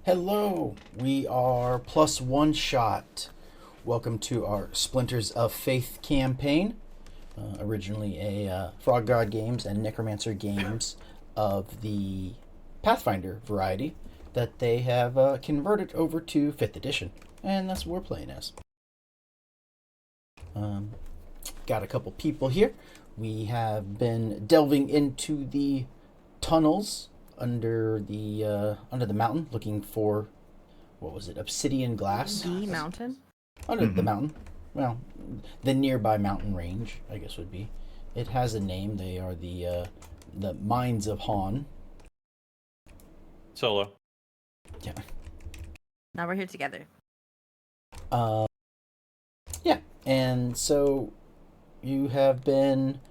Hello, we are plus one shot. Welcome to our Splinters of Faith campaign. Originally a Frog God Games and Necromancer Games of the Pathfinder variety that they have converted over to 5th edition. And that's what we're playing as. Got a couple people here. We have been delving into the tunnels under the mountain, looking for what was it? Obsidian glass. The mountain? Under the mountain. Well, the nearby mountain range, I guess would be. It has a name. They are the Mines of Han. Solo. Yeah. Now we're here together. Yeah, and so you have been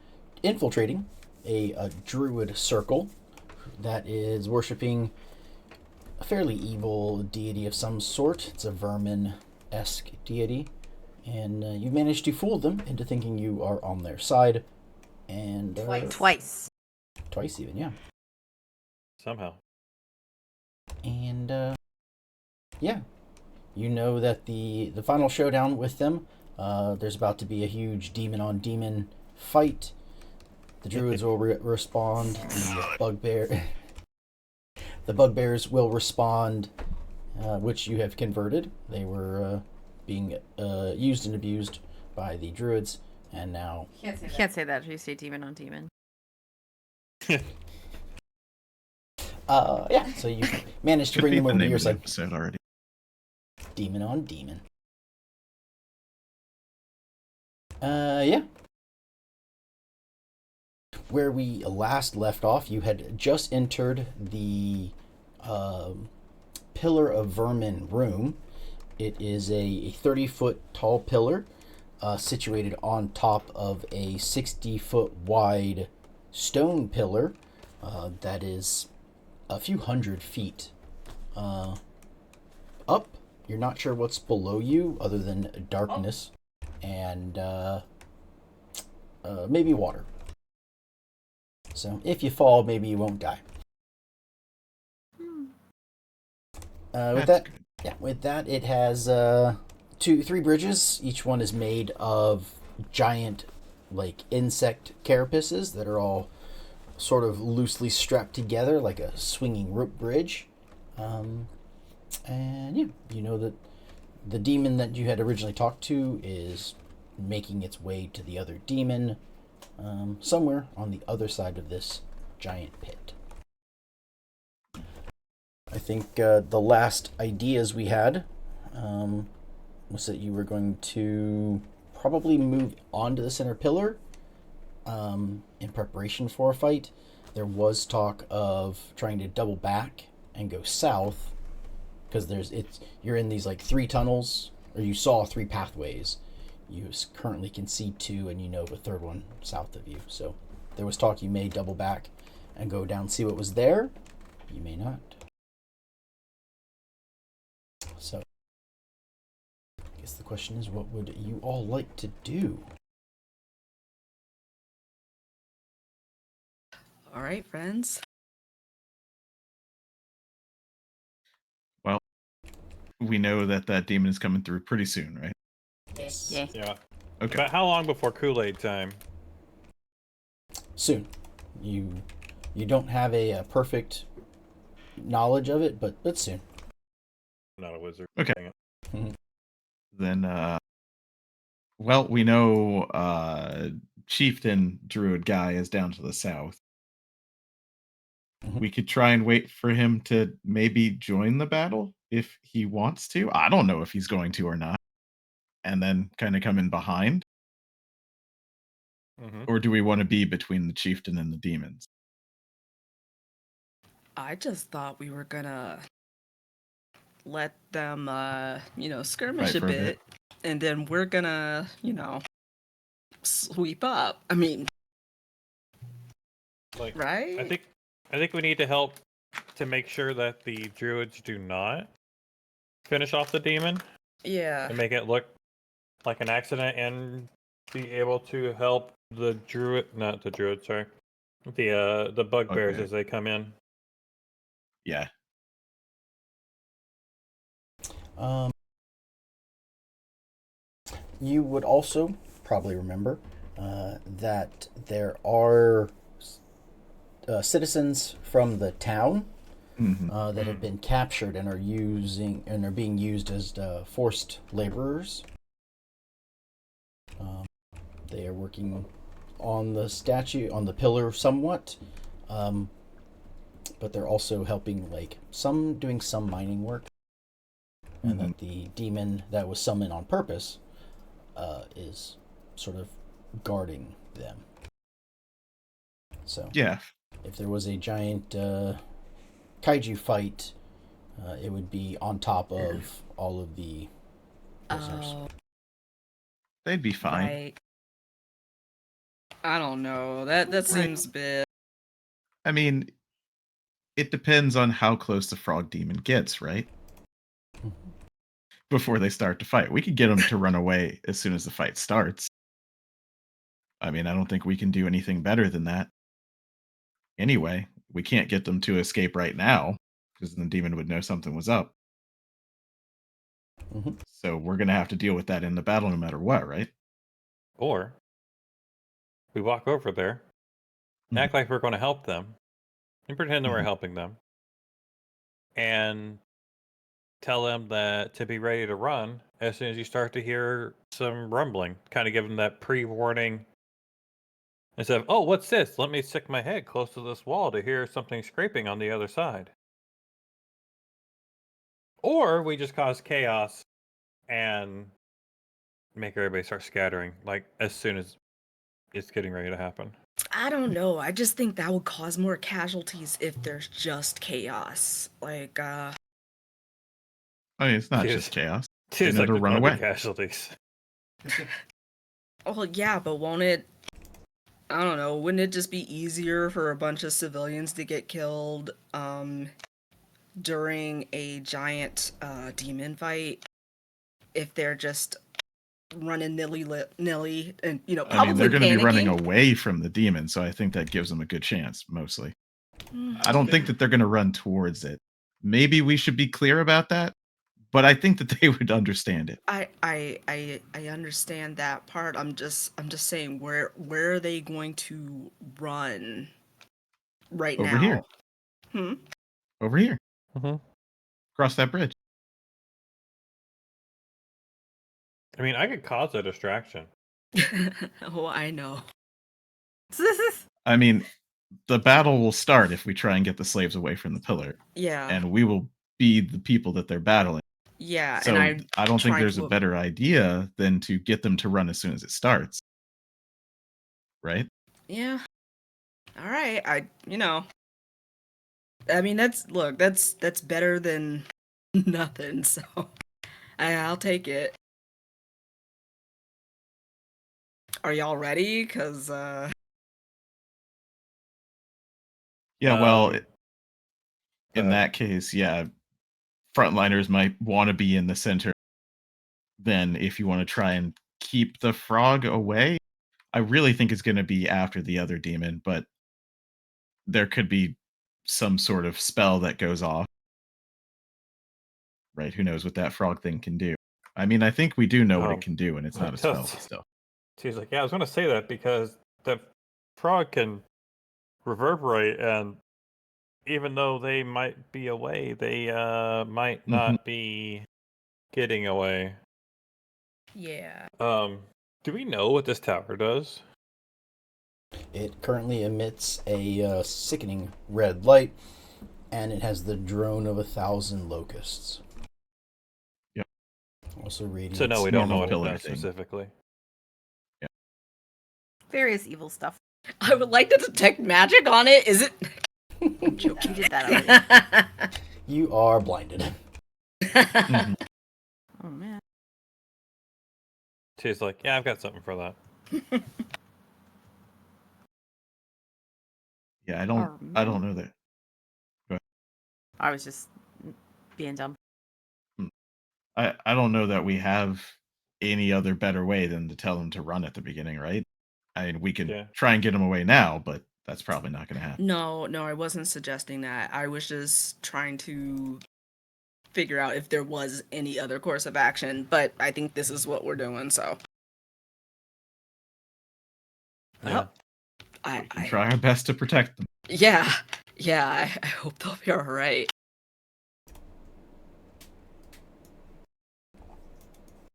infiltrating a druid circle that is worshiping a fairly evil deity of some sort. It's a vermin-esque deity. And you've managed to fool them into thinking you are on their side. And Twice. Twice even, yeah. Somehow. And yeah, you know that the final showdown with them, there's about to be a huge demon on demon fight. The druids will respond. The bugbears will respond, which you have converted. They were being used and abused by the druids, and now Can't say that. You say demon on demon. yeah. So you managed to bring them over to your side. Episode already. Demon on demon. Yeah. Where we last left off, you had just entered the Pillar of Vermin room. It is a 30-foot tall pillar situated on top of a 60-foot wide stone pillar that is a few hundred feet up. You're not sure what's below you other than darkness and maybe water. So if you fall, maybe you won't die. With that, good. yeah, with that, it has three bridges. Each one is made of giant, like insect carapaces that are all sort of loosely strapped together like a swinging rope bridge. And yeah, you know that the demon that you had originally talked to is making its way to the other demon somewhere on the other side of this giant pit. I think the last ideas we had was that you were going to probably move onto the center pillar in preparation for a fight. There was talk of trying to double back and go south because you're in these like three tunnels, or you saw three pathways. You currently can see two, and you know the third one south of you. So there was talk you may double back and go down, see what was there. You may not. So I guess the question is, what would you all like to do? All right, friends. Well, we know that demon is coming through pretty soon, right? Yes. Yeah. Yeah. Okay. But how long before Kool-Aid time? Soon. You don't have a perfect knowledge of it, but soon. I'm not a wizard. Okay. Dang it. Then, well, we know Chieftain Druid guy is down to the south. Mhm. We could try and wait for him to maybe join the battle if he wants to. I don't know if he's going to or not. And then kind of come in behind. Mhm. Or do we want to be between the chieftain and the demons? I just thought we were gonna let them, skirmish Fight a for a bit, and then we're gonna, sweep up. I mean, Like, right? I think we need to help to make sure that the druids do not finish off the demon Yeah. and make it look like an accident, and be able to help the not the druid, sorry, the bugbears Bugbear. as they come in. Yeah. You would also probably remember that there are citizens from the town that have been captured and are being used as forced laborers. They are working on the statue, on the pillar somewhat, but they're also helping, like, doing some mining work. And that the demon that was summoned on purpose is sort of guarding them. So, Yeah. if there was a giant kaiju fight, it would be on top of all of the prisoners. Oh, They'd be fine. right. I don't know. That seems a bit. I mean, it depends on how close the frog demon gets, right? Before they start to fight. We could get them to run away as soon as the fight starts. I mean, I don't think we can do anything better than that. Anyway, we can't get them to escape right now, because the demon would know something was up. Mhm. So we're going to have to deal with that in the battle no matter what, right? Or we walk over there, act like we're going to help them, and pretend that we're helping them, and tell them that to be ready to run as soon as you start to hear some rumbling. Kind of give them that pre-warning. Instead of, oh, what's this? Let me stick my head close to this wall to hear something scraping on the other side. Or we just cause chaos and make everybody start scattering, like, as soon as it's getting ready to happen. I don't know. I just think that would cause more casualties if there's just chaos. Like, I mean, it's not Cheers. just chaos. Seems know like to there's run gonna be away. casualties. oh yeah, but won't it? I don't know. Wouldn't it just be easier for a bunch of civilians to get killed during a giant demon fight if they're just running nilly and probably I mean, they're going to be running panicking? away from the demon, so I think that gives them a good chance, mostly. Mm. I don't think that they're going to run towards it. Maybe we should be clear about that, but I think that they would understand it. I understand that part. I'm just saying where are they going to run right Over now? here. Over here. Mm-hmm. Cross that bridge. I mean, I could cause a distraction. Oh, I know. I mean, the battle will start if we try and get the slaves away from the pillar, Yeah. and we will be the people that they're battling. Yeah, So and I don't think trying there's to a better idea than to get them to run as soon as it starts. Right? Yeah. All right. I mean, that's better than nothing. So I'll take it. Are y'all ready? Cause Yeah, well, Um, in that case, yeah, frontliners might want to be in the center. Then if you want to try and keep the frog away, I really think it's going to be after the other demon, but there could be some sort of spell that goes off. Right? Who knows what that frog thing can do? I mean, I think we do know what it can do, and it's not a spell, but still. She's like, yeah, I was going to say that because the frog can reverberate, and even though they might be away, they might not be getting away. yeah. Do we know what this tower does? It currently emits a sickening red light, and it has the drone of 1,000 locusts. Yep. Also radiates. So no, we don't know what it pillar does thing. specifically. Yeah. Various evil stuff. I would like to detect magic on it. Is it? I'm joking. You did that already. You are blinded. Mhm. Oh man. She's like, yeah, I've got something for that. Yeah, I don't know that. I was just being dumb. I don't know that we have any other better way than to tell them to run at the beginning, right? I mean, we can try and get them away now, but that's probably not going to happen. No, I wasn't suggesting that. I was just trying to figure out if there was any other course of action, but I think this is what we're doing, so. Well, Yeah. We can I try our best to protect them. yeah, I hope they'll be alright.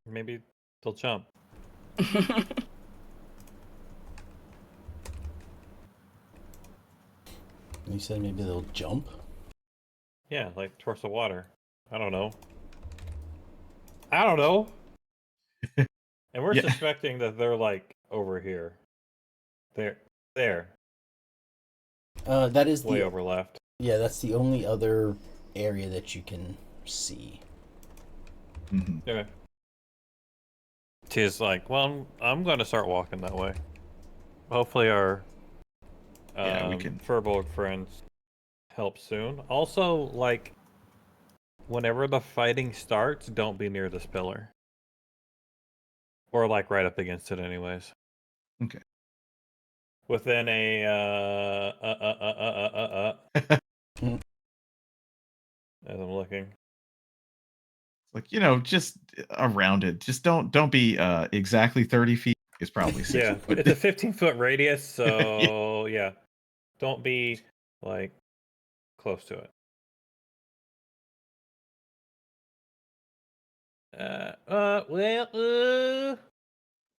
Maybe they'll jump. You said maybe they'll jump? Yeah, like towards the water. I don't know. I don't know. And we're Yeah. suspecting that they're like over here. There. That is Way the over left. yeah. That's the only other area that you can see. Mhm. Okay. Tis like, well, I'm going to start walking that way. Hopefully our Yeah, we can. Furbolg friends help soon. Also, like, whenever the fighting starts, don't be near this pillar. Or like right up against it anyways. Okay. Within a as I'm looking. Like, just around it. Just don't be exactly 30 feet. It's probably 60 Yeah, foot. it's a 15-foot radius, so yeah. Don't be like close to it.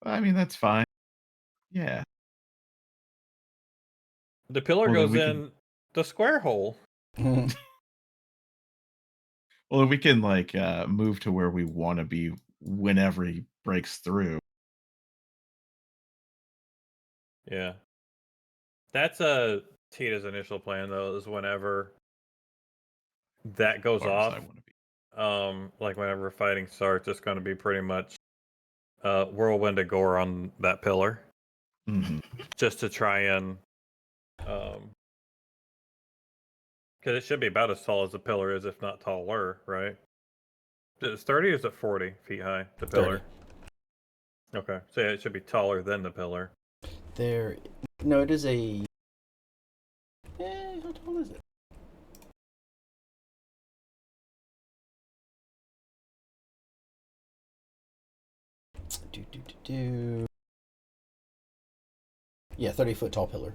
I mean, that's fine. Yeah. The pillar Well, then goes we in can- the square hole. Well, we can like move to where we want to be whenever he breaks through. Yeah. That's Tita's initial plan though, is whenever that goes As far as off, I want to be. like whenever fighting starts, it's gonna be pretty much whirlwind of gore on that pillar. Mhm. Just to try and because it should be about as tall as the pillar is, if not taller, right? Is 30 or is it 40 feet high, the pillar? 30. Okay, so yeah, it should be taller than the pillar. There, no, it is a. How tall is it? Do. Yeah, 30-foot tall pillar.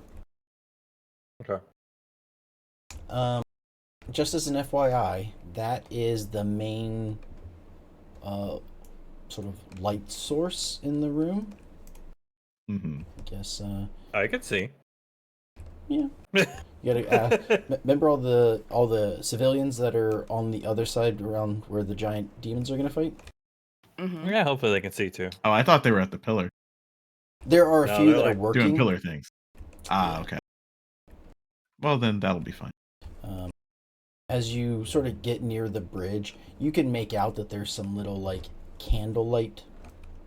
Okay. Just as an FYI, that is the main, sort of light source in the room. Mhm. I guess. I could see. Yeah. You gotta remember all the civilians that are on the other side around where the giant demons are gonna fight. Mm-hmm. Yeah, hopefully they can see too. Oh, I thought they were at the pillar There are a No, few they're that are like working. doing pillar things. Ah, Yeah. okay. Well, then that'll be fine. As you sort of get near the bridge, you can make out that there's some little like candlelight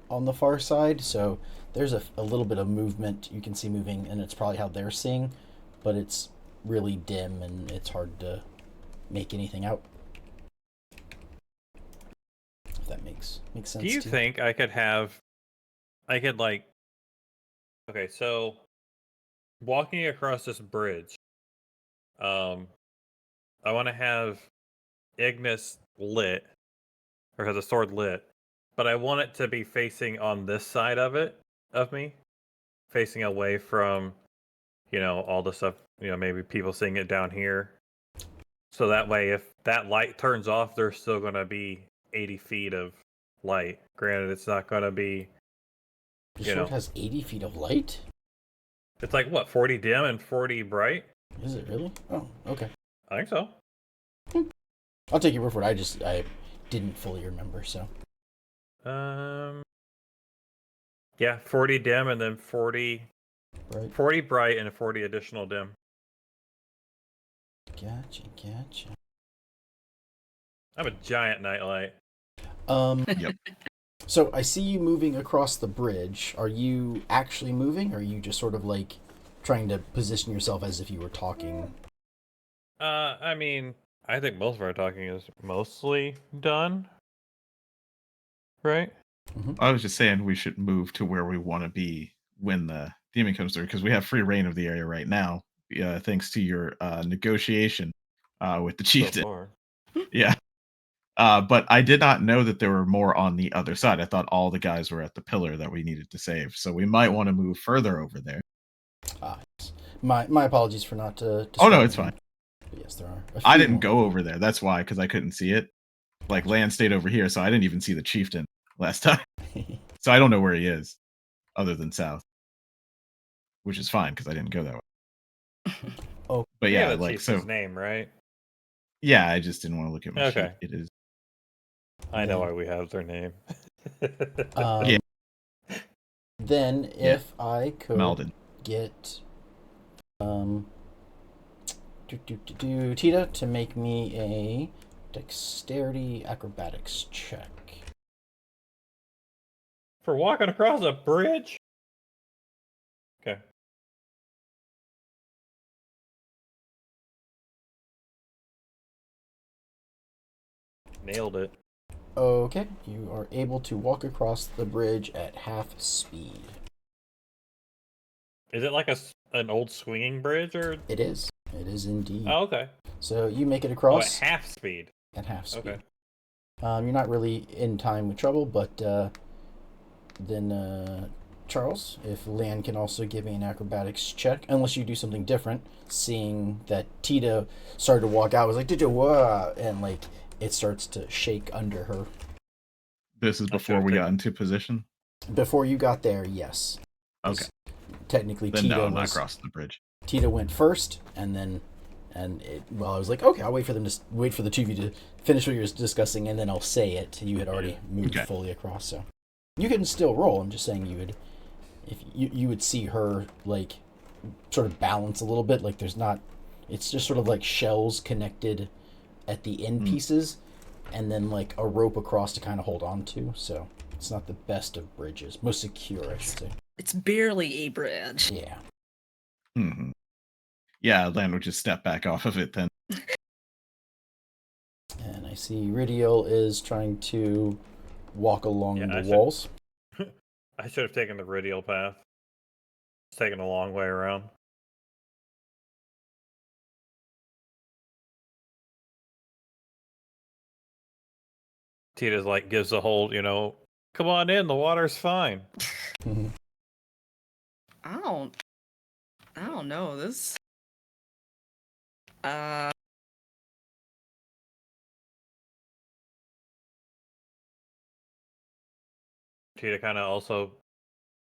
on the far side. So there's a little bit of movement you can see moving, and it's probably how they're seeing, but it's really dim and it's hard to make anything out. If that makes sense. Do you to think I could like, okay, so walking across this bridge, I want to have Ignis lit, or has a sword lit, but I want it to be facing on this side of me, facing away from, all the stuff, maybe people seeing it down here. So that way, if that light turns off, there's still going to be 80 feet of light. Granted, it's not going to be, The you sword know. has 80 feet of light? It's like, what, 40 dim and 40 bright? Is it really? Oh, okay. I think so. I'll take your word for it. I didn't fully remember, so. Yeah, 40 dim and then 40 Right. 40 bright and 40 additional dim. Gotcha. I have a giant nightlight. Yep. So I see you moving across the bridge. Are you actually moving, or are you just sort of like trying to position yourself as if you were talking? I mean, I think most of our talking is mostly done. Right? I was just saying we should move to where we want to be when the demon comes through, because we have free reign of the area right now, thanks to your negotiation with the So chieftain. far. Yeah. But I did not know that there were more on the other side. I thought all the guys were at the pillar that we needed to save. So we might want to move further over there. Yes. My apologies for not. Oh no, it's fine. But yes, there are. I didn't go over there. That's why, because I couldn't see it. Like Land stayed over here, so I didn't even see the chieftain last time. So I don't know where he is, other than south, which is fine because I didn't go that way. Oh, but Yeah, yeah, the like chieftain's so. name, right? Yeah, I just didn't want to look at my Okay. sheet. It is. I know Yeah. why we have their name. Yeah. Then if I could Malden. get Tita to make me a dexterity acrobatics check. For walking across a bridge? Okay. Nailed it. Okay, you are able to walk across the bridge at half speed. Is it like an old swinging bridge or? It is. It is indeed. Oh, okay. So you make it Oh, at across half speed. at half speed. Okay. You're not really in time with trouble, but then Charles, if Lan can also give me an acrobatics check, unless you do something different, seeing that Tita started to walk out, was like, did you whoa? And like it starts to shake under her. This is before we got into position. Before you got there, yes. Okay. Technically, Then Tita no, I'm not was crossing the bridge. Tita went first, and then well, I was like, okay, I'll wait for them to wait for the two of you to finish what you're discussing, and then I'll say it. You had already moved Okay. fully across, so you can still roll. I'm just saying you would, if you would see her like sort of balance a little bit. Like there's not, it's just sort of like shells connected at the end pieces, and then like a rope across to kind of hold on to. So it's not the best of bridges, most secure, I should say. It's barely a bridge. Yeah. Mm-hmm. Yeah, Land would just step back off of it then. And I see Ridiel is trying to walk along Yeah, the walls. I should have taken the radial path. It's taking a long way around. Tita's like gives the whole, come on in, the water's fine. I don't know this. Tita kind of also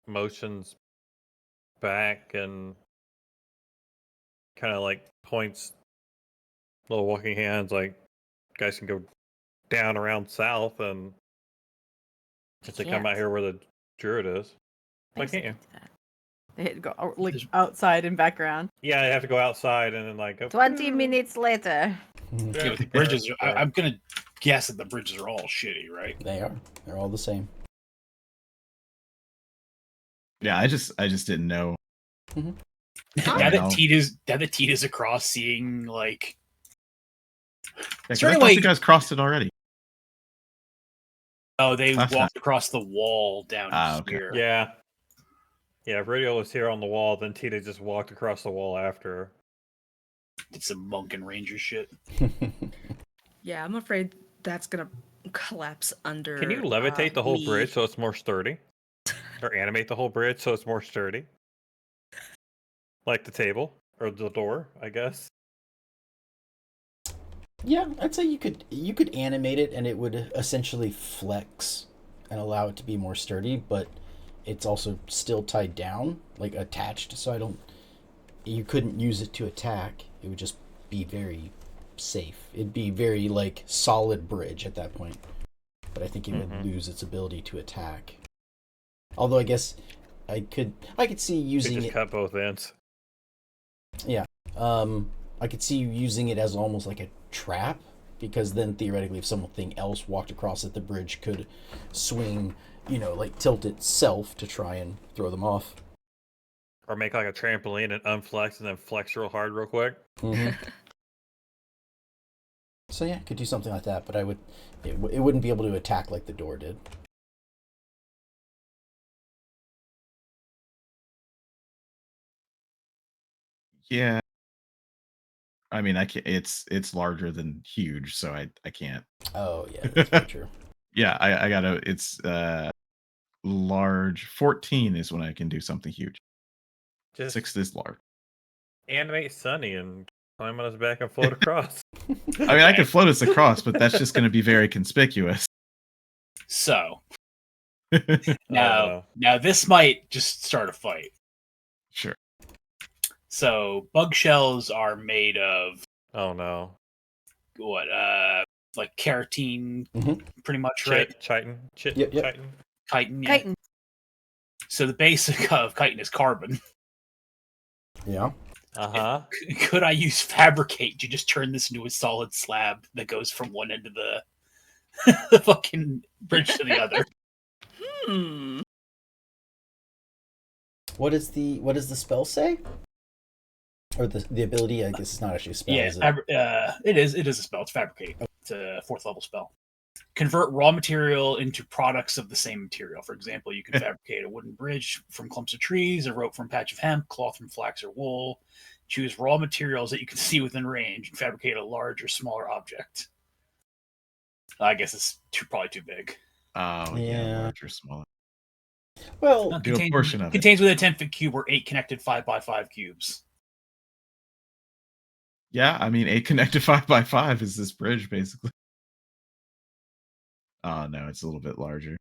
motions back and kind of like points little walking hands like guys can go down around south and just to come out here where the druid is. Why can't you? They had to go like outside and background. Yeah, you have to go outside and then like 20 minutes later. Yeah, the bridges. I'm gonna guess that the bridges are all shitty, right? They are. They're all the same. Yeah, I just didn't know. Mm-hmm. Now that Tita's across, seeing like. I Is there thought any way- you guys crossed it already. Oh, they That's walked across the wall down okay. here. Yeah. Yeah, if Radio was here on the wall, then Tita just walked across the wall after her. Did some monk and ranger shit. Yeah, I'm afraid that's gonna collapse under. Can you levitate the whole me. bridge so it's more sturdy? Or animate the whole bridge so it's more sturdy? Like the table or the door, I guess. Yeah, I'd say you could animate it and it would essentially flex and allow it to be more sturdy, but it's also still tied down, like attached, so you couldn't use it to attack. It would just be very safe. It'd be very like solid bridge at that point. But I think it would lose its ability to attack. Although I guess I could see You using just it. cut both ends. Yeah. I could see you using it as almost like a trap, because then theoretically if something else walked across it, the bridge could swing, like tilt itself to try and throw them off. Or make like a trampoline and unflex and then flex real hard real quick. Mm-hmm. So yeah, could do something like that, but it wouldn't be able to attack like the door did. Yeah. I mean, I can't. It's larger than huge, so I can't. Oh yeah, that's very true. Yeah, I gotta. It's large. 14 is when I can do something huge. Just 6 is large. animate Sunny and climb on his back and float across. I mean, I can float us across, but that's just going to be very conspicuous. So Oh, now this might just start a fight. Sure. So bug shells are made of oh no. what? Like carotene, Mhm. pretty much, right? Chitin. Yep. Chitin. Chitin. Yeah. Chitin. So the basic of chitin is carbon. Yeah. Uh-huh. Could I use fabricate to just turn this into a solid slab that goes from one end of the fucking bridge to the other? What does the spell say? Or the ability? I guess it's not actually a spell. Yeah, Is it? it is. It is a spell. It's fabricate. It's a 4th level spell. Convert raw material into products of the same material. For example, you can fabricate a wooden bridge from clumps of trees, a rope from a patch of hemp, cloth from flax or wool. Choose raw materials that you can see within range and fabricate a large or smaller object. I guess it's probably too big. Oh Yeah. large or smaller. Well, Do a portion of it. Contains within a 10-foot cube or 8 connected 5x5 cubes. Yeah, I mean, 8 connected 5x5 is this bridge, basically. Oh, no, it's a little bit larger.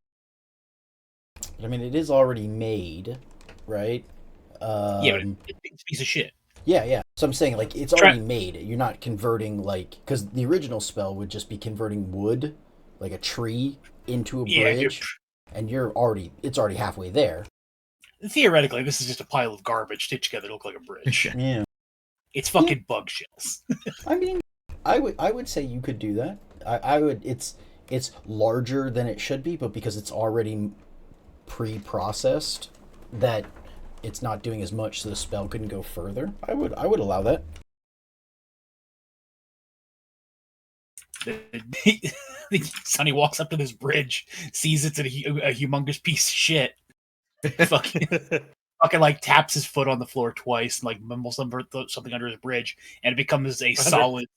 I mean, it is already made, right? Yeah, but it's a piece of shit. Yeah. So I'm saying, like, it's already made. You're not converting, like, because the original spell would just be converting wood, like a tree, into a bridge, and it's already halfway there. Theoretically, this is just a pile of garbage stitched together to look like a bridge. Yeah. It's fucking bug shells. I mean, I would say you could do that. I would. It's larger than it should be, but because it's already pre-processed, that it's not doing as much, so the spell couldn't go further. I would allow that. Sonny walks up to this bridge, sees it's a humongous piece of shit. Fucking like taps his foot on the floor twice and like mumbles something under his bridge, and it becomes a solid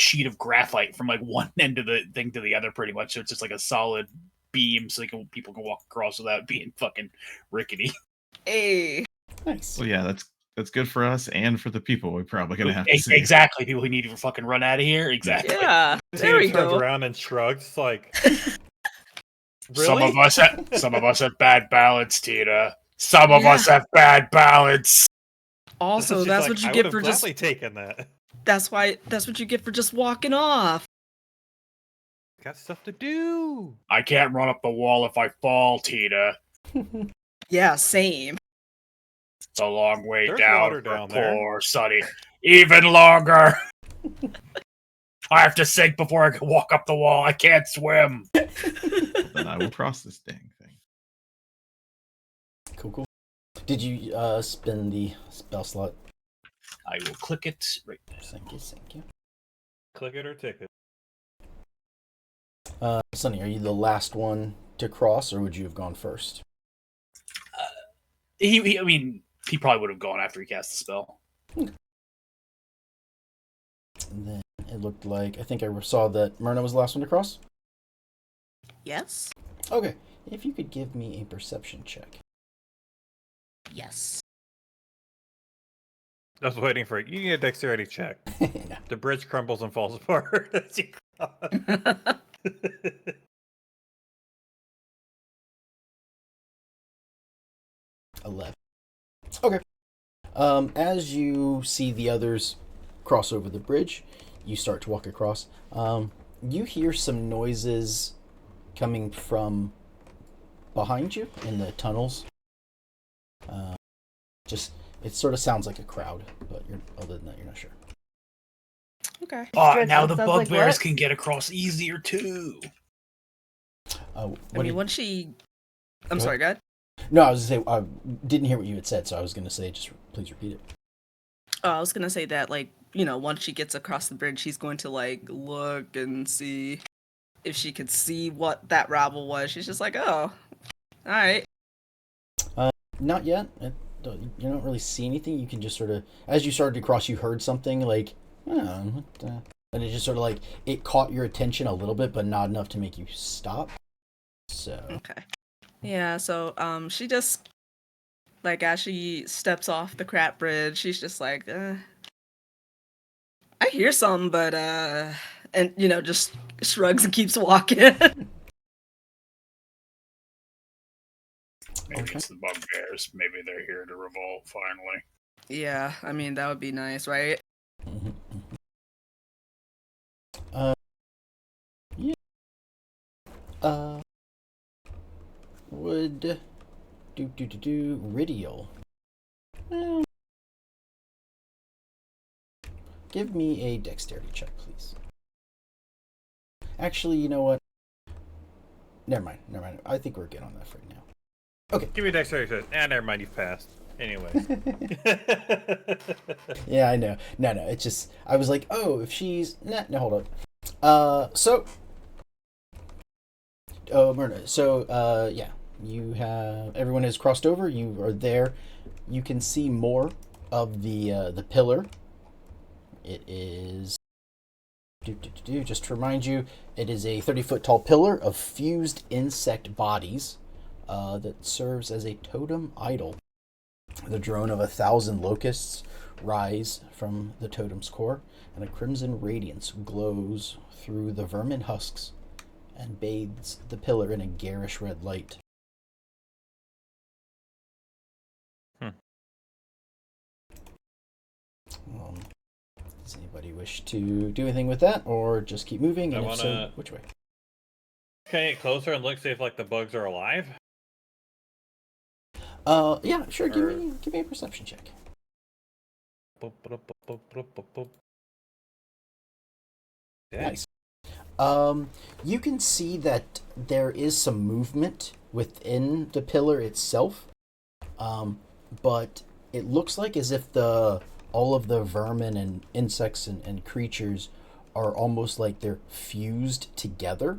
sheet of graphite from like one end of the thing to the other, pretty much. So it's just like a solid beam, so people can walk across without being fucking rickety. Hey, Nice. Well, yeah, that's good for us and for the people we're probably gonna have to see. Exactly, people who need to fucking run out of here. Exactly. yeah, there we turns go. around and shrugs like. Really? Some of us have bad balance, Tina. Some of Yeah. us have bad balance. Also, She's that's like, what you I get would've for just. gladly taken that. That's what you get for just walking off. Got stuff to do. I can't run up the wall if I fall, Tina. Yeah, same. It's a long way There's down water for down there. poor Sonny. Even longer. I have to sink before I can walk up the wall. I can't swim. Then I will cross this dang thing. Cool. Did you spin the spell slot? I will click it right now. Thank you. Click it or ticket. Sonny, are you the last one to cross, or would you have gone first? He probably would have gone after he cast the spell. And then it looked like, I think I saw that Myrna was the last one to cross. Yes. Okay, if you could give me a perception check. Yes. I was waiting for it. You need a dexterity check. No. The bridge crumbles and falls apart. as you cross. 11. Okay. As you see the others cross over the bridge, you start to walk across. You hear some noises coming from behind you in the tunnels. It sort of sounds like a crowd, but other than that, you're not sure. Okay. Oh, Stretch, now that the sounds like bugbears what? can get across easier too. Once she. I'm sorry, go ahead. No, I was going to say, I didn't hear what you had said, so I was going to say, just please repeat it. I was gonna say that, like, once she gets across the bridge, she's going to, like, look and see if she could see what that rabble was. She's just like, oh, alright. Not yet. It you don't really see anything. You can just sort of, as you started to cross, you heard something like, oh, what the? And it just sort of like, it caught your attention a little bit, but not enough to make you stop. So. Okay. Yeah, so she just, like, as she steps off the crap bridge, she's just like, I hear something, but and just shrugs and keeps walking. Maybe Okay. it's the bugbears. Maybe they're here to revolt finally. Yeah, I mean, that would be nice, right? Mm-hmm. Yeah. Would do Ridial. Well, give me a dexterity check, please. Actually, you know what? Never mind. I think we're good on that for now. Okay. Give me a dexterity check. Never mind, you've passed. Anyway. Yeah, I know. No, it's just, I was like, oh, if she's... No, hold on. Myrna. So, yeah. You have... Everyone has crossed over. You are there. You can see more of the pillar. It is... Just to remind you, it is a 30-foot tall pillar of fused insect bodies that serves as a totem idol. The drone of 1,000 locusts rise from the totem's core, and a crimson radiance glows through the vermin husks and bathes the pillar in a garish red light. Does anybody wish to do anything with that, or just keep moving? And if so, which way? Can I get closer and look, see if like the bugs are alive? Yeah, sure. Give me a perception check. Yeah. Nice. You can see that there is some movement within the pillar itself, but it looks like as if all of the vermin and insects and creatures are almost like they're fused together.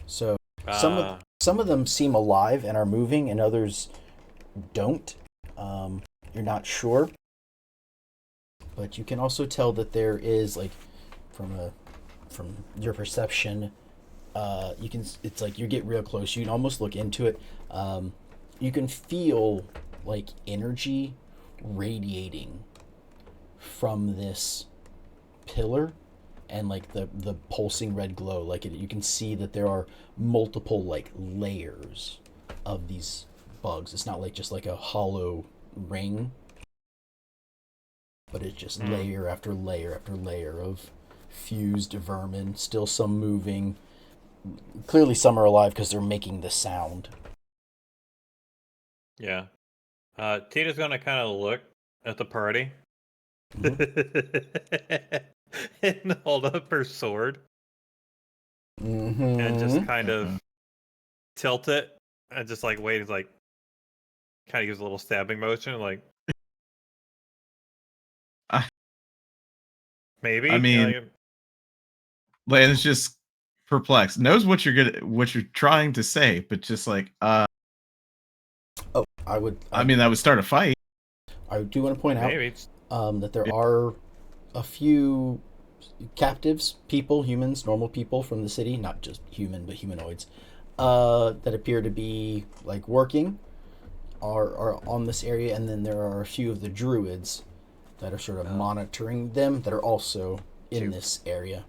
So some of them seem alive and are moving, and others don't. You're not sure, but you can also tell that there is, like, from your perception, it's like you get real close. You can almost look into it. You can feel like energy radiating from this pillar, and like the pulsing red glow. Like you can see that there are multiple like layers of these bugs. It's not like just like a hollow ring, but it's just layer after layer after layer of fused vermin. Still some moving. Clearly some are alive because they're making the sound. Yeah. Tina's gonna kind of look at the party. And hold up her sword. And just kind of tilt it and just like wait, like kind of gives a little stabbing motion, like maybe. I mean, Lan's just perplexed. Knows what you're trying to say, but just like I mean, that would start a fight. I do want to point out maybe. That there are a few captives, humans, normal people from the city, not just human, but humanoids, that appear to be like working, are on this area, and then there are a few of the druids that are sort of monitoring them that are also in this area.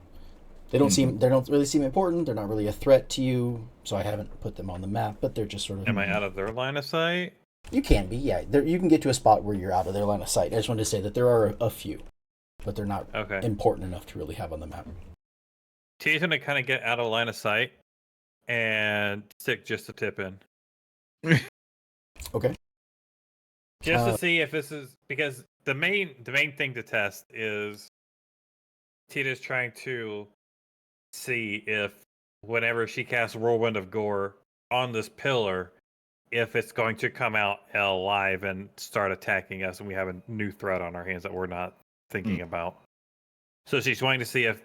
They don't really seem important. They're not really a threat to you, so I haven't put them on the map, but they're just sort of... Am I out of their line of sight? You can be, yeah. You can get to a spot where you're out of their line of sight. I just wanted to say that there are a few, but they're not important enough to really have on the map. T's gonna kind of get out of line of sight and stick just a tip in. Okay. Just to see if this is, because the main thing to test is Tita's trying to see if whenever she casts Whirlwind of Gore on this pillar, if it's going to come out alive and start attacking us, and we have a new threat on our hands that we're not thinking about. So she's wanting to see if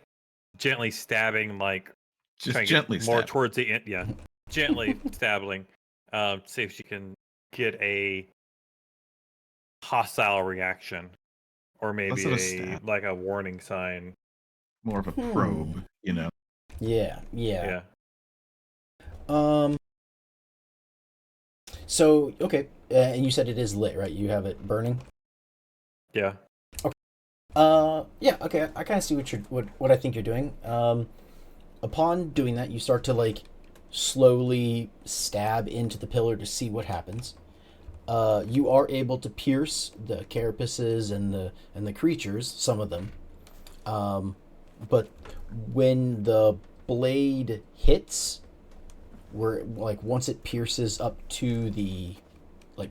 gently stabbing, like just gently more towards the end, gently stabbing, see if she can get a hostile reaction, or maybe Less of a stab. like a warning sign. More of a probe, you know. Yeah. Yeah. So okay, and you said it is lit, right? You have it burning. Yeah. Yeah. Okay. I kind of see what I think you're doing. Upon doing that, you start to like slowly stab into the pillar to see what happens. You are able to pierce the carapaces and the creatures, some of them. But when the blade hits, where like once it pierces up to the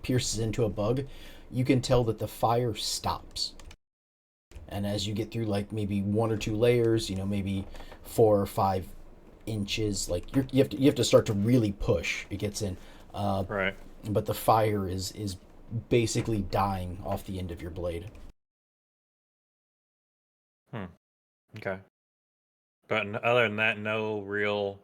pierces into a bug, you can tell that the fire stops. And as you get through like maybe 1 or 2 layers, maybe 4 or 5 inches, like you have to start to really push. It gets in. Right. But the fire is basically dying off the end of your blade. Okay. But other than that, no real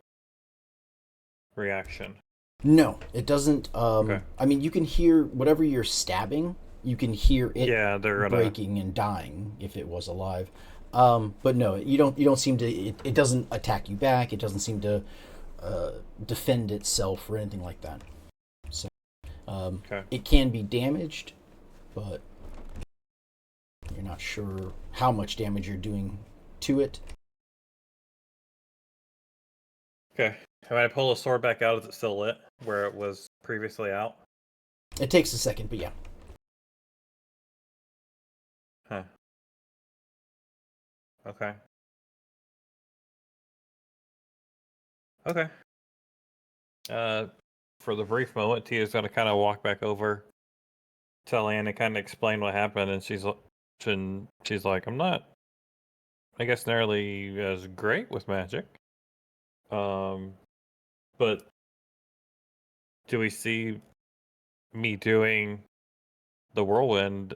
reaction. No, it doesn't. Okay. I mean, you can hear whatever you're stabbing. You can hear it they're gonna... breaking and dying if it was alive. But no, you don't seem to. It doesn't attack you back. It doesn't seem to defend itself or anything like that. So, Okay. it can be damaged, but you're not sure how much damage you're doing to it. Okay. When I pull the sword back out, is it still lit where it was previously out? It takes a second, but yeah. Huh. Okay. Okay. For the brief moment, Tia's gonna kind of walk back over, tell Anne and kind of explain what happened, and she's like, I'm not, I guess, nearly as great with magic. But do we see me doing the whirlwind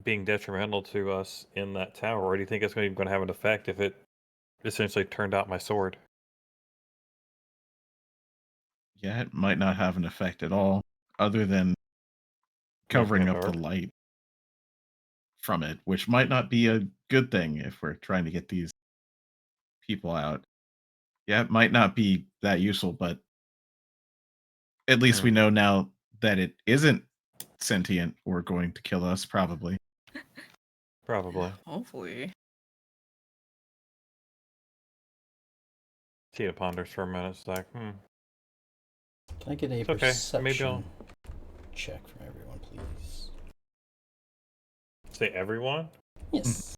being detrimental to us in that tower, or do you think it's going to have an effect if it essentially turned out my sword? Yeah, it might not have an effect at all, other than covering up the light from it, which might not be a good thing if we're trying to get these people out. Yeah, it might not be that useful, but at least we know now that it isn't sentient or going to kill us, probably. Probably. Hopefully. Tia ponders for a minute. It's like, Can I get a It's okay. perception Maybe I'll- check from everyone, please? Say everyone? Yes.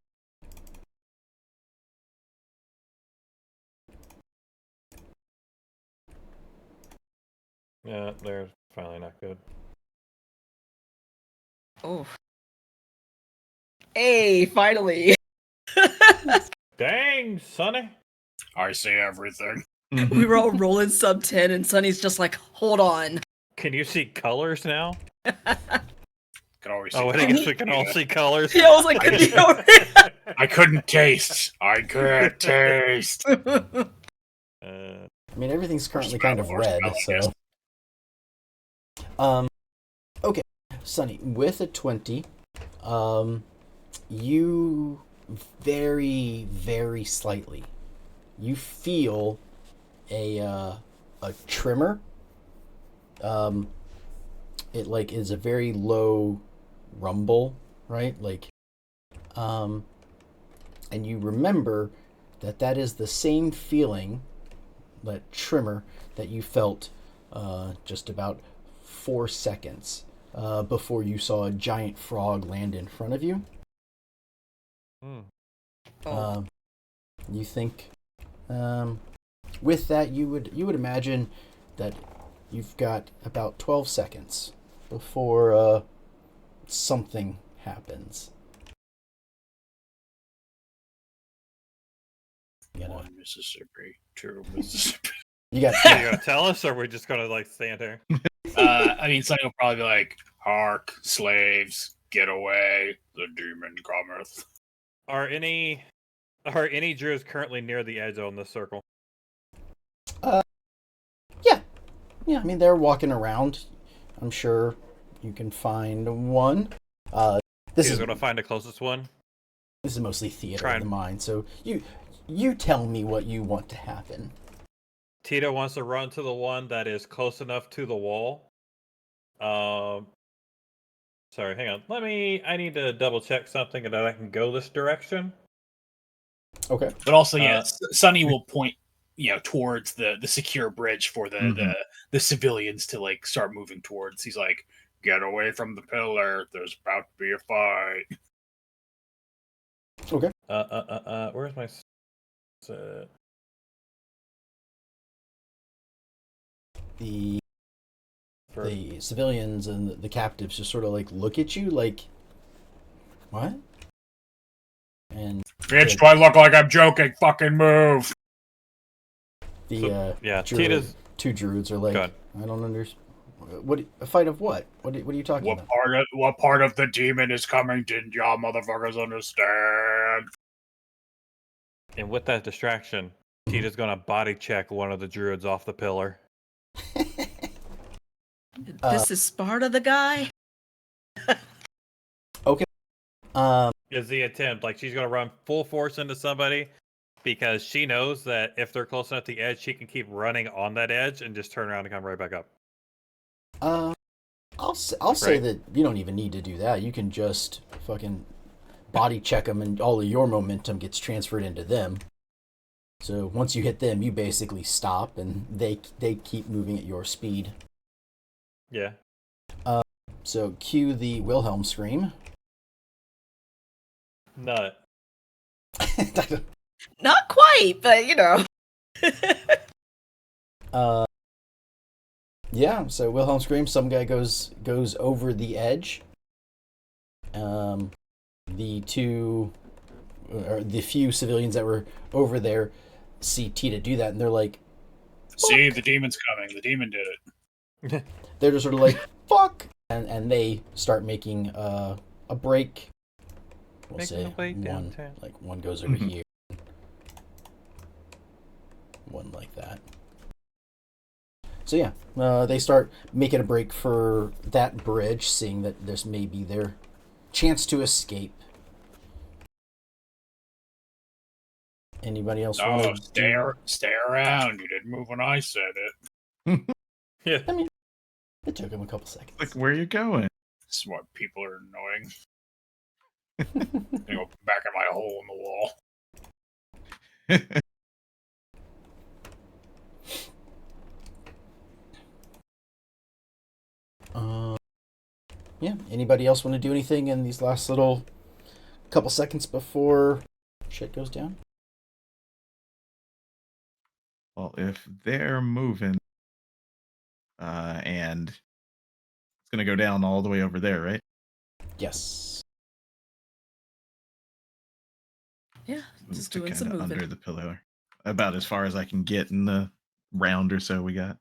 Yeah, they're finally not good. Oh. Hey, finally. Dang, Sonny. I say everything. We were all rolling sub 10 and Sunny's just like, hold on. Can you see colors now? Could always see Oh, I guess we can all see colors. Yeah, I was like, I couldn't taste. I can't taste. I mean, everything's currently kind of red, so. Okay, Sunny, with a 20, you very, very slightly, you feel a tremor. It like is a very low rumble, right? Like, and you remember that is the same feeling, that tremor that you felt just about 4 seconds before you saw a giant frog land in front of you. You think with that you would imagine that you've got about 12 seconds before something happens. One Mississippi, 2 Mississippi. You got Are you gonna tell us, or are we just gonna like stand here? I mean, Sonny will probably be like, "Hark, slaves, get away! The demon cometh." Are any Druids currently near the edge on this circle? Yeah. I mean, they're walking around. I'm sure You can find one. This He's is going to find the closest one. this is mostly theater Try of the and- mind. So you tell me what you want to happen. Tito wants to run to the one that is close enough to the wall. Sorry, hang on. I need to double check something and that I can go this direction. Okay. But also, Sonny will point, towards the secure bridge for the civilians to like start moving towards. He's like, "Get away from the pillar. There's about to be a fight." Okay. Where's my? The civilians and the captives just sort of like look at you like, what? And Bitch, do I look like I'm joking? Fucking move! the Tito's two druids are like, Go on. I don't understand. What a fight of what? What are you talking about? What part of the demon is coming? Didn't y'all motherfuckers understand? And with that distraction, Tito's gonna body check one of the druids off the pillar. This is Sparta, the guy. Is the attempt like she's gonna run full force into somebody because she knows that if they're close enough to the edge, she can keep running on that edge and just turn around and come right back up. I'll say that you don't even need to do that. You can just fucking body check them, and all of your momentum gets transferred into them. So once you hit them, you basically stop, and they keep moving at your speed. Yeah. So cue the Wilhelm scream. Nut. Not quite, but Yeah, so Wilhelm screams, some guy goes over the edge. The few civilians that were over there see Tita do that, and they're like, See, the demon's coming. The demon did it. they're just sort of like, fuck! And they start making a break. We'll Making say a way one, downtown. like one goes over here. One like that. So yeah, they start making a break for that bridge, seeing that this may be their chance to escape. Anybody else want Oh, to stay around. You didn't move when I said it. Yeah. I mean, it took him a couple seconds. Like, where are you going? This is why people are annoying. They go back in my hole in the wall. Yeah. Anybody else want to do anything in these last little couple seconds before shit goes down? Well, if they're moving, and it's gonna go down all the way over there, right? Yes. yeah, just To doing some kinda moving. under the pillar, about as far as I can get in the round or so we got.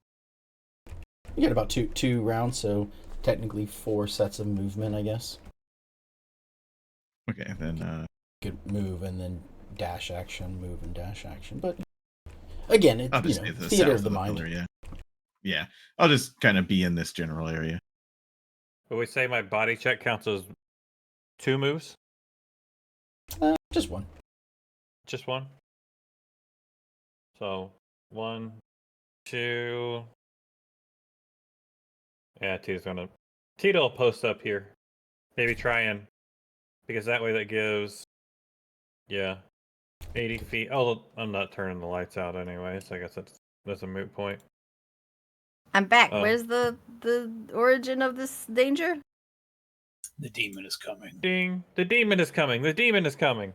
You got about two rounds, so technically 4 sets of movement, I guess. Okay, then Could move and then dash action, move and dash action. But again, it's I'll just be to the theater south of the mind. pillar, yeah. Yeah, I'll just kind of be in this general area. But we say my body check counts as 2 moves? Just one. Just one? So, 1, 2. Yeah, Tito will post up here. Maybe try and, because that way that gives, 80 feet. Oh, I'm not turning the lights out anyway, so I guess that's a moot point. I'm back. Oh. Where's the origin of this danger? The demon is coming. Ding! The demon is coming! The demon is coming!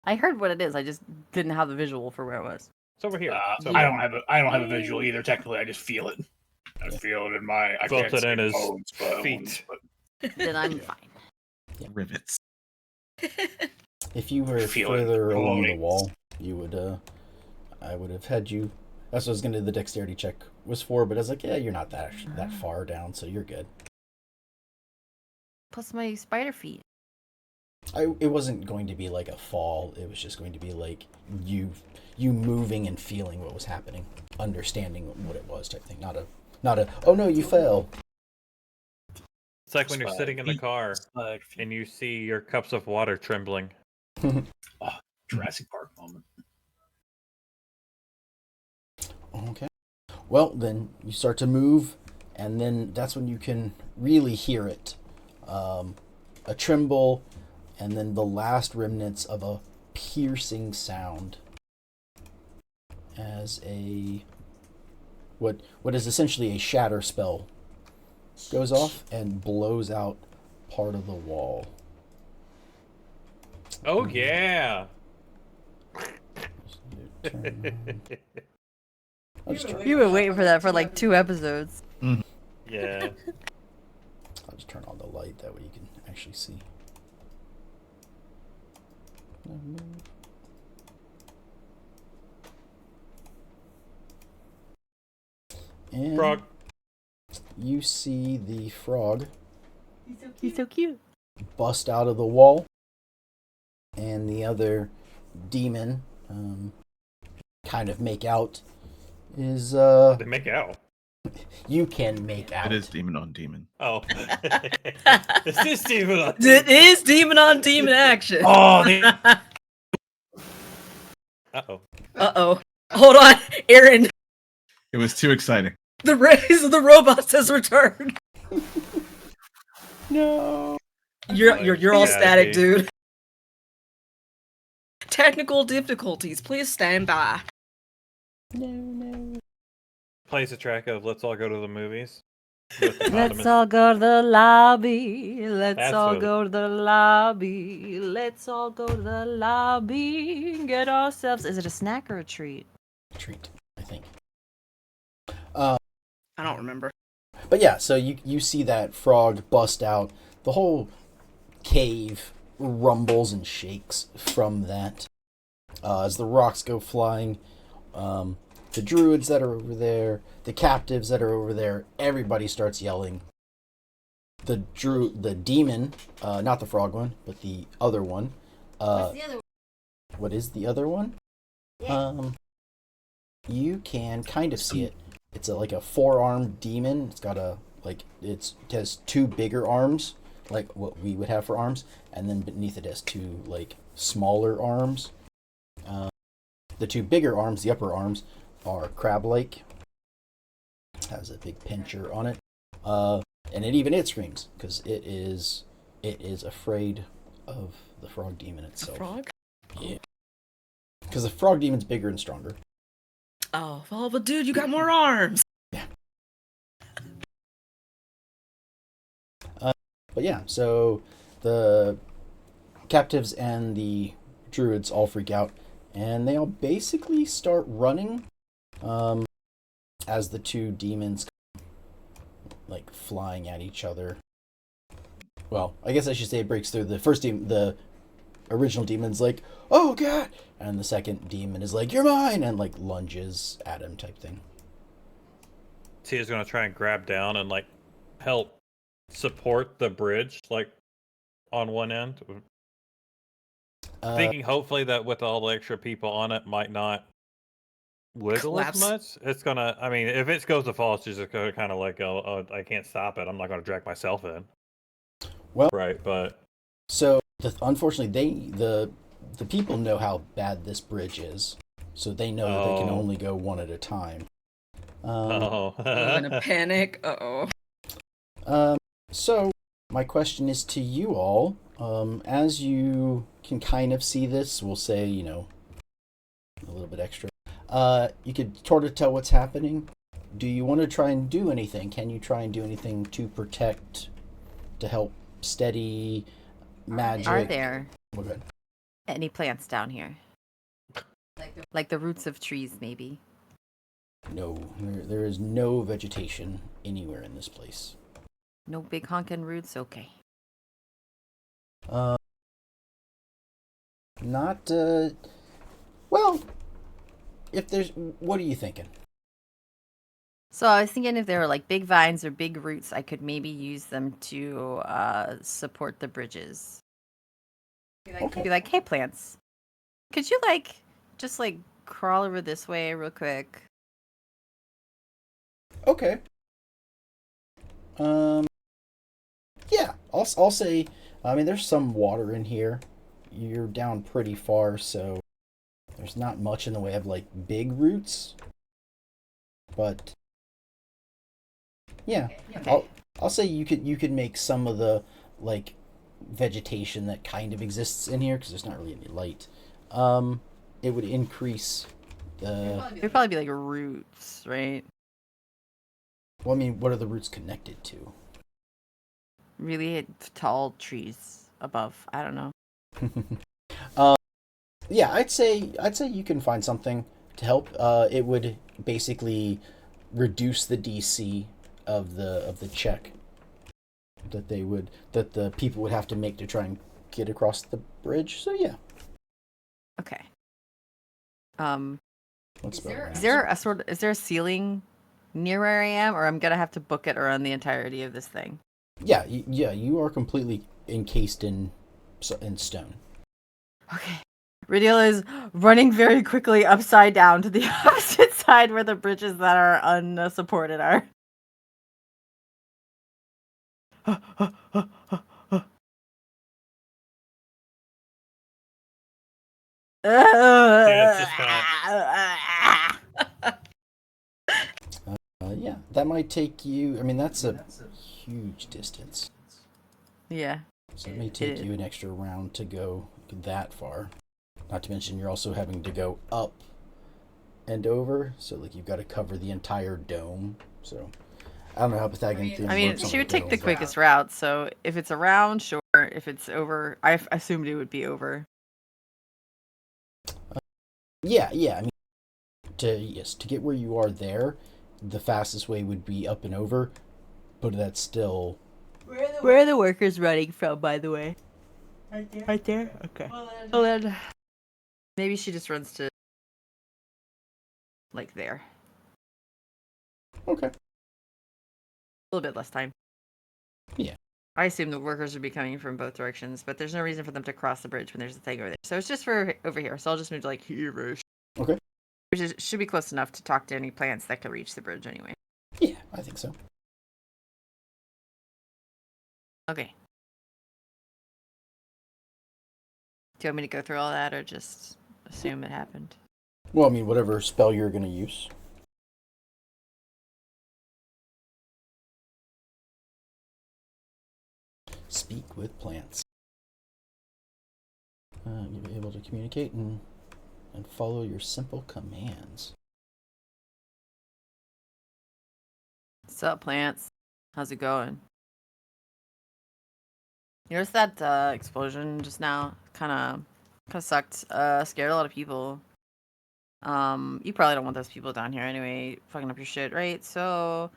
I heard what it is. I just didn't have the visual for where it was. It's over here. It's over I here. don't have a visual either. Technically, I just feel it. I feel it in my. I Felt can't it see in his bones, but feet. Then I'm fine. Rivets. If you were Feel it. further along the Bones. wall, you would. I would have had you. That's what I was gonna do. The dexterity check was for, but I was like, yeah, you're not that far down, so you're good. Plus my spider feet. It wasn't going to be like a fall. It was just going to be like you moving and feeling what was happening, understanding what it was type thing. Not a. Oh no, you fell. It's like when you're sitting in the car Slide feet. and you see your cups of water trembling. Jurassic Park moment. Okay. Well, then you start to move, and then that's when you can really hear it. A tremble, and then the last remnants of a piercing sound as a what is essentially a shatter spell goes off and blows out part of the wall. Oh yeah. I'll just turn, You were waiting for that for like 2 episodes. Yeah. I'll just turn on the light, that way you can actually see. And Frog. you see the frog He's so cute. bust out of the wall, and the other demon kind of make out is They make out. you can make out. It is demon on demon. Oh. This is demon on It is demon on demon action. Oh, they- Uh-oh. Uh-oh. Hold on, Aaron. It was too exciting. The race of the robots has returned. No. You're all Yeah, static, dude. dude. Technical difficulties. Please stand by. No. Plays a track of Let's All Go to the Movies. With the Let's condiments. all go to the lobby. Let's That's all what- go to the lobby. Let's all go to the lobby and get ourselves. Is it a snack or a treat? Treat, I think. I don't remember. But yeah, so you see that frog bust out. The whole cave rumbles and shakes from that. As the rocks go flying, the druids that are over there, the captives that are over there, everybody starts yelling. The demon, not the frog one, but the other one. What's the other one? What is the other one? You can kind of see it. It's like a 4-armed demon. It's got it has 2 bigger arms, like what we would have for arms, and then beneath it has 2 like smaller arms. The 2 bigger arms, the upper arms, are crab-like. Has a big pincher on it, and it screams because it is afraid of the frog demon A itself. frog? Yeah, because the frog demon's bigger and stronger. Oh, well, but dude, you got more arms. But yeah, so the captives and the druids all freak out, and they all basically start running as the 2 demons like flying at each other. Well, I guess I should say it breaks through. The first demon, the original demon's like, "Oh god," and the second demon is like, "You're mine," and like lunges at him type thing. Tia's gonna try and grab down and like help support the bridge, like on one end. Thinking hopefully that with all the extra people on it might not wiggle Collapse. as much. It's gonna. I mean, if it goes to fall, it's just gonna kind of like, oh, I can't stop it. I'm not gonna drag myself in. Well- right, but So unfortunately, the people know how bad this bridge is, so they know that they can Oh. only go one at a time. oh, I'm gonna panic. Uh-oh. So my question is to you all. As you can kind of see this, we'll say, a little bit extra. You could sort of tell what's happening. Do you want to try and do anything? Can you try and do anything to protect, to help steady magic? Are there Oh, good. any plants down here? Like the roots of trees, maybe? No, there is no vegetation anywhere in this place. No big honkin' roots? Okay. Not, well, if there's, what are you thinking? So I was thinking if there were like big vines or big roots, I could maybe use them to support the bridges. Okay. Be like, hey, plants, could you just crawl over this way real quick? Okay. I'll say, I mean, there's some water in here. You're down pretty far, so there's not much in the way of like big roots. But yeah, Okay. I'll say you could make some of the like vegetation that kind of exists in here because there's not really any light. It would increase the. It'd probably be like roots, right? Well, I mean, what are the roots connected to? Really tall trees above. I don't know. Yeah, I'd say you can find something to help. It would basically reduce the DC of the check that the people would have to make to try and get across the bridge. So yeah. Okay. Let's Is there a ceiling near where I am, or I'm gonna have to book it around the entirety of this thing? Yeah, you are completely encased in stone. Okay. Radial is running very quickly upside down to the opposite side where the bridges that are unsupported are. Yeah, it's just Yeah, that might take you. I mean, that's a huge distance. Yeah. So it may take you an extra round to go that far. Not to mention you're also having to go up and over, so like you've got to cover the entire dome. So I don't know how Pythagorean I mean, works on she would take the domes. quickest route, so if it's around, sure. If it's over, I assumed it would be over. Yeah. I mean, to get where you are there, the fastest way would be up and over, but that's still. Where are the workers running from, by the way? Right there? Okay. Well then, maybe she just runs to, like, there. Okay. A little bit less time. Yeah. I assume the workers would be coming from both directions, but there's no reason for them to cross the bridge when there's a thing over there. So it's just for over here. So I'll just move to, like, here. Okay. Which should be close enough to talk to any plants that could reach the bridge anyway. Yeah, I think so. Okay. Do you want me to go through all that or just assume it happened? Well, I mean, whatever spell you're going to use. Speak with plants. You'll be able to communicate and follow your simple commands. What's up, plants? How's it going? You noticed that explosion just now? Kind of sucked. Scared a lot of people. You probably don't want those people down here anyway, fucking up your shit, right? So,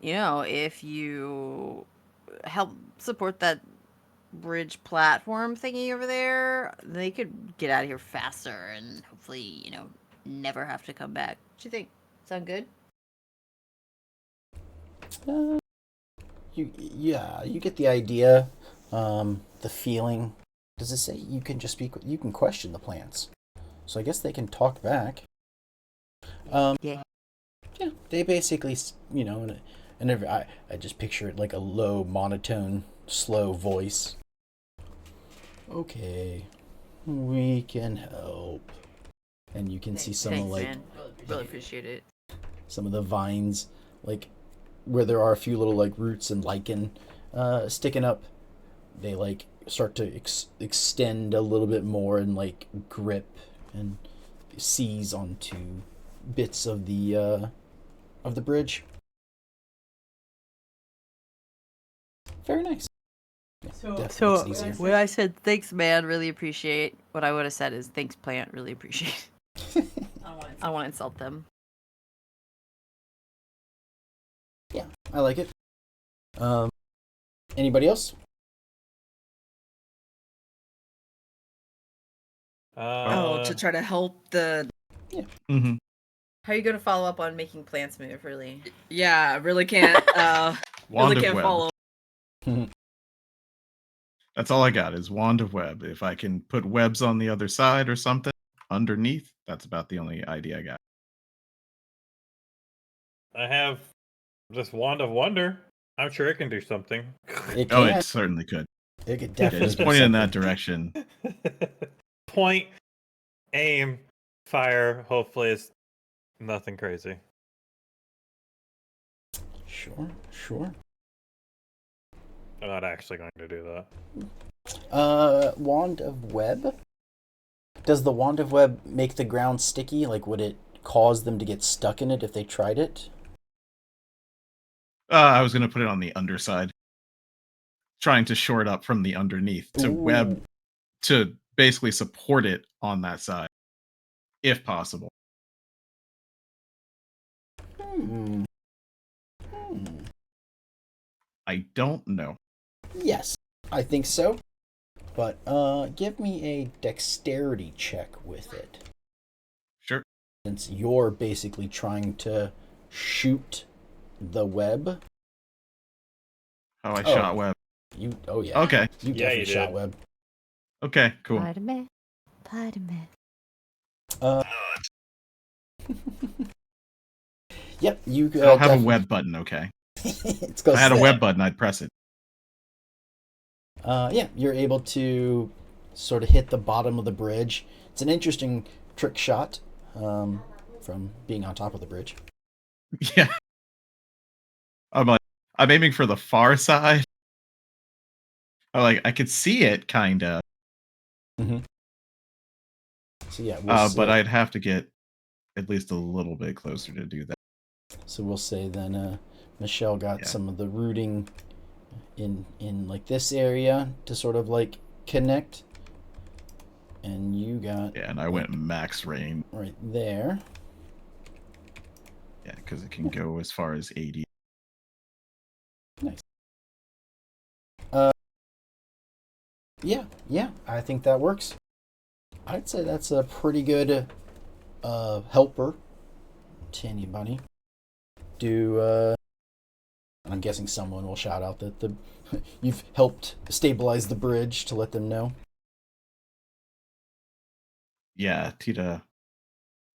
if you help support that bridge platform thingy over there, they could get out of here faster and hopefully, never have to come back. What you think? Sound good? You get the idea, the feeling. Does it say you can just speak? You can question the plants, so I guess they can talk back. Yeah. Yeah, they basically, and I just picture it like a low, monotone, slow voice. Okay, we can help, and you can see some Thanks, of like man. Really appreciate it. some of the vines, like where there are a few little like roots and lichen sticking up. They like start to extend a little bit more and like grip and seize onto bits of the bridge. Very nice. Yeah, So makes it easier. when I said thanks, man, really appreciate, what I would have said is thanks, plant, really appreciate. I don't want to insult them. Yeah, I like it. Anybody else? To try to help the. Mm-hmm. How are you going to follow up on making plants move, really? Yeah, I really can't. Wand really of can't web. follow. That's all I got is wand of web. If I can put webs on the other side or something underneath, that's about the only idea I got. I have this wand of wonder. I'm sure it can do something. It Oh, can. it certainly could. It could Yeah, definitely just do point it in something. that direction. Point, aim, fire. Hopefully, it's nothing crazy. Sure. I'm not actually going to do that. Wand of Web? Does the Wand of Web make the ground sticky? Like, would it cause them to get stuck in it if they tried it? I was going to put it on the underside. Trying to shore it up from the underneath to web, to basically support it on that side, if possible. I don't know. Yes, I think so. But give me a dexterity check with it. Sure. Since you're basically trying to shoot the web. Oh, I shot web. Oh yeah. Okay. You Yeah, definitely you shot did. web. Okay, cool. Pardon me. Yep, you I don't have a web button, okay. It's If I had a web web. button, I'd press it. Yeah, you're able to sort of hit the bottom of the bridge. It's an interesting trick shot from being on top of the bridge. Yeah. I'm aiming for the far side. I could see it, kinda. Mm-hmm. So yeah, But I'd have to get at least a little bit closer to do that. So we'll say then Michelle got some of the rooting in like this area to sort of like connect, and you got Yeah, and I went max range. right there. Yeah, because it can go as far as 80. Nice. Yeah, I think that works. I'd say that's a pretty good helper to anybody. I'm guessing someone will shout out that you've helped stabilize the bridge to let them know. Yeah, Tita,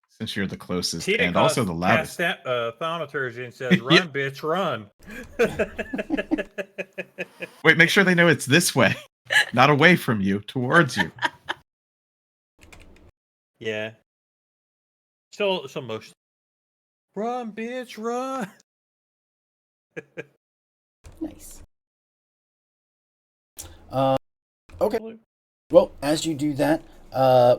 since you're the closest Tita and also the loudest. thaumaturgy and says, "Run, Yeah. bitch, run." Wait, make sure they know it's this way, not away from you, towards you. Yeah. So motion. Run, bitch, run. Nice. Okay. Well, as you do that,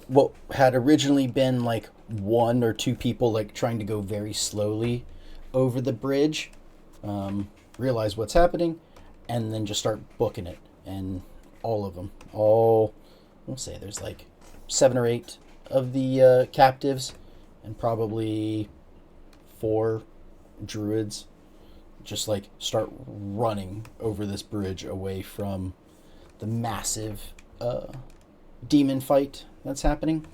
what had originally been like one or two people like trying to go very slowly over the bridge, realize what's happening, and then just start booking it. And all of them, we'll say there's like 7 or 8 of the captives, and probably 4 druids, just like start running over this bridge away from the massive demon fight that's happening.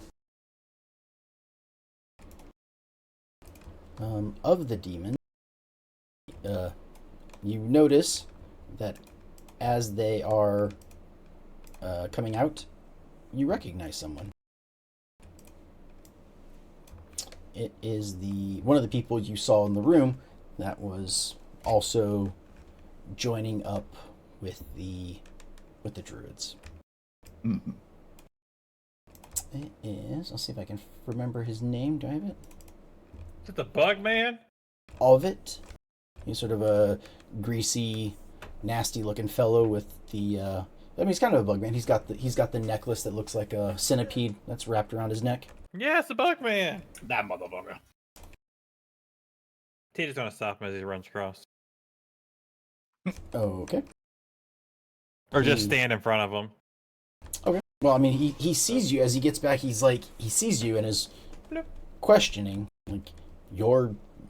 Of the demons, you notice that as they are coming out, you recognize someone. It is one of the people you saw in the room that was also joining up with the druids. Mm-hmm. It is. I'll see if I can remember his name. Do I have it? Is it the bug man? Ovid. He's sort of a greasy, nasty-looking fellow with the. I mean, he's kind of a bug man. He's got the necklace that looks like a centipede that's wrapped around his neck. Yeah, it's the bug man. That motherfucker. Tita's gonna stop him as he runs across, Okay. or just stand in front of him. Okay. Well, I mean, he sees you as he gets back. He sees you and is questioning like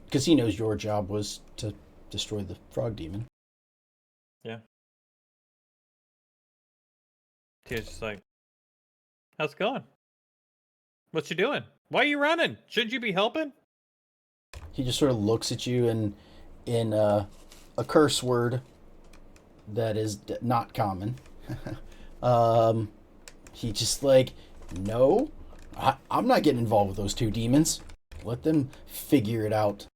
because he knows your job was to destroy the frog demon. Yeah. Tita's just like, "How's it going? What you doing? Why are you running? Shouldn't you be helping?" He just sort of looks at you and in a curse word that is not common. He just like, no, I'm not getting involved with those 2 demons. Let them figure it out.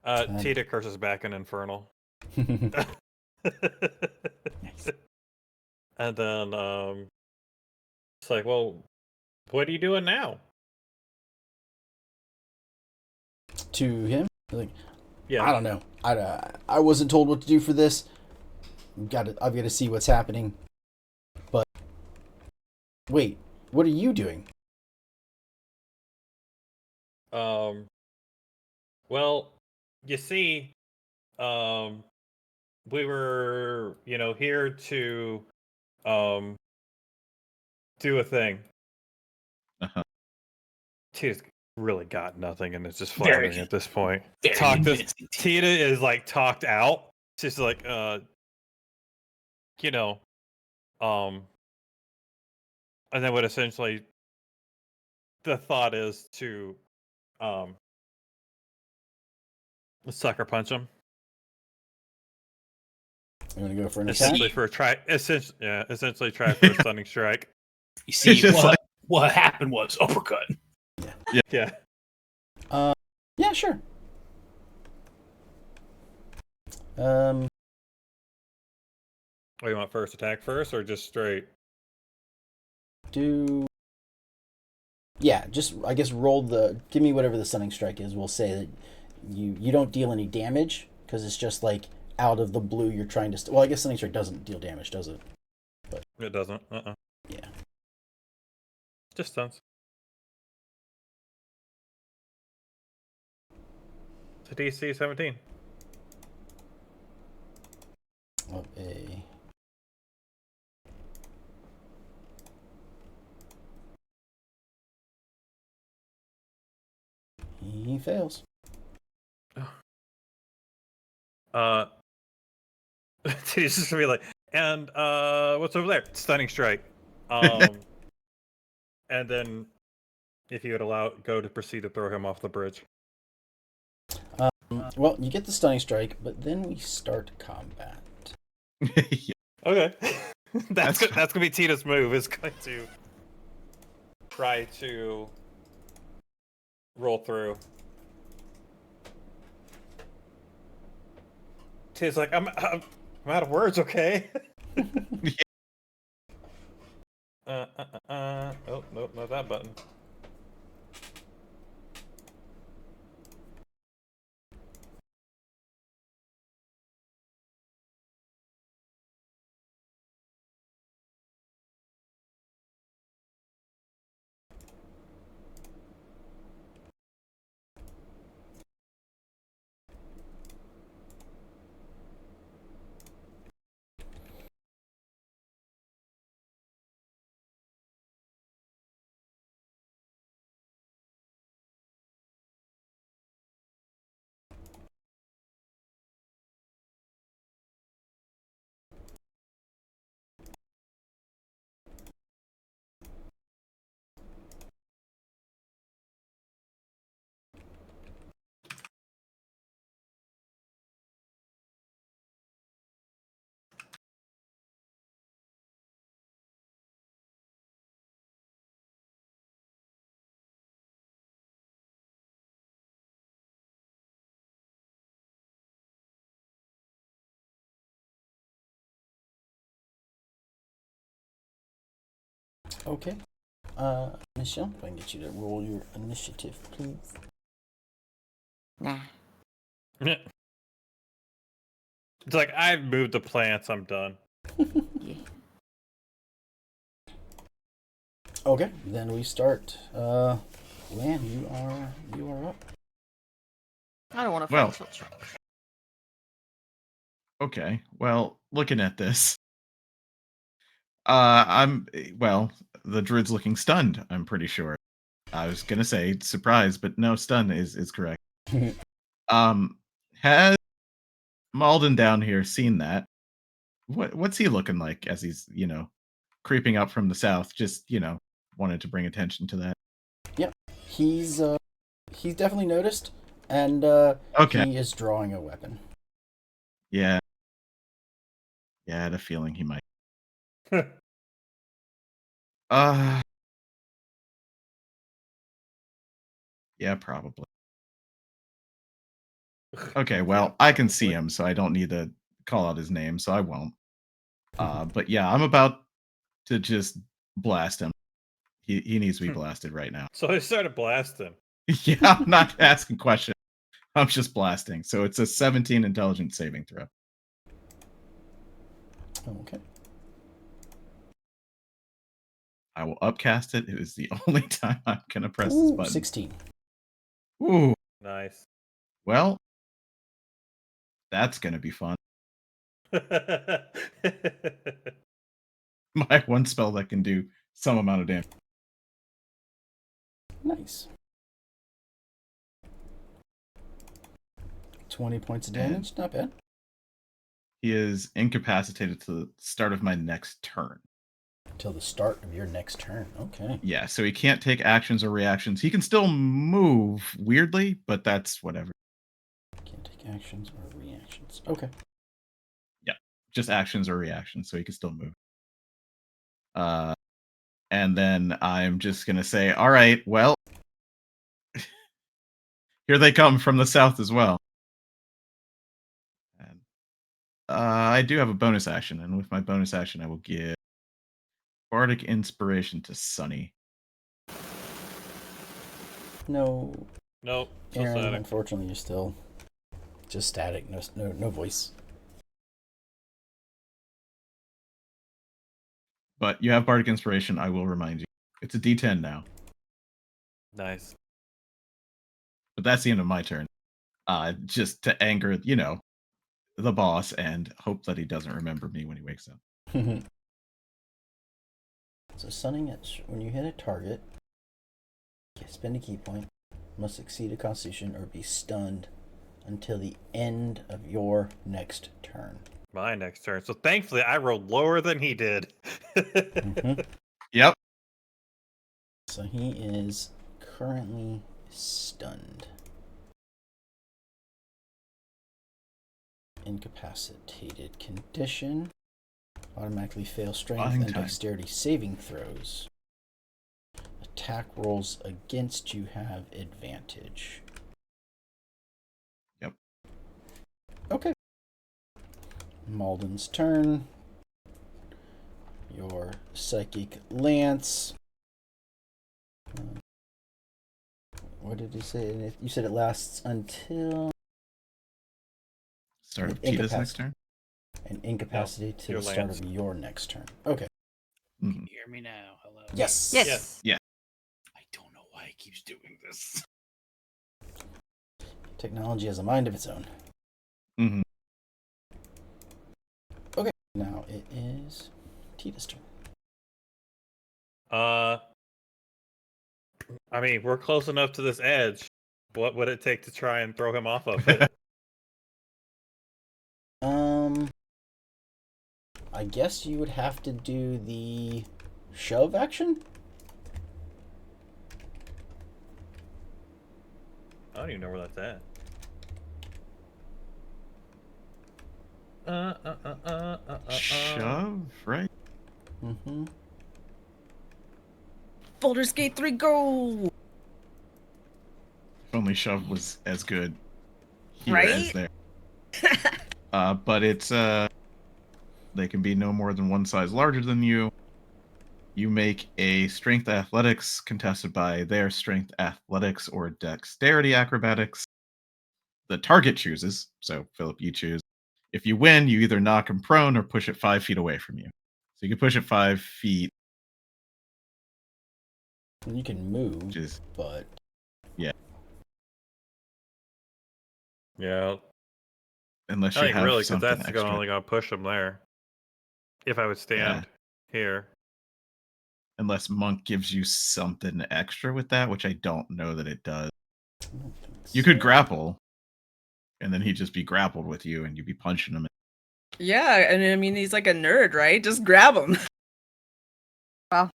Tita curses back in Infernal. Nice. And then it's like, well, what are you doing now? To him, like, Yeah. I don't know. I wasn't told what to do for this. I've got to see what's happening. But wait, what are you doing? Well, you see, we were, here to do a thing. Uh-huh. Tita's really got nothing, and it's just Very floundering at this point. Very convincing. Tita is like talked out. She's like, and then what essentially the thought is to sucker punch him. You want to go for an attack? Essentially for a essentially try for a stunning strike. You see, Just what happened was uppercut. Yeah. Yeah, sure. Oh, you want first attack first, or just straight? Yeah, just I guess give me whatever the stunning strike is. We'll say that you don't deal any damage because it's just like out of the blue you're trying to. Well, I guess stunning strike doesn't deal damage, does it? But It doesn't. yeah. Just stuns. It's a DC 17. Okay. He fails. He's just gonna be like, and what's over there? Stunning strike. And then, if you would go to proceed to throw him off the bridge. Well, you get the stunning strike, but then we start combat. Yeah. Okay. that's That's gonna be Tita's move. Is going to try to roll through. Tita's like, I'm out of words. Okay. Oh, nope, not that button. Okay. Michelle, if I can get you to roll your initiative, please. Nah. It's like, I've moved the plants. I'm done. Yeah. Okay, then we start. Lan, you are up. I don't want to Well. fight children. Okay. Well, looking at this, the druid's looking stunned. I'm pretty sure. I was gonna say surprised, but no, stun is correct. Has Malden down here seen that? What's he looking like as he's creeping up from the south? Just wanted to bring attention to that. Yep, he's definitely noticed, and Okay. he is drawing a weapon. Yeah. Yeah, I had a feeling he might. Yeah, probably. Okay, well, I can see him, so I don't need to call out his name, so I won't. But yeah, I'm about to just blast him. He needs to be blasted right now. So I started blasting. Yeah, I'm not asking questions. I'm just blasting. So it's a 17 intelligence saving throw. Okay. I will upcast it. It is the only time I'm going to press this Ooh, button. 16. Ooh, Nice. well, that's going to be fun. My one spell that can do some amount of damage. Nice. 20 points of And- damage. Not bad. He is incapacitated to the start of my next turn. Till the start of your next turn. Okay. Yeah, so he can't take actions or reactions. He can still move weirdly, but that's whatever. Can't take actions or reactions. Okay. Just actions or reactions, so he can still move. And then I'm just gonna say, all right, well, here they come from the south as well. And I do have a bonus action, and with my bonus action, I will give Bardic Inspiration to Sunny. No, Nope. So Aaron, static. unfortunately, you're still just static. No voice. But you have Bardic Inspiration, I will remind you. It's a D10 now. Nice. But that's the end of my turn. Just to anger, the boss and hope that he doesn't remember me when he wakes up. So stunning it when you hit a target, spend a key point, must succeed a Constitution or be stunned until the end of your next turn. My next turn. So thankfully, I rolled lower than he did. Mhm. Yep. So he is currently stunned. Incapacitated condition. Automatically fail strength Buying and time. dexterity saving throws. Attack rolls against you have advantage. Yep. Okay. Malden's turn. Your psychic lance. What did you say? You said it lasts until Start of Incapacit- Tita's next turn. an incapacity to your the start lance. of your next turn. Okay. Can Mhm. you hear me now? Hello. Yes. Yes. I don't know why it keeps doing this. Technology has a mind of its own. Mhm. Okay. Now it is Tita's turn. I mean, we're close enough to this edge. What would it take to try and throw him off of it? I guess you would have to do the shove action. I don't even know where that's at. Shove, right? Mm-hmm. Baldur's Gate 3, go! If only shove was as good here as Right? there. But it's they can be no more than one size larger than you. You make a strength athletics contested by their strength athletics or dexterity acrobatics. The target chooses. So Philip, you choose. If you win, you either knock him prone or push it 5 feet away from you. So you can push it 5 feet, You can move, which is but Yeah, unless I you think have really because something that's extra. only gonna push him there. If I would stand here. Unless Monk gives you something extra with that, which I don't know that it does. I don't think You so. could grapple, and then he'd just be grappled with you, and you'd be punching him. Yeah, and I mean, he's like a nerd, right? Just grab him. Wow.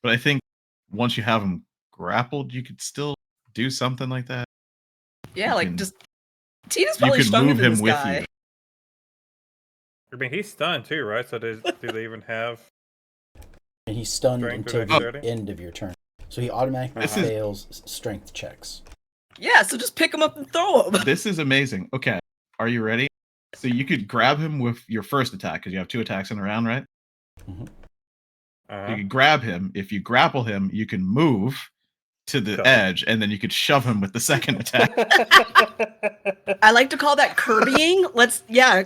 But I think once you have him grappled, you could still do something like that. Yeah, You like can- just. Tina's You probably could stronger move than him this with guy. you. I mean, he's stunned too, right? So do they even have? And he's stunned Strength or until the dexterity? end of your turn. So he automatically This is- fails strength checks. Yeah, so just pick him up and throw him. This is amazing. Okay, are you ready? So you could grab him with your first attack because you have 2 attacks in a round, right? Mm-hmm. You could grab him. If you grapple him, you can move to the Go. edge, and then you could shove him with the second attack. I like to call that Kirbying.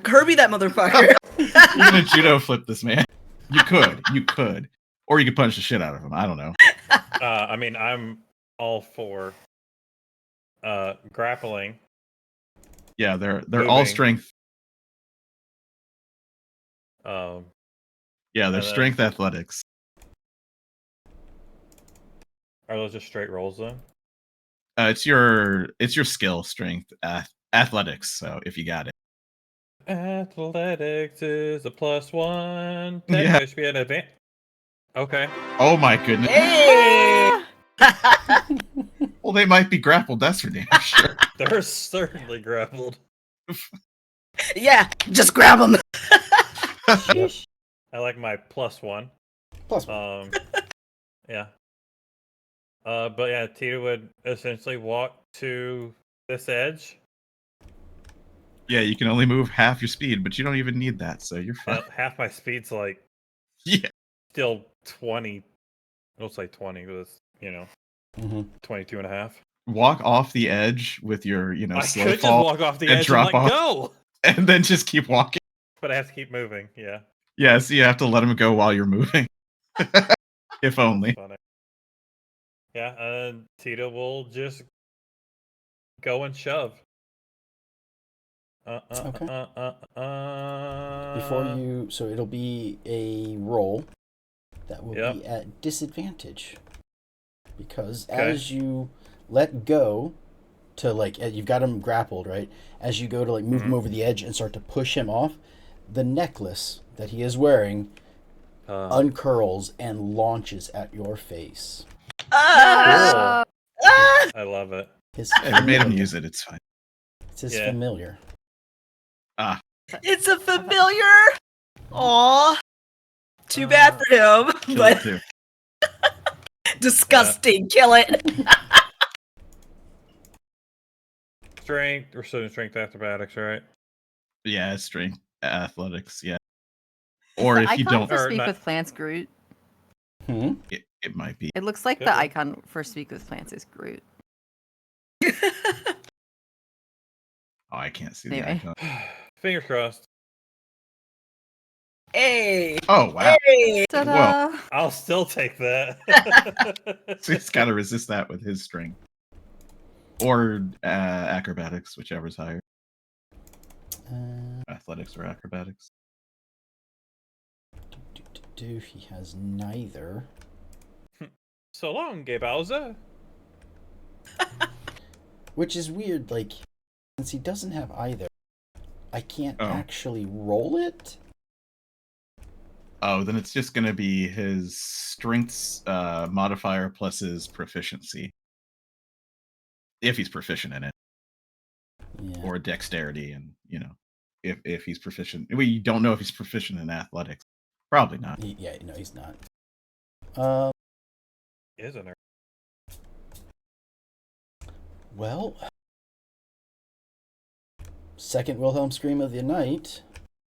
Kirby that motherfucker. You're gonna judo flip this man. You could, or you could punch the shit out of him. I don't know. I mean, I'm all for grappling. Yeah, they're all Moving. strength. Um, Yeah, they're And then- strength athletics. are those just straight rolls then? It's your skill strength athletics. So if you got it, Athletics is a +1. Yeah. Technically, I should be at advantage. Okay. oh my goodness. Hey! Well, they might be grappled. That's for damn sure. They're certainly grappled. Yeah, just grab him. Sheesh. I like my +1. +1. Yeah. But yeah, Tita would essentially walk to this edge. Yeah, you can only move half your speed, but you don't even need that, so you're fine. Half my speed's like Yeah. still 20. I'll say 20, but it's, Mm-hmm. 22 and a half. Walk off the edge with your, I slow could just fall, walk off the and edge drop and off. go. and then just keep walking. But I have to keep moving. Yeah. Yeah, so you have to let him go while you're moving. If only. Funny. Yeah, and Tita will just go and shove. Okay. Before So it'll be a roll that will Yep. be at disadvantage. Because Okay. as you let go to you've got him grappled, right? As you go to move him over the edge and start to push him off, the necklace that he is wearing uncurls and launches at your face. Ah! Ah! I love it. His Hey, we made him familiar. use it. It's fine. It's his Yeah. familiar. It's a familiar. Aw. Too bad for him, Kill but it too. disgusting. Kill it. Strength. We're still in strength acrobatics, right? Yeah, it's strength athletics. Yeah. Or The if you icon don't, for Or Speak not- with Plants Groot. Hmm? it might be. It looks like Could the be. icon for Speak with Plants is Groot. Oh, I can't see Anyway. the icon. Fingers crossed. Hey. Oh wow! Hey. Ta-da! I'll still take that. So he's got to resist that with his strength, or acrobatics, whichever's higher. Athletics or acrobatics. He has neither. So long, Gay Bowser. Which is weird, since he doesn't have either, I can't Oh. actually roll it. Oh, then it's just going to be his strengths modifier plus his proficiency, if he's proficient in it, Yeah. or dexterity, and if he's proficient. We don't know if he's proficient in athletics. Probably not. No, he's not. Isn't there? Well, second Wilhelm scream of the night.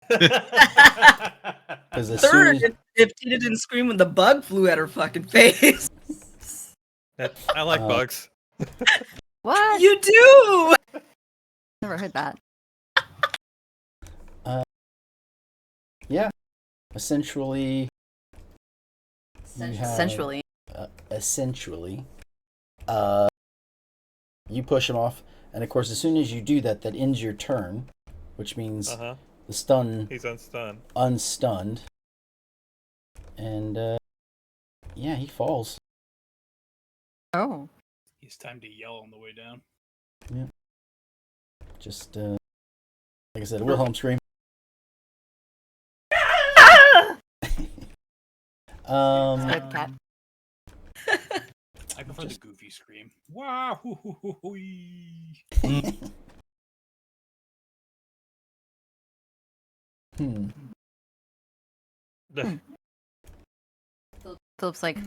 Because as soon Third, as if Tina didn't scream when the bug flew at her fucking face. I like Uh, bugs. What? You do. Never heard that. essentially, you have, Essentially. essentially, you push him off, and of course, as soon as you do that, that ends your turn, which means Uh-huh. the stun He's unstunned. unstunned, and yeah, he falls. Oh. It's time to yell on the way down. Just like I said, a Wilhelm scream. Good cat. I prefer the goofy scream. Wow! Hoo, hoo, hoo, hoo-ee. Hmm. Philip's like,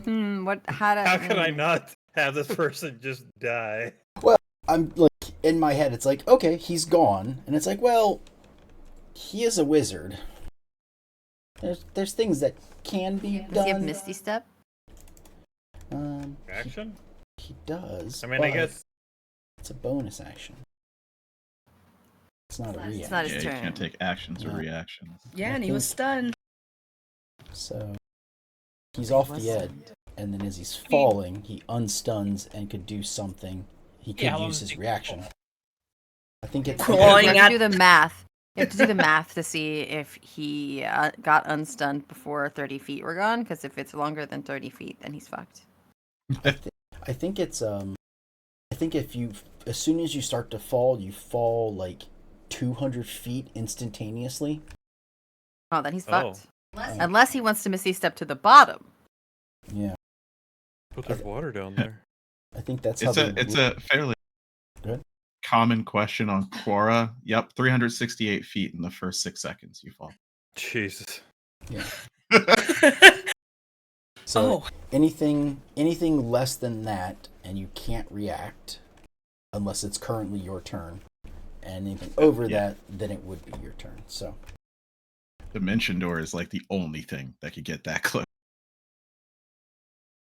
what? How can I not have this person just die? I'm like, in my head, it's like, okay, he's gone. And it's like, well, he is a wizard. There's things that can be done. Does he have Misty Step? Action? He does. I mean, I but guess. it's a bonus action. It's not a reaction. It's not Yeah, his you turn. can't take actions or Yeah. reactions. Yeah, and he was stunned. So he's off the edge, and then as he's falling, he unstuns and could do something. He could how long use does it his take to reaction. fall? I think it's Clawing You at- have to do the math. You have to do the math to see if he got unstunned before 30 feet were gone. Because if it's longer than 30 feet, then he's fucked. I think it's I think if you, as soon as you start to fall, you fall like 200 feet instantaneously. Oh, then he's Oh. fucked. Unless he wants to Misty Step to the bottom. Yeah, But there's water down there. I think that's It's how it's a fairly Go ahead. common question on Quora. Yep, 368 feet in the first 6 seconds you fall. Jesus. Yeah. So Oh, anything less than that, and you can't react unless it's currently your turn. And anything over Yeah. that, then it would be your turn. So Dimension Door is like the only thing that could get that close.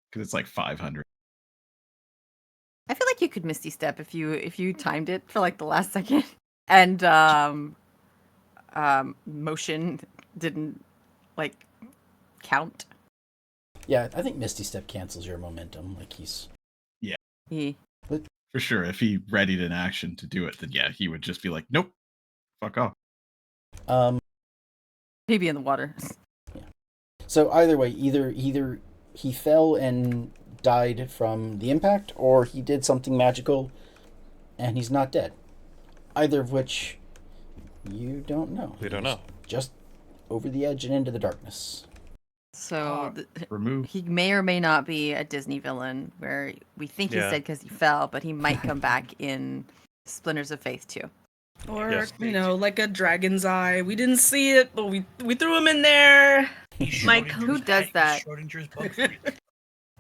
Because it's like 500. I feel like you could Misty Step if you timed it for like the last second, and motion didn't like count. yeah, I think Misty Step cancels your momentum. Like he's He For sure, if he readied an action to do it, then yeah, he would just be like, nope, fuck off. he'd be in the water. So either way, either he fell and died from the impact, or he did something magical and he's not dead. Either of which you don't know. We don't He's know. Just over the edge and into the darkness. So Remove. he may or may not be a Disney villain, where we think he's Yeah. dead because he fell, but he might come back in Splinters of Faith too. or Yes. like a dragon's eye. We didn't see it, but we threw him in there. Mike, who does that? Schrodinger's book for you.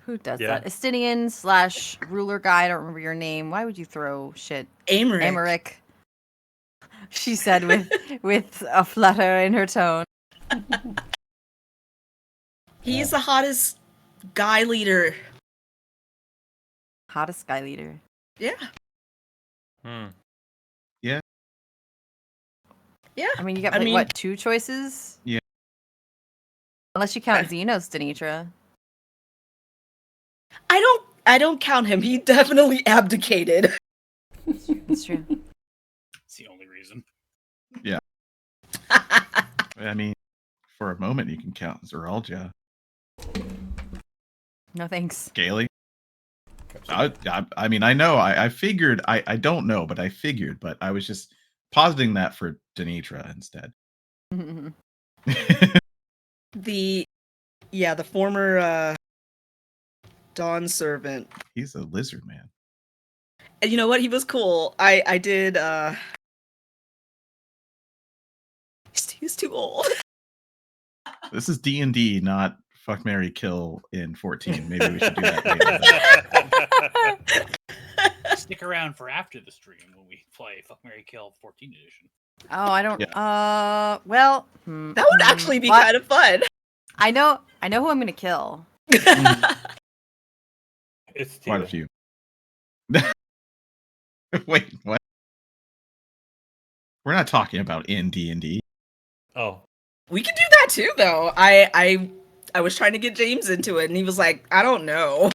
Who does Yeah. that? Estinian / ruler guy. I don't remember your name. Why would you throw shit? Amric. Amaric. She said with a flutter in her tone. He's the hottest guy leader. Hottest guy leader. Yeah. Hmm. I mean, you got I like, mean- what, 2 choices? Yeah. Unless you count Xenos, Denitra. I don't count him. He definitely abdicated. It's true. It's the only reason. I mean, for a moment, you can count Zeralja. No thanks. Gaily. I mean, I know. I figured. I don't know, but I figured. But I was just positing that for Denitra instead. The former Dawn servant. He's a lizard man. And you know what? He was cool. I did he's too old. This is D&D, not fuck, marry, kill in 14. Maybe we should do that later. Stick around for after the stream when we play Fuck, Marry, Kill 14 edition. Oh, I don't. Yeah. Well, That would actually be what? kind of fun. I know who I'm gonna kill. It's Quite a Tia. few. Wait, what? We're not talking about in D&D. Oh, We could do that too, though. I was trying to get James into it, and he was like, "I don't know."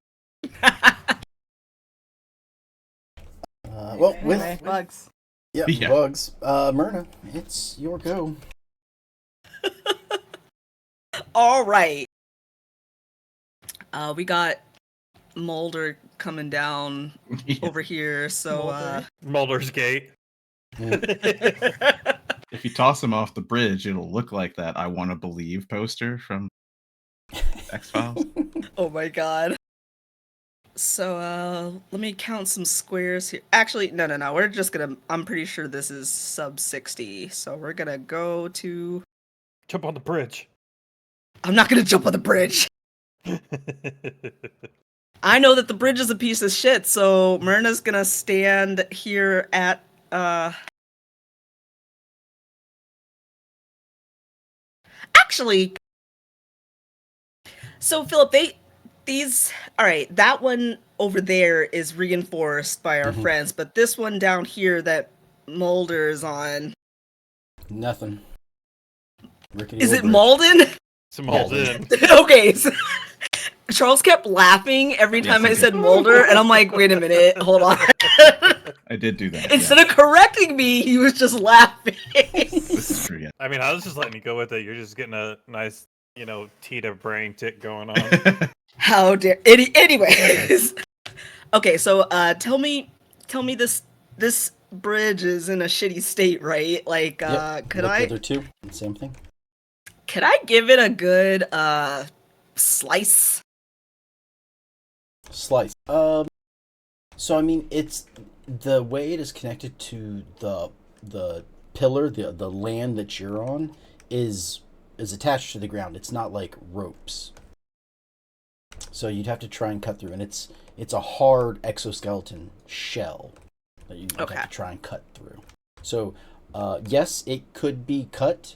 Well, with Bugs. yeah, Yeah. bugs. Myrna, it's your go. All right. We got Mulder coming down over here, so Mulder's Gate. If you toss him off the bridge, it'll look like that I Want to Believe poster from X-Files. oh my god. So let me count some squares here. Actually, no. We're just gonna. I'm pretty sure this is sub 60, so we're gonna go to. Jump on the bridge. I'm not gonna jump on the bridge. I know that the bridge is a piece of shit, so Myrna's gonna stand here at actually, so Philip, alright, that one over there is reinforced by our friends, but this one down here that Mulder's on. Nothing. Rickety Is old it bridge. Malden? It's Malden. Okay, so Charles kept laughing every Yes, time he I did. said Mulder, and I'm like, wait a minute, hold on. I did do that. Instead of correcting me, he was just laughing. This is true, yeah. I mean, I was just letting you go with it. You're just getting a nice, Tita brain tick going on. How dare? Anyways, okay. So, tell me, this bridge is in a shitty state, right? Like, Yep. could Like I? the other two, same thing. Could I give it a good slice? Slice. So I mean, it's the way it is connected to the pillar, the land that you're on is attached to the ground. It's not like ropes. So you'd have to try and cut through, and it's a hard exoskeleton shell that you have to try and cut through. So yes, it could be cut,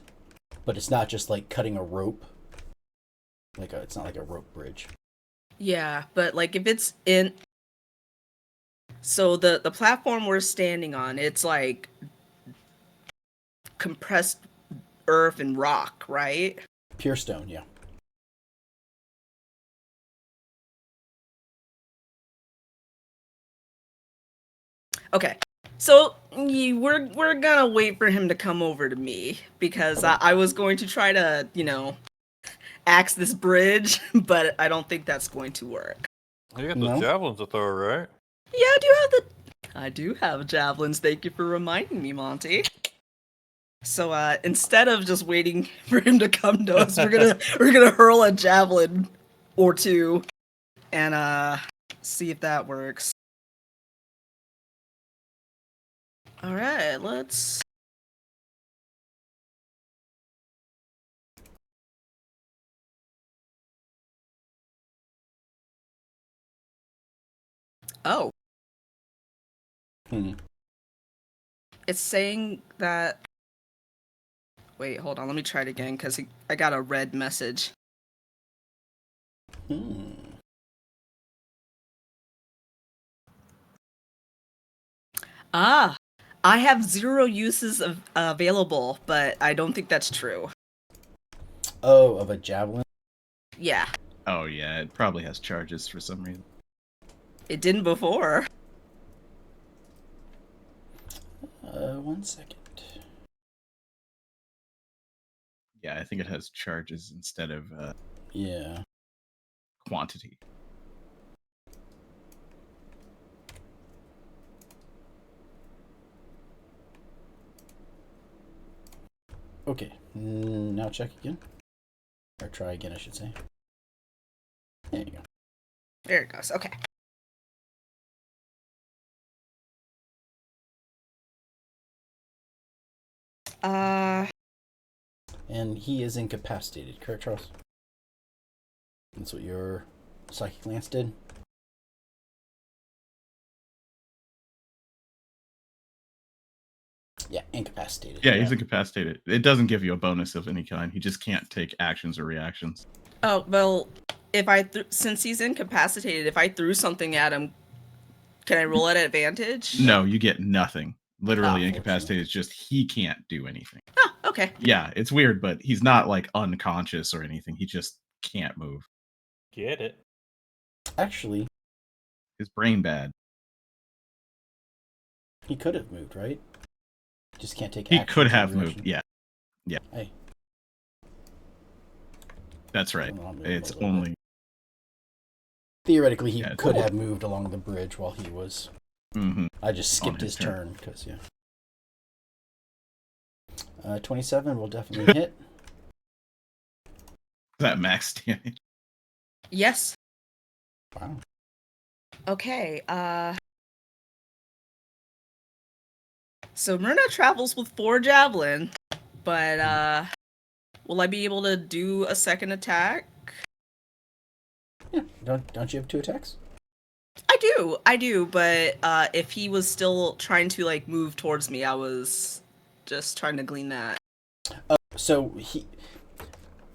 but it's not just like cutting a rope. It's not like a rope bridge. Yeah, but like if it's in, so the platform we're standing on, it's like compressed earth and rock, right? Pure stone, yeah. Okay, so we're gonna wait for him to come over to me because I was going to try to axe this bridge, but I don't think that's going to work. You got No. the javelins to throw, right? Yeah, I do have javelins. Thank you for reminding me, Monty. So instead of just waiting for him to come to us, we're gonna hurl a javelin or two and see if that works. All right, let's. Oh, it's saying that. Wait, hold on. Let me try it again because I got a red message. Ah, I have 0 uses available, but I don't think that's true. Oh, of a javelin? Yeah, Oh yeah, it probably has charges for some reason. it didn't before. 1 second. Yeah, I think it has charges instead of Yeah. quantity. Okay. Now check again. Or try again, I should say. There you go. There it goes. Okay. And he is incapacitated, correct, Charles? That's what your psychic lance did? Yeah, incapacitated. Yeah, he's incapacitated. It doesn't give you a bonus of any kind. He just can't take actions or reactions. Oh, well, if since he's incapacitated, if I threw something at him, can I roll at advantage? No, you get nothing. Literally Ah, incapacitated. It's just he can't do anything. Oh, okay. Yeah, it's weird, but he's not like unconscious or anything. He just can't move. Get it? Actually, His brain bad. he could have moved, right? Just can't take He action could or have reaction. moved. Yeah. Yeah. Hey. That's right. Well, I'll move It's a little only Theoretically, he Yeah, could have moved along the bridge while he was... mhm. I just skipped his his turn, because, yeah. 27 will definitely hit. that max damage. Yes. Wow. Okay. So Myrna travels with 4 javelin, but will I be able to do a second attack? Don't you have 2 attacks? I do, but if he was still trying to like move towards me, I was just trying to glean that. So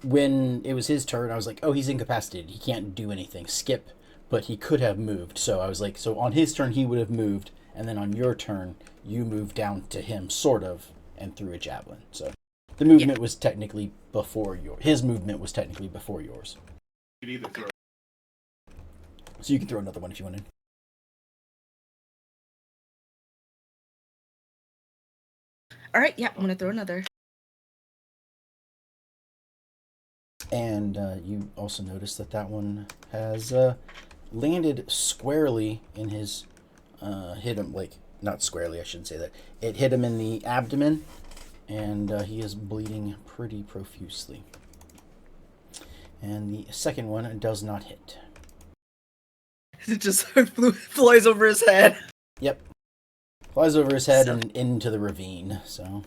when it was his turn, I was like, oh, he's incapacitated. He can't do anything. Skip. But he could have moved. So I was like, so on his turn, he would have moved. And then on your turn, you moved down to him, sort of, and threw a javelin. So the movement was technically before yours. His movement was technically before yours. You can either throw. So you can throw another one if you want to. All right, yeah, I'm gonna throw another. And you also notice that one has landed squarely in his, hit him, like, not squarely, I shouldn't say that. It hit him in the abdomen, and he is bleeding pretty profusely. And the second one does not hit. It just flies over his head. Yep. Flies over his head So- and into the ravine, so...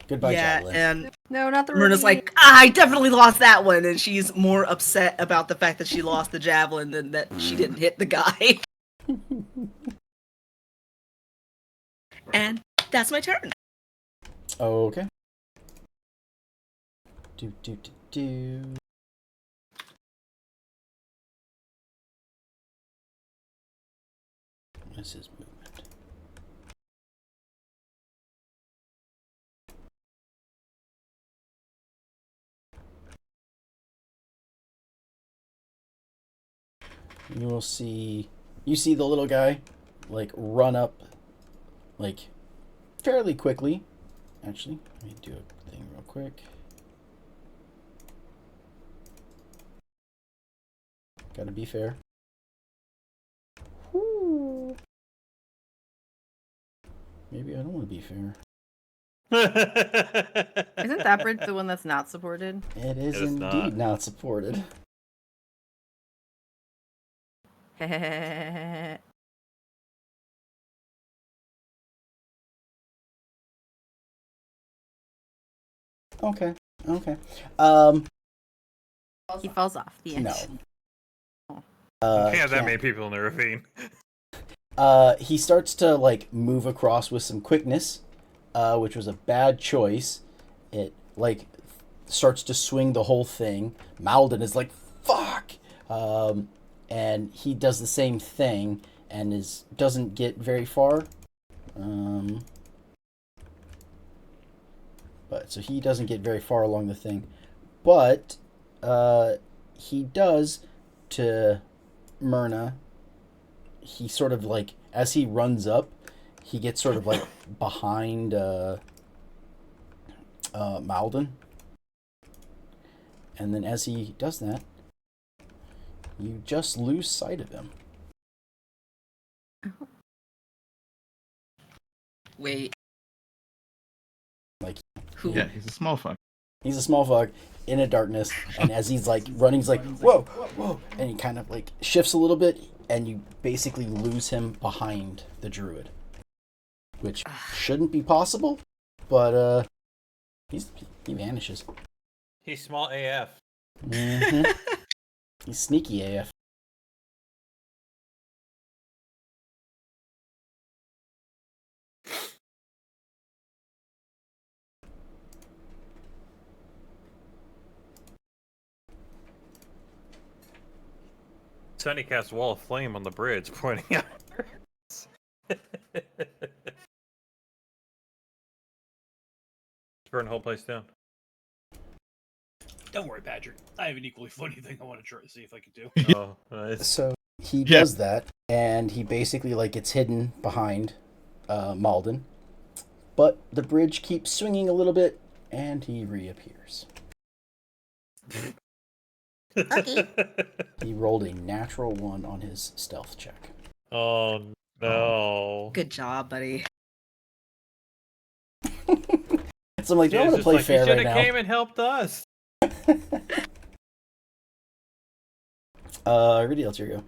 Goodbye, yeah, javelin. and No, not the Myrna's ravine. like, I definitely lost that one, and she's more upset about the fact that she lost the javelin than that she didn't hit the guy. And that's my turn. Okay. Do. What's his movement? You see the little guy, like, run up, like, fairly quickly. Actually, let me do a thing real quick. Gotta be fair. Whoo. Maybe I don't want to be fair. Isn't that bridge the one that's not supported? It is It is indeed not supported. Okay. He falls off. The end. No. Can't have that can't. many people in the ravine. He starts to, like, move across with some quickness, which was a bad choice. It, like, starts to swing the whole thing. Malden is like, fuck! And he does the same thing and doesn't get very far. So he doesn't get very far along the thing. But he does to Myrna. He sort of, like, as he runs up, he gets sort of, like, behind Malden. And then as he does that, you just lose sight of him. Wait. Like, Who? Yeah, he's a small fuck. he's a small fuck in a darkness, and as he's, like, running, he's like, whoa, whoa, and he kind of, like, shifts a little bit, and you basically lose him behind the druid. Which shouldn't be possible, but, he vanishes. He's small AF. Mm-hmm. He's sneaky AF. Sunny casts wall of flame on the bridge, pointing out. Burn the whole place down. Don't worry, Patrick. I have an equally funny thing I want to try to see if I can do. Oh, nice. So he does that, and he basically, like, gets hidden behind Malden. But the bridge keeps swinging a little bit, and he reappears. Okay. He rolled a natural 1 on his stealth check. Oh no. Good job, buddy. So I'm like, do I He want was to just play like, fair you should right have now? came and helped us. Everybody else, here you go.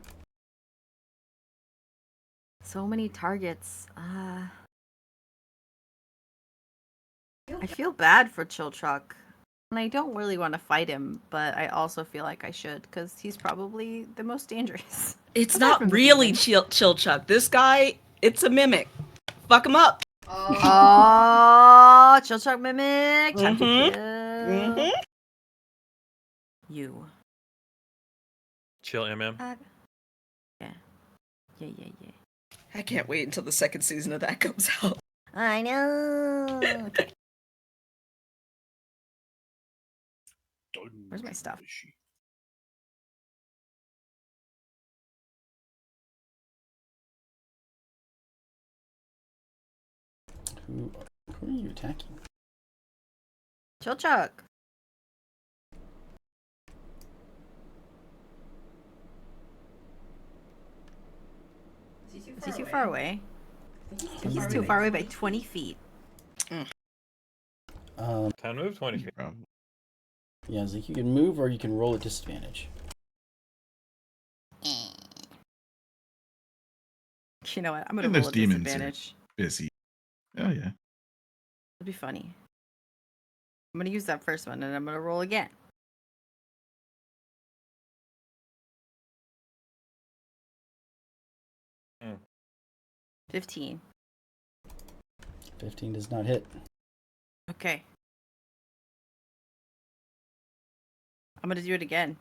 So many targets. I feel bad for Chill Truck. And I don't really want to fight him, but I also feel like I should, because he's probably the most dangerous. It's Aside from not the really demon. chill Chuck. This guy, it's a mimic. Fuck him up. Oh, chill chuck mimic. Time to Mhm. kill. Mhm. You. Chill, MM. Yeah. Yeah. I can't wait until the second season of that comes out. I know. Okay. Where's my stuff? Who are you attacking? Chill chuck. Is he too far away? He's too far away by 20 feet. Um, Time to move 20 feet. yeah, it's like you can move or you can roll at disadvantage. You know what? I'm gonna And roll those a demons are- disadvantage. Busy. Oh yeah. It'll be funny. I'm gonna use that first one and I'm gonna roll again. Hmm. 15. 15 does not hit. Okay. I'm gonna do it again.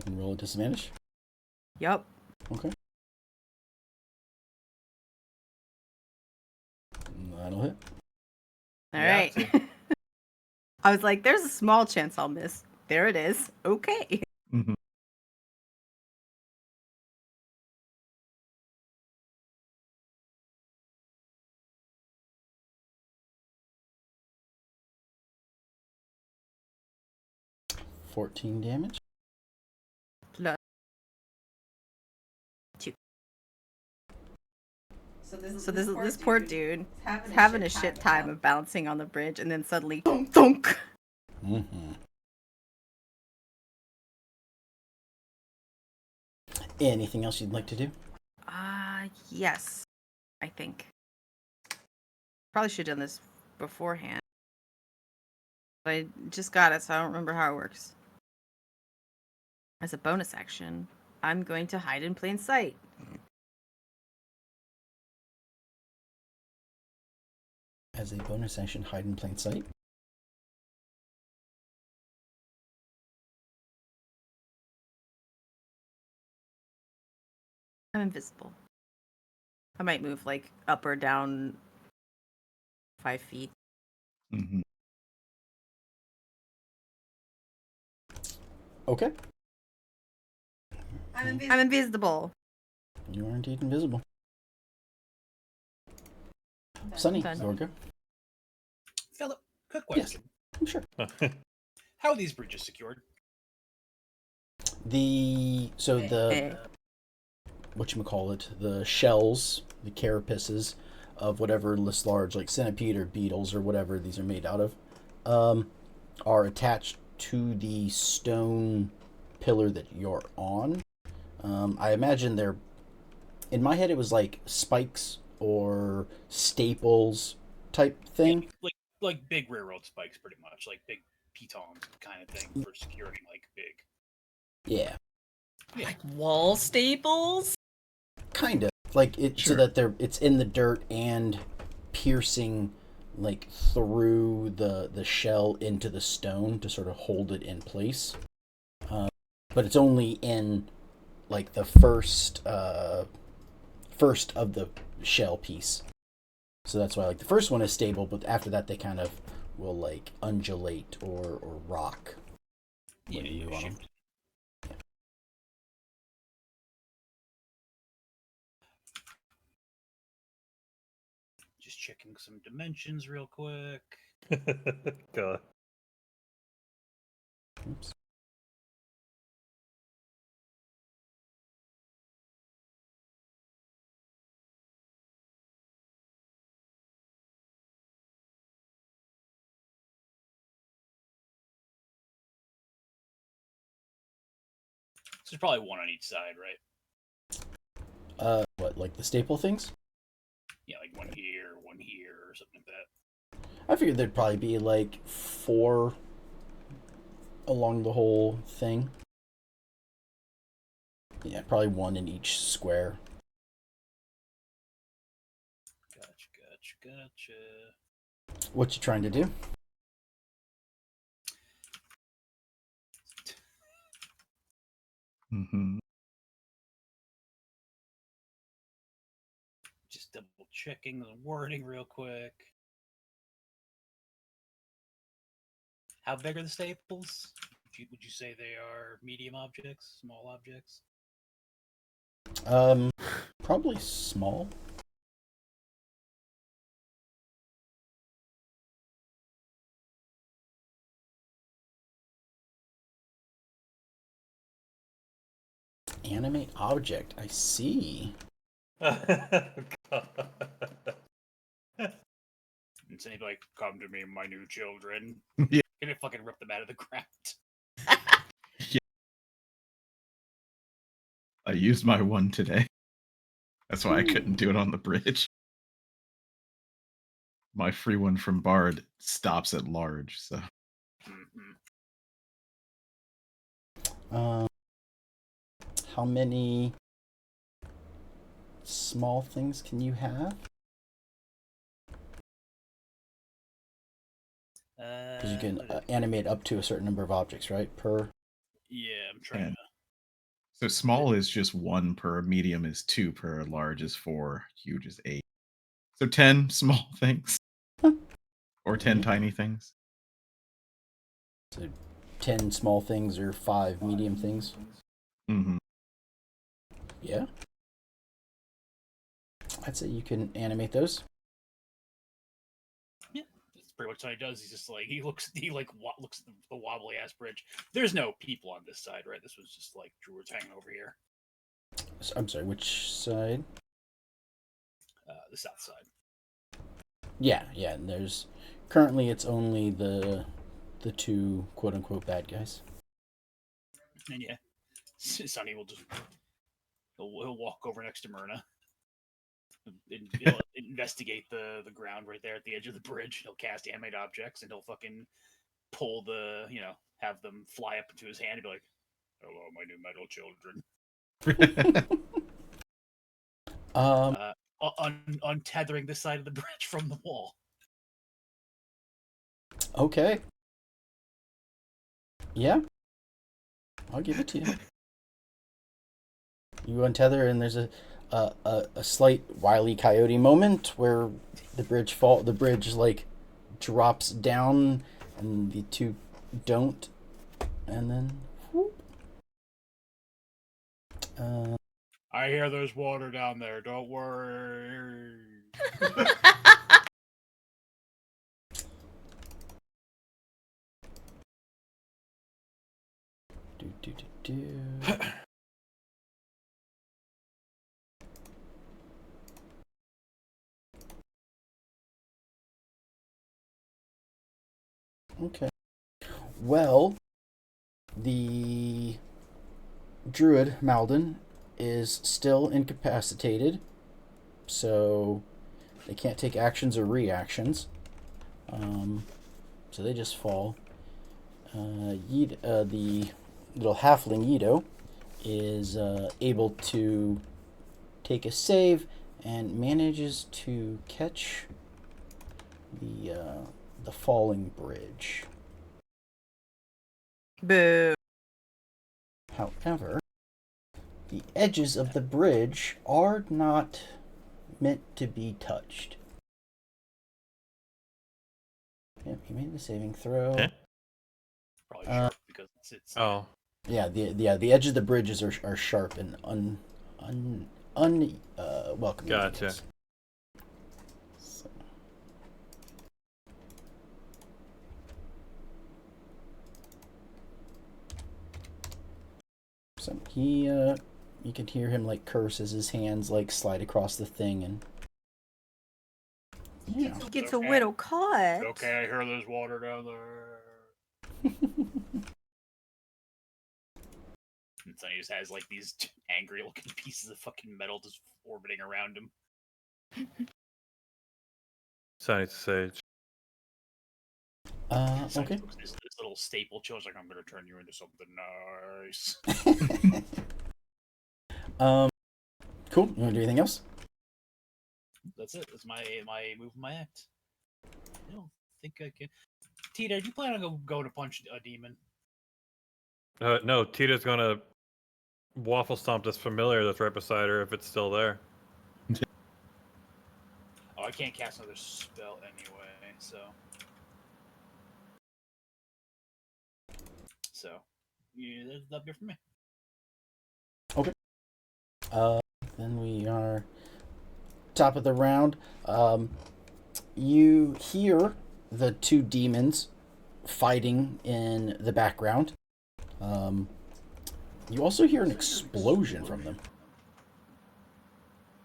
And roll at disadvantage. Yup. Okay. That'll hit. All Yeah, right. I was like, there's a small chance I'll miss. There it is. Okay. Mhm. $14 damage. Plus 2. So this poor dude is having a shit time of bouncing on the bridge and then suddenly thunk thunk. Mm-hmm. Anything else you'd like to do? Yes. I think. Probably should have done this beforehand. But I just got it, so I don't remember how it works. As a bonus action, I'm going to hide in plain sight. As a bonus action, hide in plain sight. I'm invisible. I might move like up or down 5 feet. Mhm. Okay. I'm invisible. You are indeed invisible. Sunny, Done. Zorga. Philip, quick Yes. question. Sure. How are these bridges secured? The whatchamacallit, the shells, the carapaces of whatever this large, like centipede or beetles or whatever these are made out of, are attached to the stone pillar that you're on. I imagine they're, in my head it was like spikes or staples type thing. Yeah, like big railroad spikes, pretty much, like big pitons kind of thing for securing, like big. Yeah, Like wall staples? kind of like it, so Sure. that it's in the dirt and piercing like through the shell into the stone to sort of hold it in place. But it's only in like the first of the shell piece. So that's why like the first one is stable, but after that they kind of will like undulate or rock when Yeah, you move on them. shift. Just checking some dimensions real quick. God. Oops. So there's probably one on each side, right? What, like the staple things? Yeah, like one here, or something like that. I figured there'd probably be like 4 along the whole thing. Yeah, probably 1 in each square. Gotcha. What you trying to do? Mm-hmm. Just double checking the wording real quick. How big are the staples? Would you say they are medium objects, small objects? Probably small. Animate object. I see. And so he'd be like, "Come to me, my new children." Yeah. Gonna fucking rip them out of the ground. Yeah. I used my 1 today. That's why I couldn't do it on the bridge. My free one from Bard stops at large, so. Mm-hmm. How many small things can you have? Because you can animate up to a certain number of objects, right? Per. Yeah, I'm trying to. So small is just 1 per, medium is 2 per, large is 4, huge is 8. So 10 small things. Or 10 tiny things. So 10 small things or 5 medium things. Mm-hmm. Yeah. I'd say you can animate those. Yeah, that's pretty much what he does. He's just like looks at the wobbly ass bridge. There's no people on this side, right? This was just like Druids hanging over here. I'm sorry, which side? The south side. Yeah, and there's currently it's only the 2 quote unquote bad guys. And yeah, Sonny will just he'll walk over next to Myrna. He'll investigate the ground right there at the edge of the bridge. He'll cast animate objects and he'll fucking pull have them fly up into his hand and be like, "Hello, my new metal children." Untethering this side of the bridge from the wall. Okay. Yeah. I'll give it to you. You untether, and there's a slight Wile E. Coyote moment where the bridge like drops down, and the 2 don't, and then. Whoop. I hear there's water down there. Don't worry. Do. Okay. Well, the druid Malden is still incapacitated, so they can't take actions or reactions. So they just fall. The little halfling Yido is able to take a save and manages to catch the falling bridge. Boo. However, the edges of the bridge are not meant to be touched. Yep, he made the saving throw. Okay. Probably sharp because it's Oh, Yeah, the edges of the bridges are sharp and welcoming. Gotcha. So he you can hear him like curse as his hands like slide across the thing, and yeah. He gets Okay. a little caught. okay. I hear there's water down there. And so he just has like these angry looking pieces of fucking metal just orbiting around him. Sonny's Sage. Okay. This little staple chill's like, I'm gonna turn you into something nice. Cool. You want to do anything else? That's it. That's my move, my act. I don't think I can. Tita, do you plan on going to punch a demon? No, Tita's gonna waffle stomp this familiar that's right beside her if it's still there. Oh, I can't cast another spell anyway, so. Yeah, that'll be it for me. Okay. Then we are top of the round. You hear the two demons fighting in the background. You also hear an explosion from them.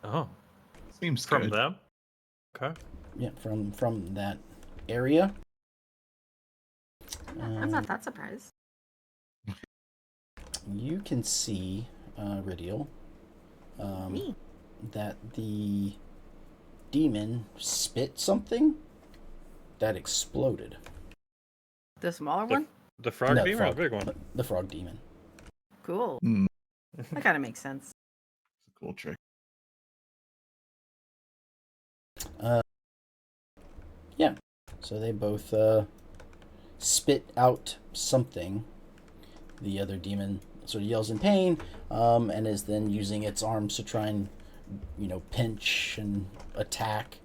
Oh, Seems from good. them? Okay. Yeah, from that area. I'm not that surprised. You can see, Ridial, Me. that the demon spit something that exploded. The smaller one? The frog No, demon or the big one? The frog demon. Cool. Mm, That kind of makes sense. cool trick. Yeah. So they both spit out something. The other demon sort of yells in pain, and is then using its arms to try and, pinch and attack.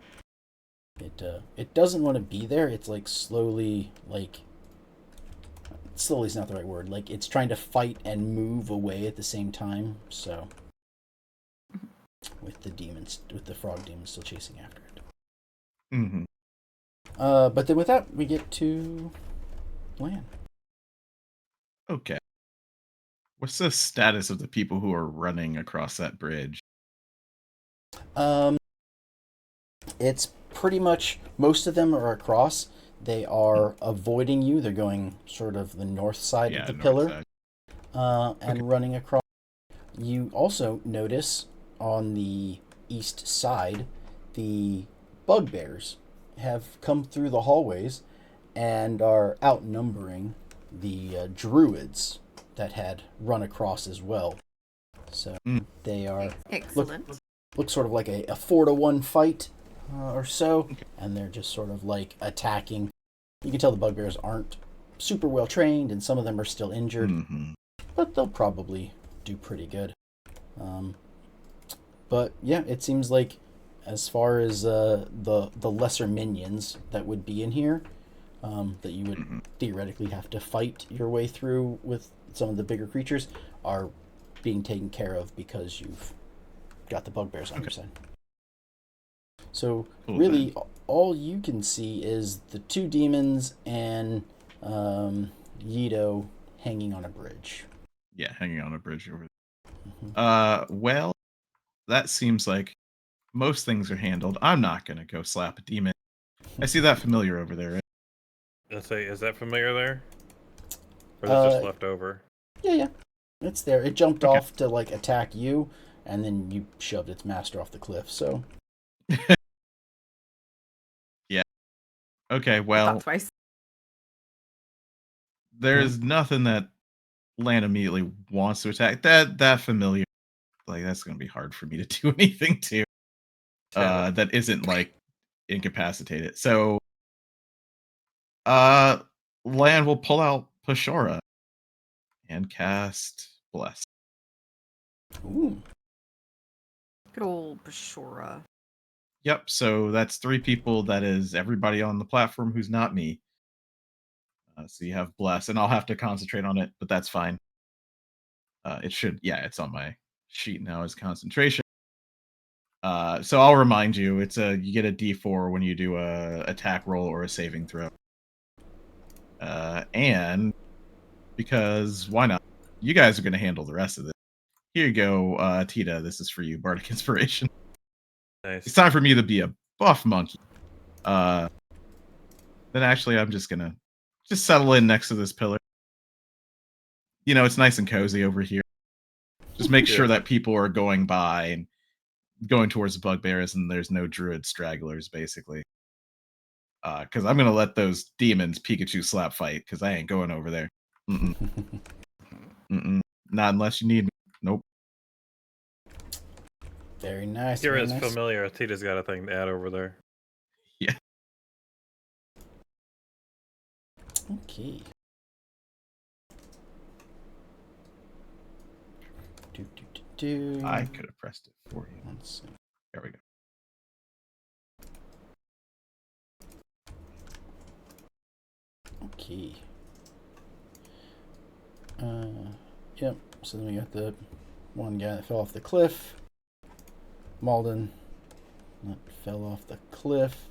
It doesn't want to be there. It's like slowly is not the right word. Like it's trying to fight and move away at the same time. So with the frog demon still chasing after it. Mm-hmm. But then with that, we get to Lan. Okay. What's the status of the people who are running across that bridge? It's pretty much most of them are across. They are avoiding you. They're going sort of the north side of the north pillar, side. and running across. You also notice on the east side, the bugbears have come through the hallways and are outnumbering the druids that had run across as well. So they are Excellent. look sort of like a 4-to-1 fight or so, and they're just sort of like attacking. You can tell the bugbears aren't super well trained, and some of them are still injured, but they'll probably do pretty good. But yeah, it seems like as far as the lesser minions that would be in here, that you would theoretically have to fight your way through with some of the bigger creatures, are being taken care of because you've got the bugbears on your side. So really, all you can see is the two demons and Yido hanging on a bridge. Yeah, hanging on a bridge over there. Well, that seems like most things are handled. I'm not going to go slap a demon. I see that familiar over there, right? Let's say, is that familiar there? Or is it just left over? Yeah. It's there. It jumped off to like attack you, and then you shoved its master off the cliff, so. Yeah. Okay, well, Thought twice. there's nothing that Lan immediately wants to attack. That familiar, like, that's going to be hard for me to do anything to. That isn't like incapacitated. So Lan will pull out Pashora and cast Bless. Ooh. Good old Bashora. Yep, so that's 3 people. That is everybody on the platform who's not me. So you have Bless, and I'll have to concentrate on it, but that's fine. It should, it's on my sheet now as concentration. So I'll remind you, you get a D4 when you do a attack roll or a saving throw. And because why not? You guys are going to handle the rest of this. Here you go, Tita. This is for you, Bardic Inspiration. Nice. It's time for me to be a buff monkey. Then actually, I'm just gonna settle in next to this pillar. It's nice and cozy over here. Just make sure that people are going by and going towards the bugbears, and there's no druid stragglers, basically. Because I'm gonna let those demons Pikachu slap fight. Because I ain't going over there. Mm-mm. Mm-mm. Not unless you need me. Nope. Very nice. You're very as nice. familiar as Tita's got a thing to add over there. Yeah. Okay. I could have pressed it for you. Let's see. There we go. Okay. Yep. So then we got the one guy that fell off the cliff. Malden. That fell off the cliff.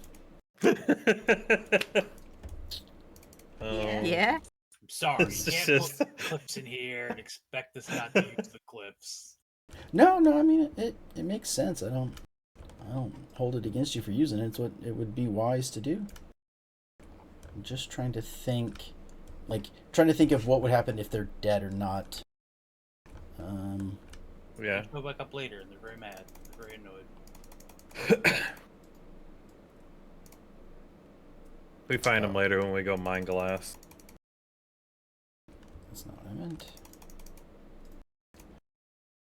Yeah. I'm sorry. It's You can't just- put clips in here and expect us not to use the clips. No, I mean it makes sense. I don't hold it against you for using it. It's what it would be wise to do. I'm just trying to think of what would happen if they're dead or not. Yeah. Go back up later, and they're very mad. They're very annoyed. We find them later when we go mine glass. That's not what I meant.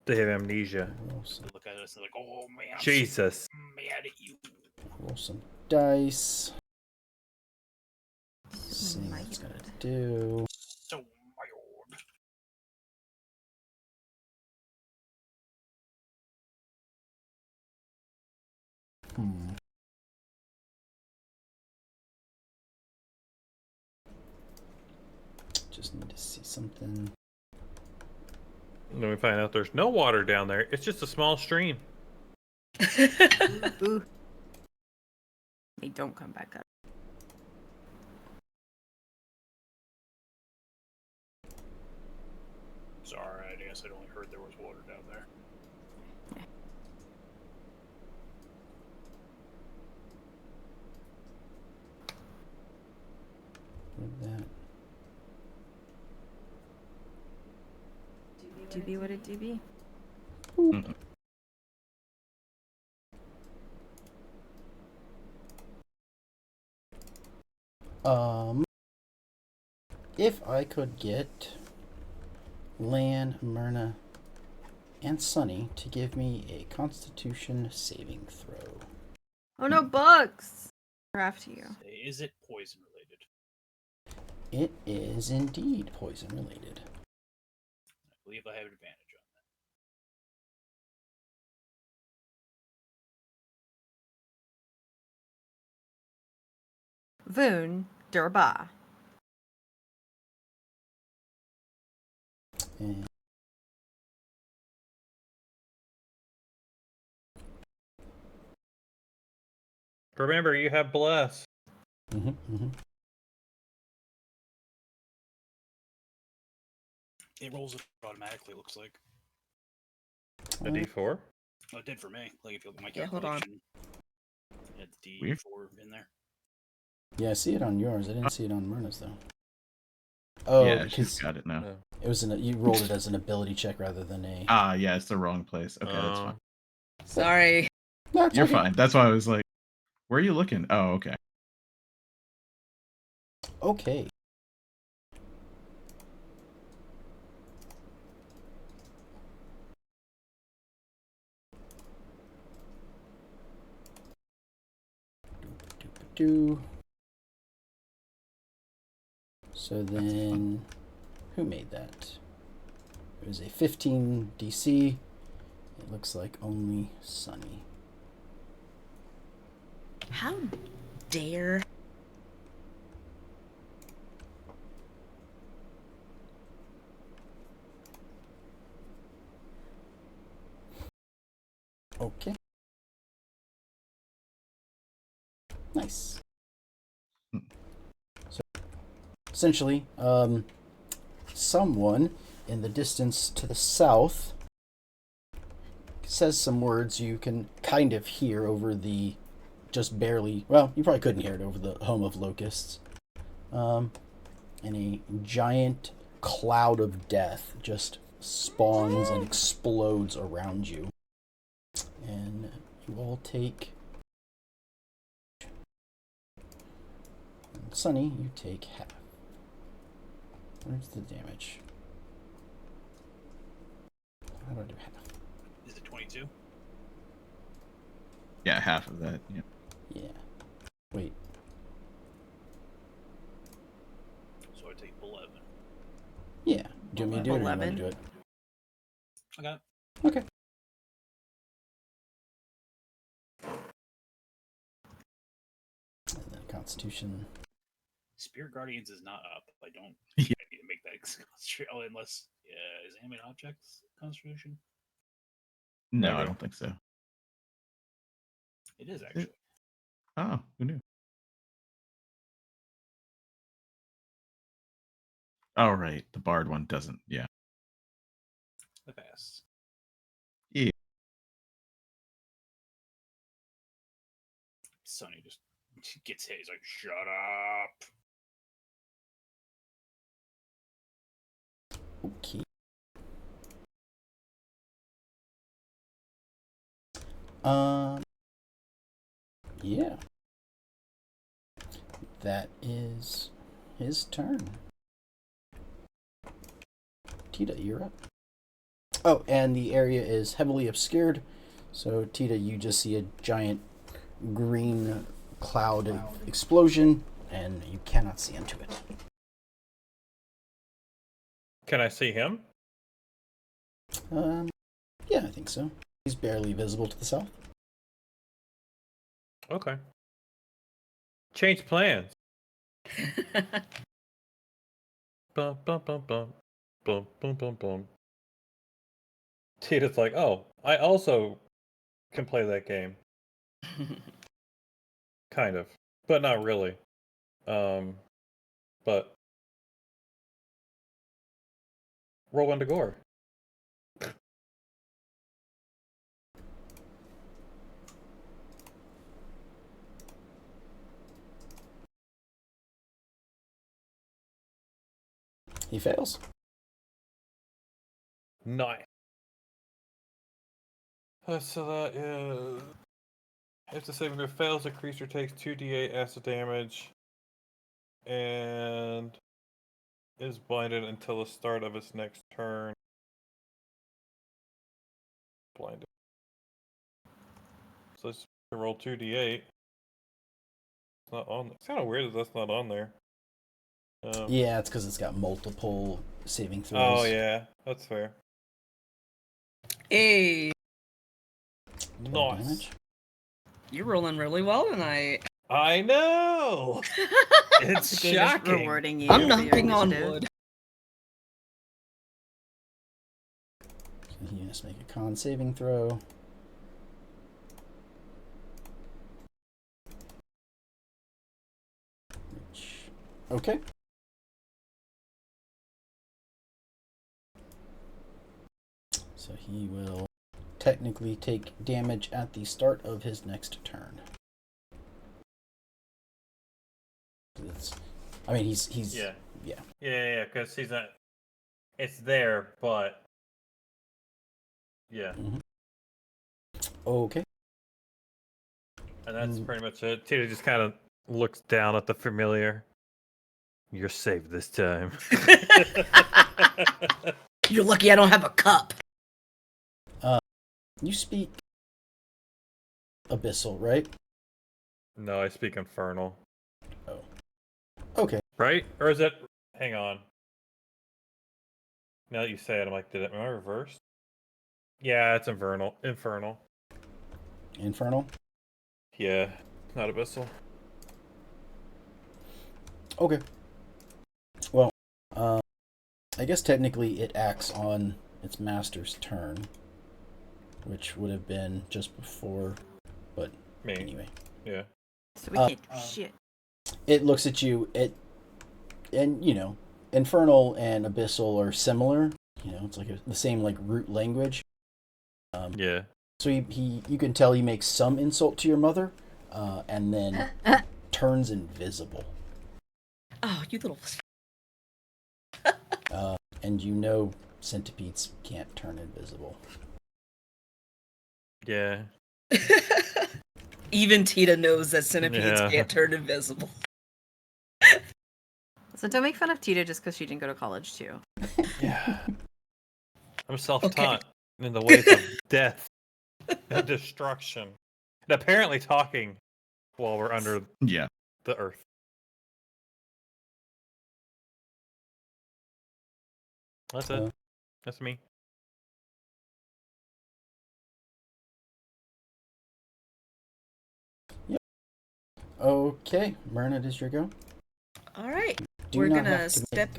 They have amnesia. Roll some, They look at us and they're like, "Oh man, I'm Jesus. so mad at you." roll some dice. See what it's gonna do. So mad. Just need to see something. And then we find out there's no water down there. It's just a small stream. Ooh. They don't come back up. Sorry, I guess I'd only heard there was water down there. With that. DB, what did DB? Mhm. If I could get Lan, Myrna, and Sunny to give me a Constitution saving throw. Oh no, bugs! They're after you. Is it poison related? It is indeed poison related. I believe I have an advantage on Voon Durba. And Remember, you have bless. It rolls it automatically. Looks like. A D4. Oh, it did for me. Like if you look at my Yeah, hold on. calculation, it had the Weird. D4 in there. Yeah, I see it on yours. I didn't see it on Myrna's though. Oh, Yeah, she's because got it now. No. it was you rolled it as an ability check rather than a. Ah, yeah, it's the wrong place. Okay, that's Oh. fine. Sorry. No, it's You're okay. fine. That's why I was like, where are you looking? Oh, okay. Okay. Do. So then, who made that? It was a 15 DC. It looks like only Sunny. How dare? Okay. Nice. So, essentially, someone in the distance to the south says some words you can kind of hear over the just barely, well, you probably couldn't hear it over the home of locusts. And a giant cloud of death just spawns and explodes around you. And you all take Sunny, you take half. Where's the damage? How do I do half? Is it 22? Yeah, half of that. Yeah. Yeah. Wait. So I take 11. Yeah. Do you want me to do it or you want to 11? do it? I got it. Okay. And then Constitution. Spirit Guardians is not up. I don't Yeah. think I need to make that concentration. Oh, unless is animate objects concentration? No, Okay. I don't think so. It is actually. Oh, who knew? Oh, right. The Bard one doesn't. Yeah. The pass. Yeah. Sonny just gets hit. He's like, "Shut up." Okay. Yeah. That is his turn. Tita, you're up. Oh, and the area is heavily obscured. So, Tita, you just see a giant green cloud of explosion, and you cannot see into it. Can I see him? Yeah, I think so. He's barely visible to the south. Okay. Change plans. Bum, bum, bum, bum. Bum, bum, bum, bum. Tita's like, oh, I also can play that game. Kind of. But not really. But roll one to gore. He fails. Nice. So that is... If the saving throw fails, the creature takes 2d8 acid damage and is blinded until the start of its next turn. Blinded. So let's roll 2d8. It's not on. It's kind of weird that that's not on there. Yeah, it's because it's got multiple saving throws. Oh yeah, that's fair. Hey, 12 Nice. damage. you're rolling really well tonight. I know. It's The game is shocking. rewarding you. I'm for your knocking on initiative. wood. So he has to make a con saving throw. Okay. So he will technically take damage at the start of his next turn. I mean, he's Yeah. yeah. Yeah, because he's not. It's there, but yeah, Okay. and that's pretty much it. Tita just kind of looks down at the familiar. You're safe this time. You're lucky I don't have a cup. You speak Abyssal, right? No, I speak infernal. Oh. Okay. Right? Or is it? Hang on. Now that you say it, I'm like, am I reversed? Yeah, it's infernal. Infernal. Infernal. Yeah, not abyssal. Okay. Well, I guess technically it acts on its master's turn, which would have been just before, but Me. anyway. Yeah. So we can't do shit. It looks at you, and you know, infernal and abyssal are similar. You know, it's like the same like root language. Yeah. So you can tell he makes some insult to your mother, and then turns invisible. Oh, you little. And you know centipedes can't turn invisible. Yeah. Even Tita knows that centipedes Yeah. can't turn invisible. Also, don't make fun of Tita just because she didn't go to college too. Yeah. I'm self-taught in the ways of death and destruction. And apparently talking while we're under Yeah. the earth. That's it. That's me. Okay, Myrna, it is your go. All right. Do We're not gonna have to step.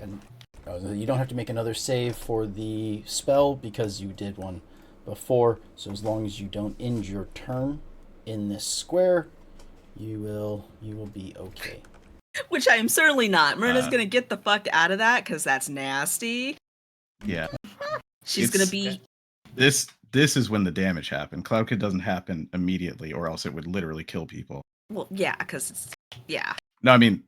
you don't have to make another save for the spell because you did one before. So as long as you don't end your turn in this square, you will be okay. Which I am certainly not. Myrna's gonna get the fuck out of that because that's nasty. Yeah. She's gonna be. This is when the damage happened. Cloud Kid doesn't happen immediately, or else it would literally kill people. Well, yeah, because it's. Yeah. No, I mean,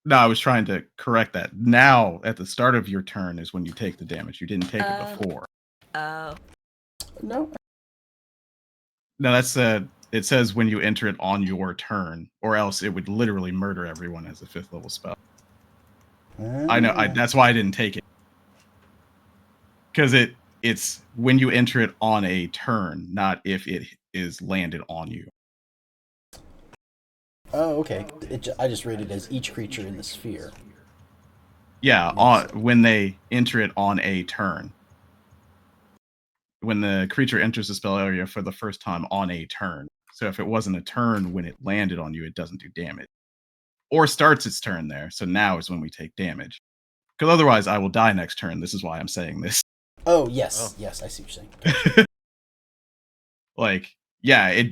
no, I was trying to correct that. Now, at the start of your turn is when you take the damage. You didn't take it before. Oh. No. No, that's it says when you enter it on your turn, or else it would literally murder everyone as a 5th level spell. I know. That's why I didn't take it, because it's when you enter it on a turn, not if it is landed on you. Oh, okay. I just read it as each creature in the sphere. Yeah, when they enter it on a turn. When the creature enters the spell area for the first time on a turn. So if it wasn't a turn when it landed on you, it doesn't do damage. Or starts its turn there. So now is when we take damage. Because otherwise I will die next turn. This is why I'm saying this. Oh, yes. Yes, I see what you're saying. Like, yeah,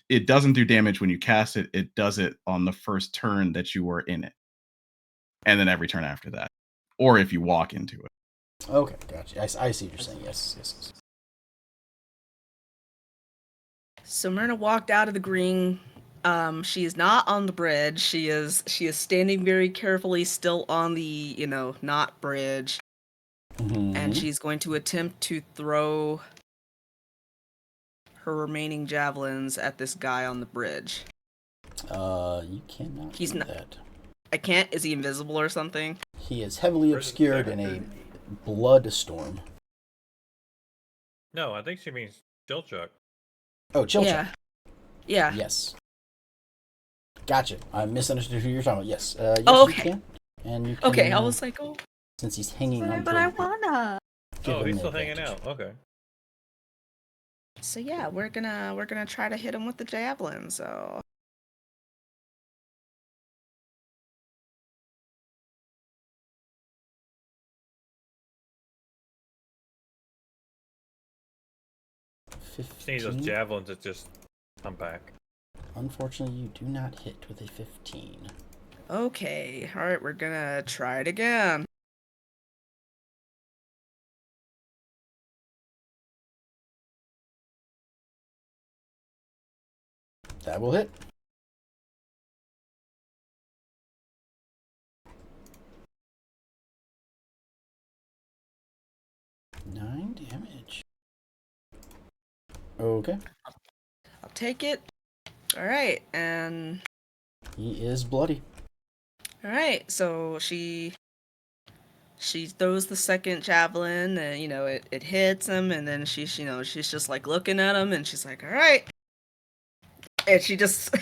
it doesn't do damage when you cast it. It does it on the first turn that you were in it. And then every turn after that. Or if you walk into it. Okay, gotcha. I see what you're saying. Yes. So Myrna walked out of the green. She is not on the bridge. She is standing very carefully still on the, not bridge. Mm-hmm. And she's going to attempt to throw her remaining javelins at this guy on the bridge. You cannot He's do not- that. I can't. Is he invisible or something? He is heavily obscured in a blood storm. No, I think she means Chilchuck. Oh, Chilchuck. Yeah. Yes. Gotcha. I misunderstood who you're talking about. Yes. Yes, okay. You can. And you can, Okay, I was like, oh. Since he's hanging on. But I wanna. Oh, he's still hanging out. Okay. So yeah, we're gonna try to hit him with the javelin. So. Just need those javelins that just come back. Unfortunately, you do not hit with a 15. Okay, all right, we're gonna try it again. That will hit. Nine damage. Okay. I'll take it. All right, and He is bloody. all right. So she throws the second javelin, and it hits him, and then she's just like looking at him, and she's like, all right, and she just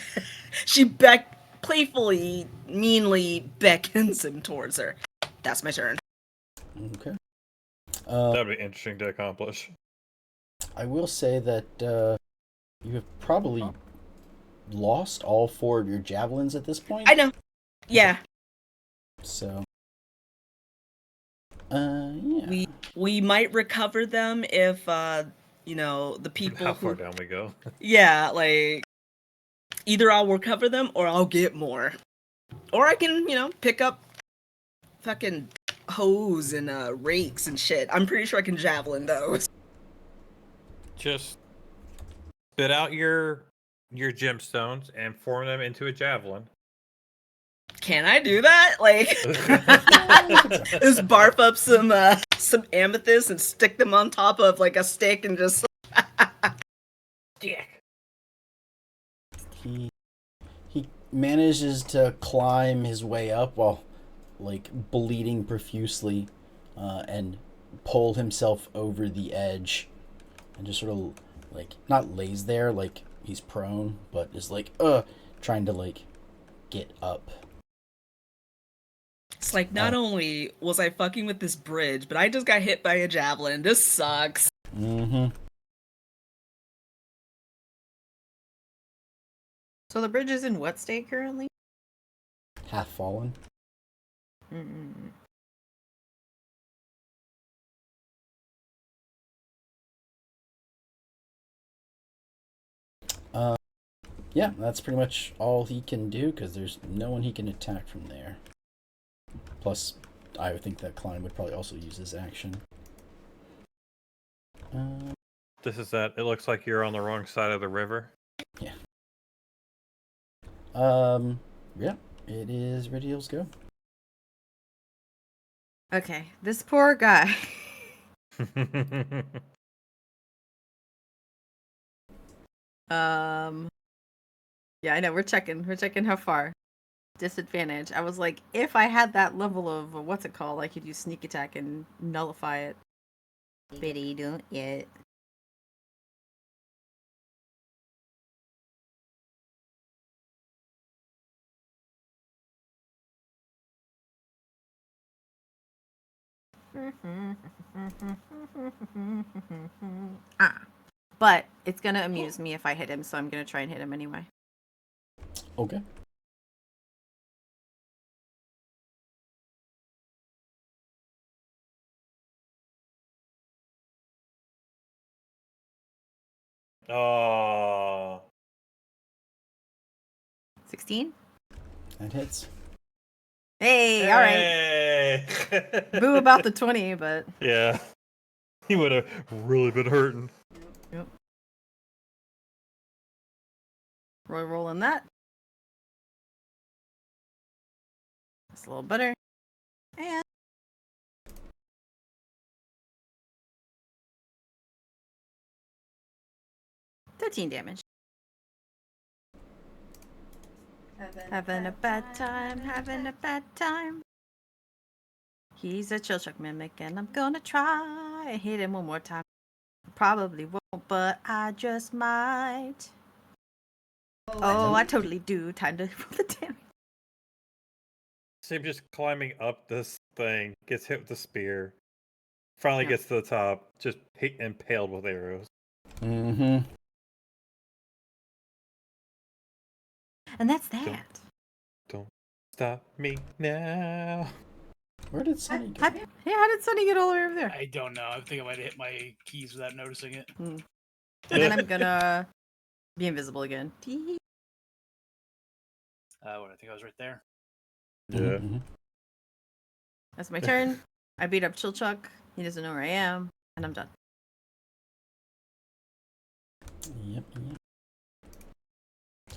playfully, meanly beckons him towards her. That's my turn. Okay. That'd be interesting to accomplish. I will say that you have probably lost all 4 of your javelins at this point. I know. Yeah. So. Yeah. We might recover them if the people How far down we go? Yeah, like either I'll recover them or I'll get more. Or I can, pick up fucking hoes and rakes and shit. I'm pretty sure I can javelin those. Just spit out your gemstones and form them into a javelin. Can I do that? Like, just barf up some amethyst and stick them on top of like a stick and just. Dick. He manages to climb his way up while like bleeding profusely, and pull himself over the edge, and just sort of like not lays there like he's prone, but is like trying to like get up. It's like, not only was I fucking with this bridge, but I just got hit by a javelin. This sucks. Mm-hmm. So the bridge is in what state currently? Half fallen. Mm-mm. Yeah, that's pretty much all he can do because there's no one he can attack from there. Plus, I would think that Klein would probably also use his action. This is that. It looks like you're on the wrong side of the river. Yeah. Yeah, it is Ridiel's go. Okay, this poor guy. Yeah, I know. We're checking. We're checking how far. Disadvantage. I was like, if I had that level of what's it called, I could use sneak attack and nullify it. But I don't yet. But it's gonna amuse me if I hit him, so I'm gonna try and hit him anyway. Okay. Oh. 16? That hits. Hey, alright. Hey! Boo about the 20, but... Yeah. He would have really been hurting. Yep. Roy rolling that. That's a little better. And... 13 damage. Having a bad time, having a bad time. He's a chill chuck mimic, and I'm gonna try and hit him one more time. Probably won't, but I just might. Oh, I totally do. Time to roll the damage. So him just climbing up this thing, gets hit with the spear, finally gets to the top, just impaled with arrows. Mm-hmm. And that's that. Don't stop me now. Where did Sunny go? How did Sunny get all the way over there? I don't know. I think I might have hit my keys without noticing it. And then I'm gonna be invisible again. What, I think I was right there. Yeah. Mm-hmm. That's my turn. I beat up Chilchuck. He doesn't know where I am, and I'm done. Yep.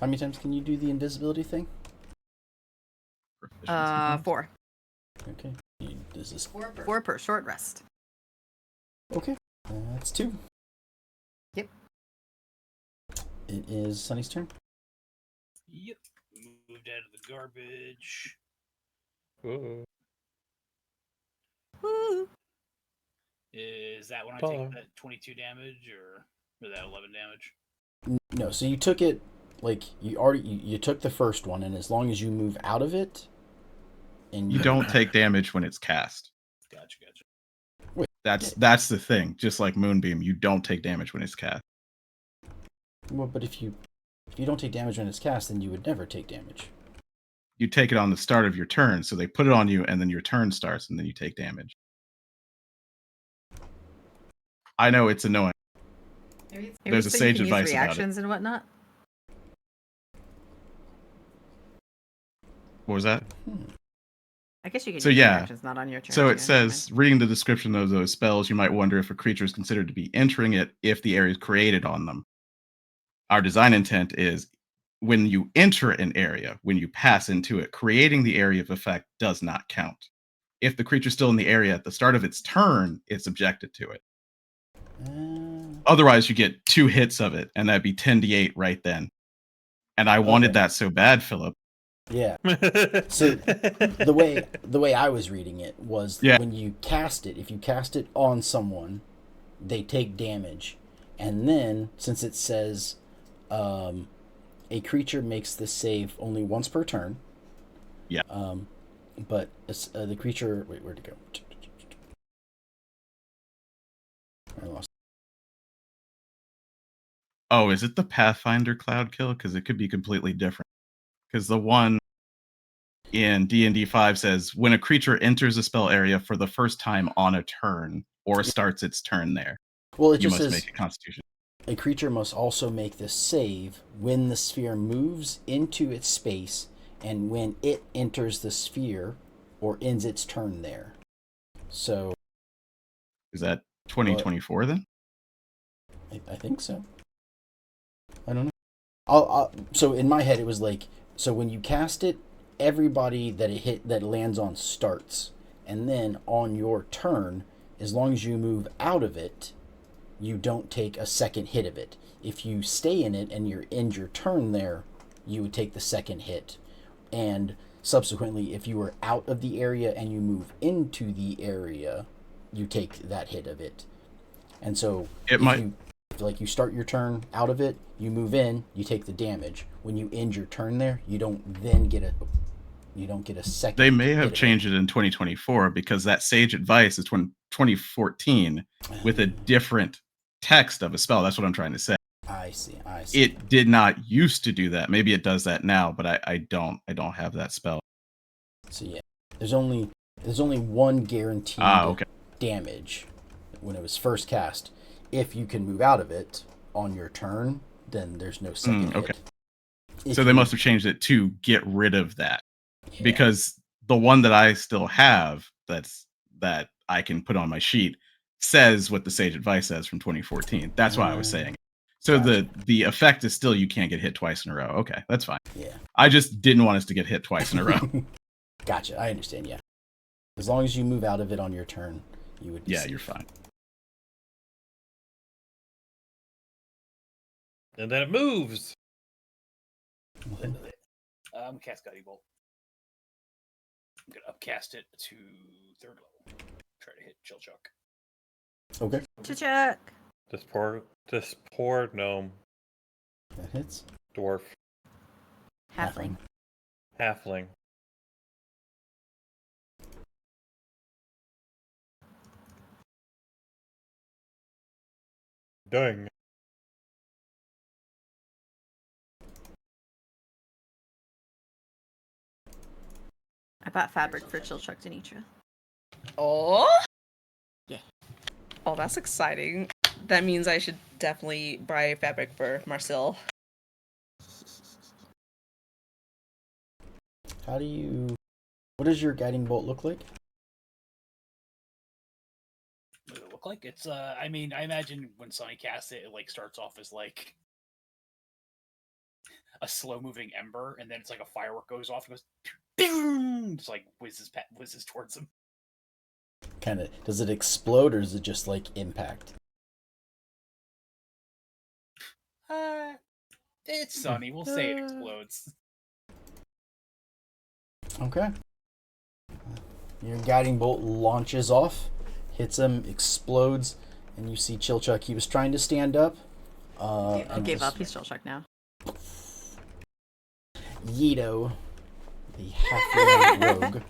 How many times can you do the invisibility thing? 4. Okay. This is 4 per short rest. okay. That's 2. Yep. It is Sunny's turn. Yep. Moved out of the garbage. Whoa. Woo! Is that when I Follow. take that 22 damage or that 11 damage? No, so you took it like you took the first one, and as long as you move out of it, and You don't take damage when it's cast. Gotcha. That's the thing. Just like Moonbeam, you don't take damage when it's cast. Well, but if you don't take damage when it's cast, then you would never take damage. You take it on the start of your turn, so they put it on you, and then your turn starts, and then you take damage. I know it's annoying. There's a so sage you can advice use about it. reactions and whatnot. What was that? I guess you can So use yeah. reactions not on your turn. So too, it says, reading the description of those spells, you might wonder if a creature is considered to be entering it if the area is created on them. Our design intent is when you enter an area, when you pass into it, creating the area of effect does not count. If the creature's still in the area at the start of its turn, it's subjected to it. Otherwise, you get 2 hits of it, and that'd be 10d8 right then. And I wanted that so bad, Philip. Yeah. So the way I was reading it was when you cast it, if you cast it on someone, they take damage, and then since it says a creature makes this save only once per turn. Yeah. But the creature. Wait, where'd it go? I lost. Oh, is it the Pathfinder Cloud Kill? Because it could be completely different. Because the one in D&D 5 says when a creature enters a spell area for the first time on a turn or starts its turn there, Well, it you just must says make a Constitution. a creature must also make this save when the sphere moves into its space and when it enters the sphere or ends its turn there. So. Is that 2024 then? I think so. I don't know. So in my head it was like, so when you cast it, everybody that it hit that lands on starts, and then on your turn, as long as you move out of it, you don't take a second hit of it. If you stay in it and you're end your turn there, you would take the second hit. And subsequently, if you were out of the area and you move into the area, you take that hit of it. And so you start your turn out of it, you move in, you take the damage. When you end your turn there, you don't then get a second. They may have changed it in 2024 because that Sage Advice is 2014 with a different text of a spell. That's what I'm trying to say. I see. It did not used to do that. Maybe it does that now, but I don't have that spell. So yeah, there's only one guaranteed damage when it was first cast. If you can move out of it on your turn, then there's no second hit. So they must have changed it to get rid of that. Yeah. Because the one that I still have that I can put on my sheet says what the Sage Advice says from 2014. That's why I was saying it. So gotcha. the effect is still you can't get hit twice in a row. Okay, that's fine. Yeah. I just didn't want us to get hit twice in a row. Gotcha. I understand. Yeah. As long as you move out of it on your turn, you would. Yeah, you're fine. And then it moves. Cast Guiding Bolt. I'm gonna upcast it to 3rd level. Try to hit Chillchuck. Okay. Chillchuck. This poor gnome. That hits. Dwarf. Halfling. Dang. I bought fabric for Chillchuck Denitra. Oh? Yeah. Oh, that's exciting. That means I should definitely buy fabric for Marcel. What does your guiding bolt look like? What does it look like? It's I imagine when Sonny casts it, it like starts off as like a slow moving ember, and then it's like a firework goes off and goes boom, just like whizzes towards him. Kind of. Does it explode or is it just like impact? It's Sonny. We'll say it explodes. Okay. Your guiding bolt launches off, hits him, explodes, and you see Chillchuck. He was trying to stand up. I gave up. He's Chillchuck now. Yeedo, the halfling rogue,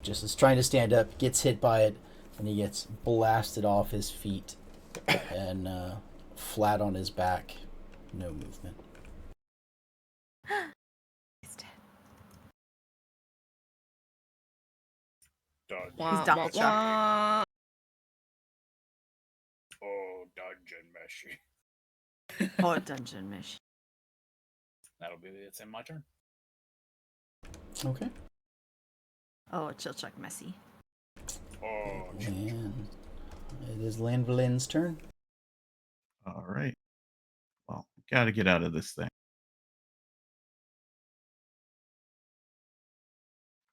just is trying to stand up, gets hit by it, and he gets blasted off his feet and flat on his back. No movement. He's dead. He's doppel shock. Oh, dungeon meshy. Oh, dungeon mesh. It's in my turn. Okay. Oh, Chillchuck messy. Oh, and it is Lanvalin's turn. All right. Well, gotta get out of this thing.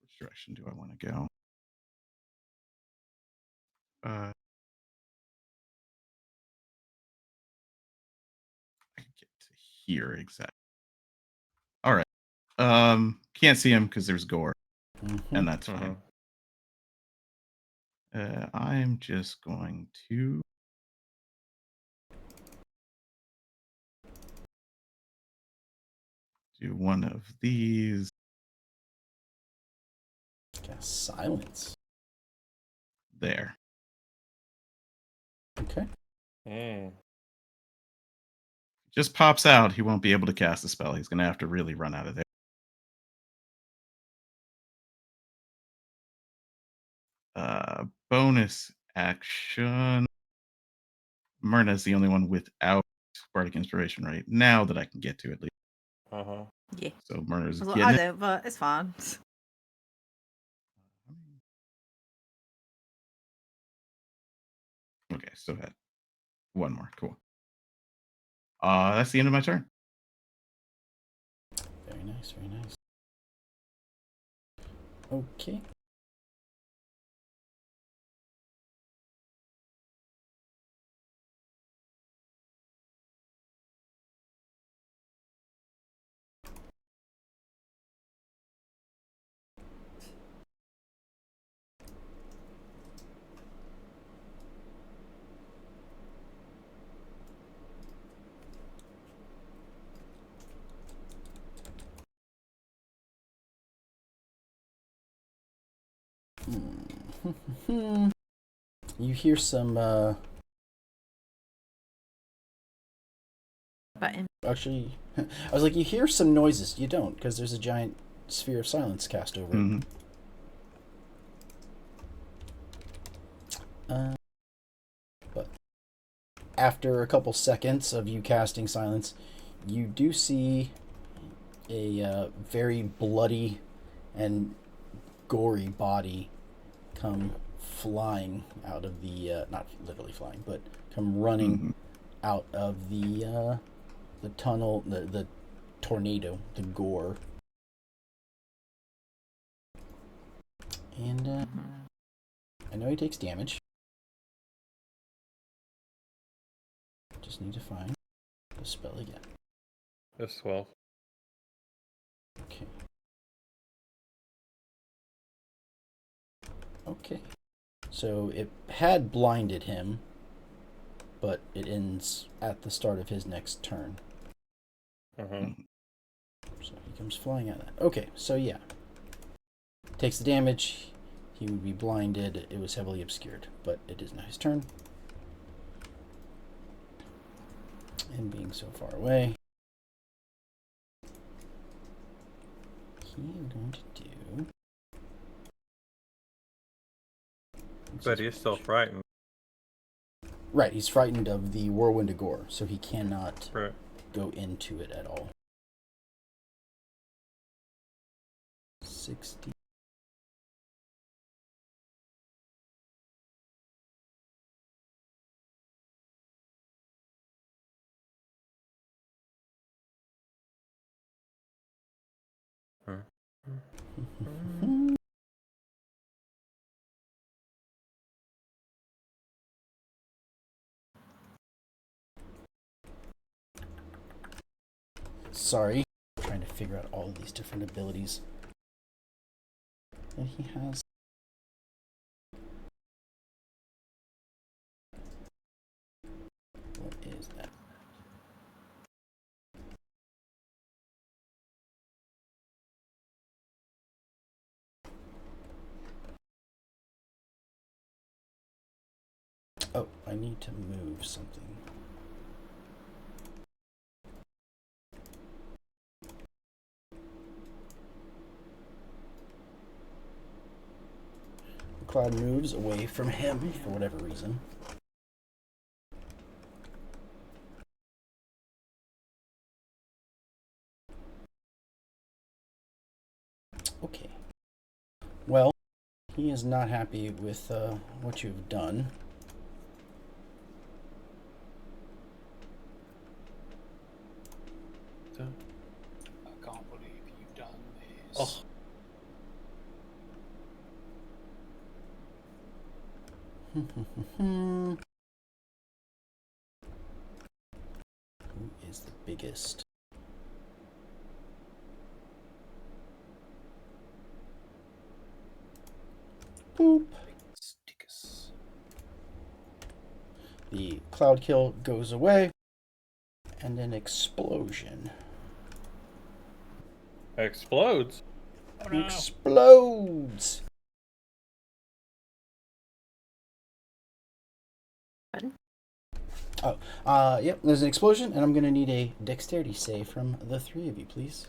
Which direction do I want to go? I can get to here exactly. All right. Can't see him because there's gore, Mhm. and that's fine. I'm just going to do one of these Cast silence. there. Okay. Just pops out, he won't be able to cast the spell. He's going to have to really run out of there. Bonus action. Myrna's the only one without Bardic Inspiration right now that I can get to at least. Yeah. So Myrna's Well, getting I it. do, but it's fine. Okay, still had one more. Cool. That's the end of my turn. Very nice, very nice. Okay. You hear some, Button. actually, I was like, you hear some noises. You don't, because there's a giant sphere of silence cast over it. Mm-hmm. But after a couple seconds of you casting silence, you do see a very bloody and gory body come flying out of the not literally flying, but come running out of the tunnel, the tornado, the gore. And I know he takes damage. Just need to find the spell again. That's 12. Okay. Okay. So it had blinded him, but it ends at the start of his next turn. So he comes flying out of that. Okay, so yeah. Takes the damage. He would be blinded. It was heavily obscured, but it is now his turn. And being so far away, he is going to do... But he's still frightened. Right, he's frightened of the whirlwind of gore, so he cannot Right. go into it at all. 60. Sorry. I'm trying to figure out all of these different abilities that he has. What is that? Oh, I need to move something. The cloud moves away from him for whatever reason. Okay. Well, he is not happy with what you've done. I can't believe you've done this. Oh. Who is the biggest? Boop. Stickus. The cloud kill goes away, and an explosion. Explodes. Oh no. Explodes. Yep, there's an explosion, and I'm going to need a dexterity save from the three of you, please.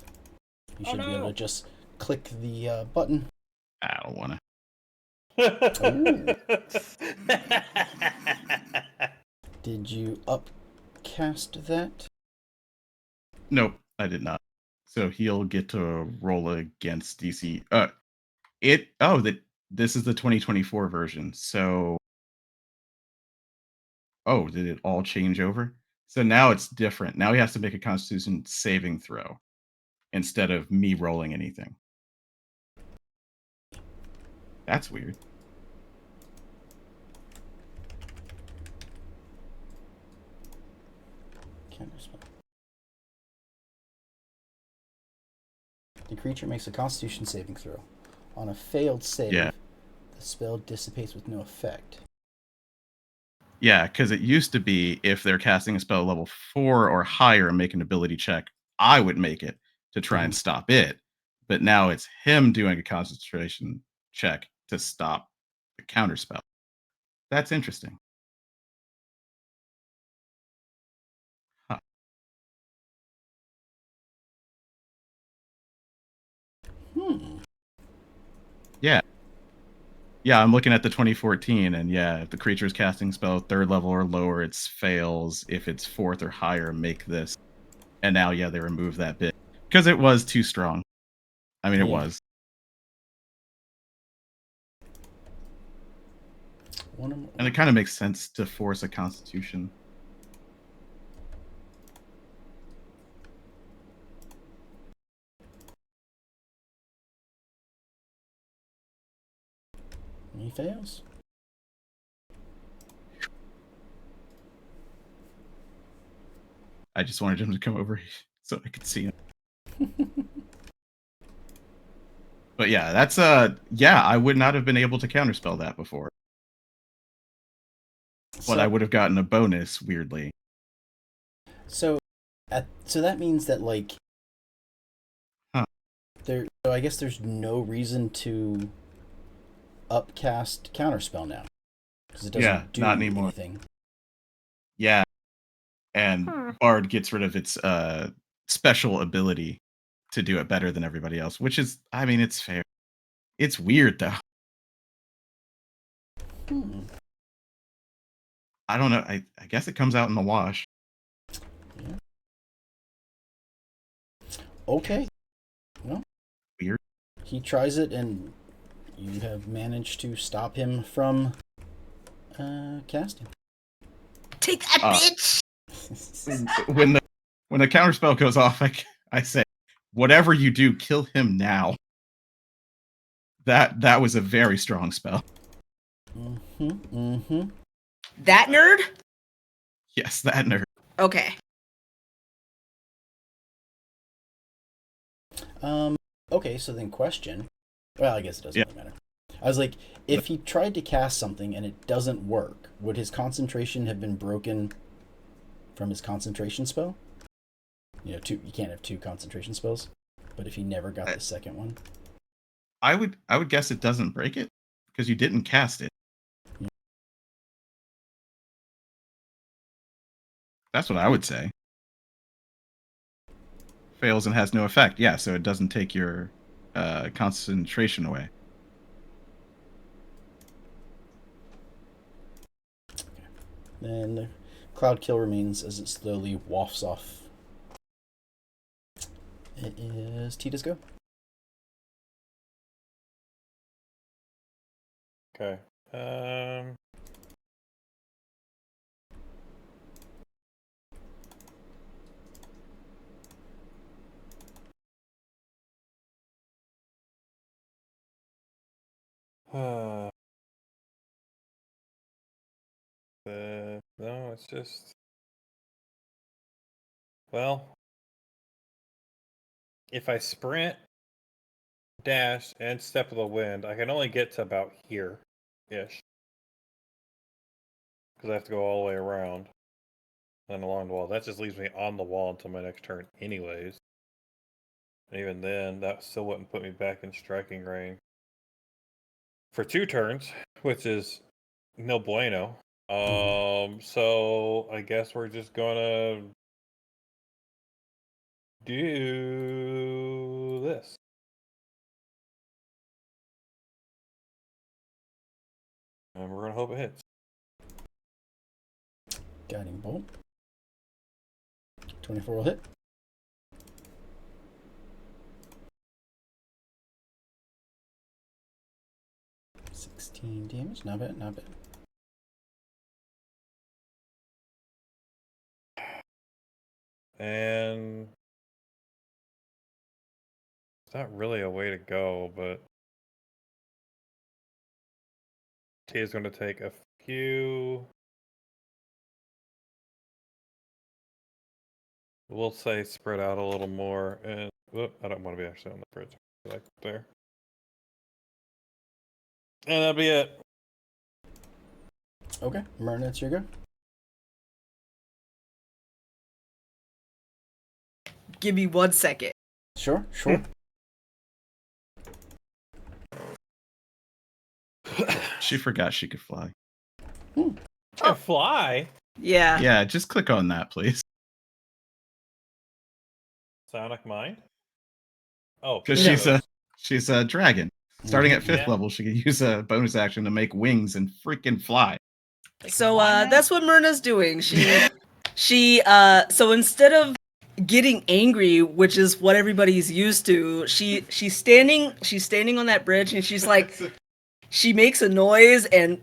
You Oh, should be able no. to just click the button. I don't want to. Did you upcast that? Nope, I did not. So he'll get to roll against DC. This is the 2024 version. So did it all change over? So now it's different. Now he has to make a Constitution saving throw instead of me rolling anything. That's weird. Counterspell. The creature makes a Constitution saving throw. On a failed save, Yeah. the spell dissipates with no effect. Yeah, because it used to be if they're casting a spell level 4 or higher and make an ability check, I would make it to try and stop it. But now it's him doing a concentration check to stop the counterspell. That's interesting. Huh. Yeah. Yeah, I'm looking at the 2014, and yeah, if the creature is casting spell 3rd level or lower, it fails. If it's 4th or higher, make this. And now, yeah, they remove that bit. Because it was too strong. I mean, it Yeah. was. And it kind of makes sense to force a constitution. He fails. I just wanted him to come over so I could see him. But yeah, that's I would not have been able to counterspell that before. But I would have gotten a bonus, weirdly. So that means that like so I guess there's no reason to upcast counterspell now. Because it doesn't do not anymore. anything. Yeah. And Bard gets rid of its special ability to do it better than everybody else, which is, I mean, it's fair. It's weird, though. I don't know. I guess it comes out in the wash. Yeah. Okay. Well, weird. He tries it, and you have managed to stop him from casting. Take that, bitch! When the counterspell goes off, I say, whatever you do, kill him now. That was a very strong spell. That nerd? Yes, that nerd. Okay. Okay, so then question. Well, I guess it doesn't really matter. I was like, if he tried to cast something and it doesn't work, would his concentration have been broken from his concentration spell? You know, you can't have 2 concentration spells. But if he never got the second one, I would guess it doesn't break it because you didn't cast it. Yeah. That's what I would say. Fails and has no effect. Yeah, so it doesn't take your concentration away. then the cloud kill remains as it slowly wafts off. It is Tita's go. Okay. No, it's just. Well, if I sprint dash, and step of the wind, I can only get to about here-ish. Because I have to go all the way around and along the wall. That just leaves me on the wall until my next turn anyways. And even then, that still wouldn't put me back in striking range for 2 turns, which is no bueno. So I guess we're just gonna do this. And we're gonna hope it hits. Guiding bolt. 24 will hit. $16 damage. Not bad, not bad. And it's not really a way to go, but T is going to take a few. We'll say spread out a little more, and whoop, I don't want to be actually on the bridge. Like there, and that'll be it. Okay, Myrna, it's your go. Give me 1 second. Sure, sure. She forgot she could fly. Can fly. Yeah. Yeah, just click on that, please. Sonic Mind. Oh, Because yeah. she's a dragon. Starting at 5th Yeah. level, she can use a bonus action to make wings and freaking fly. So that's what Myrna's doing. So instead of getting angry, which is what everybody's used to, she's standing on that bridge and she's like, she makes a noise and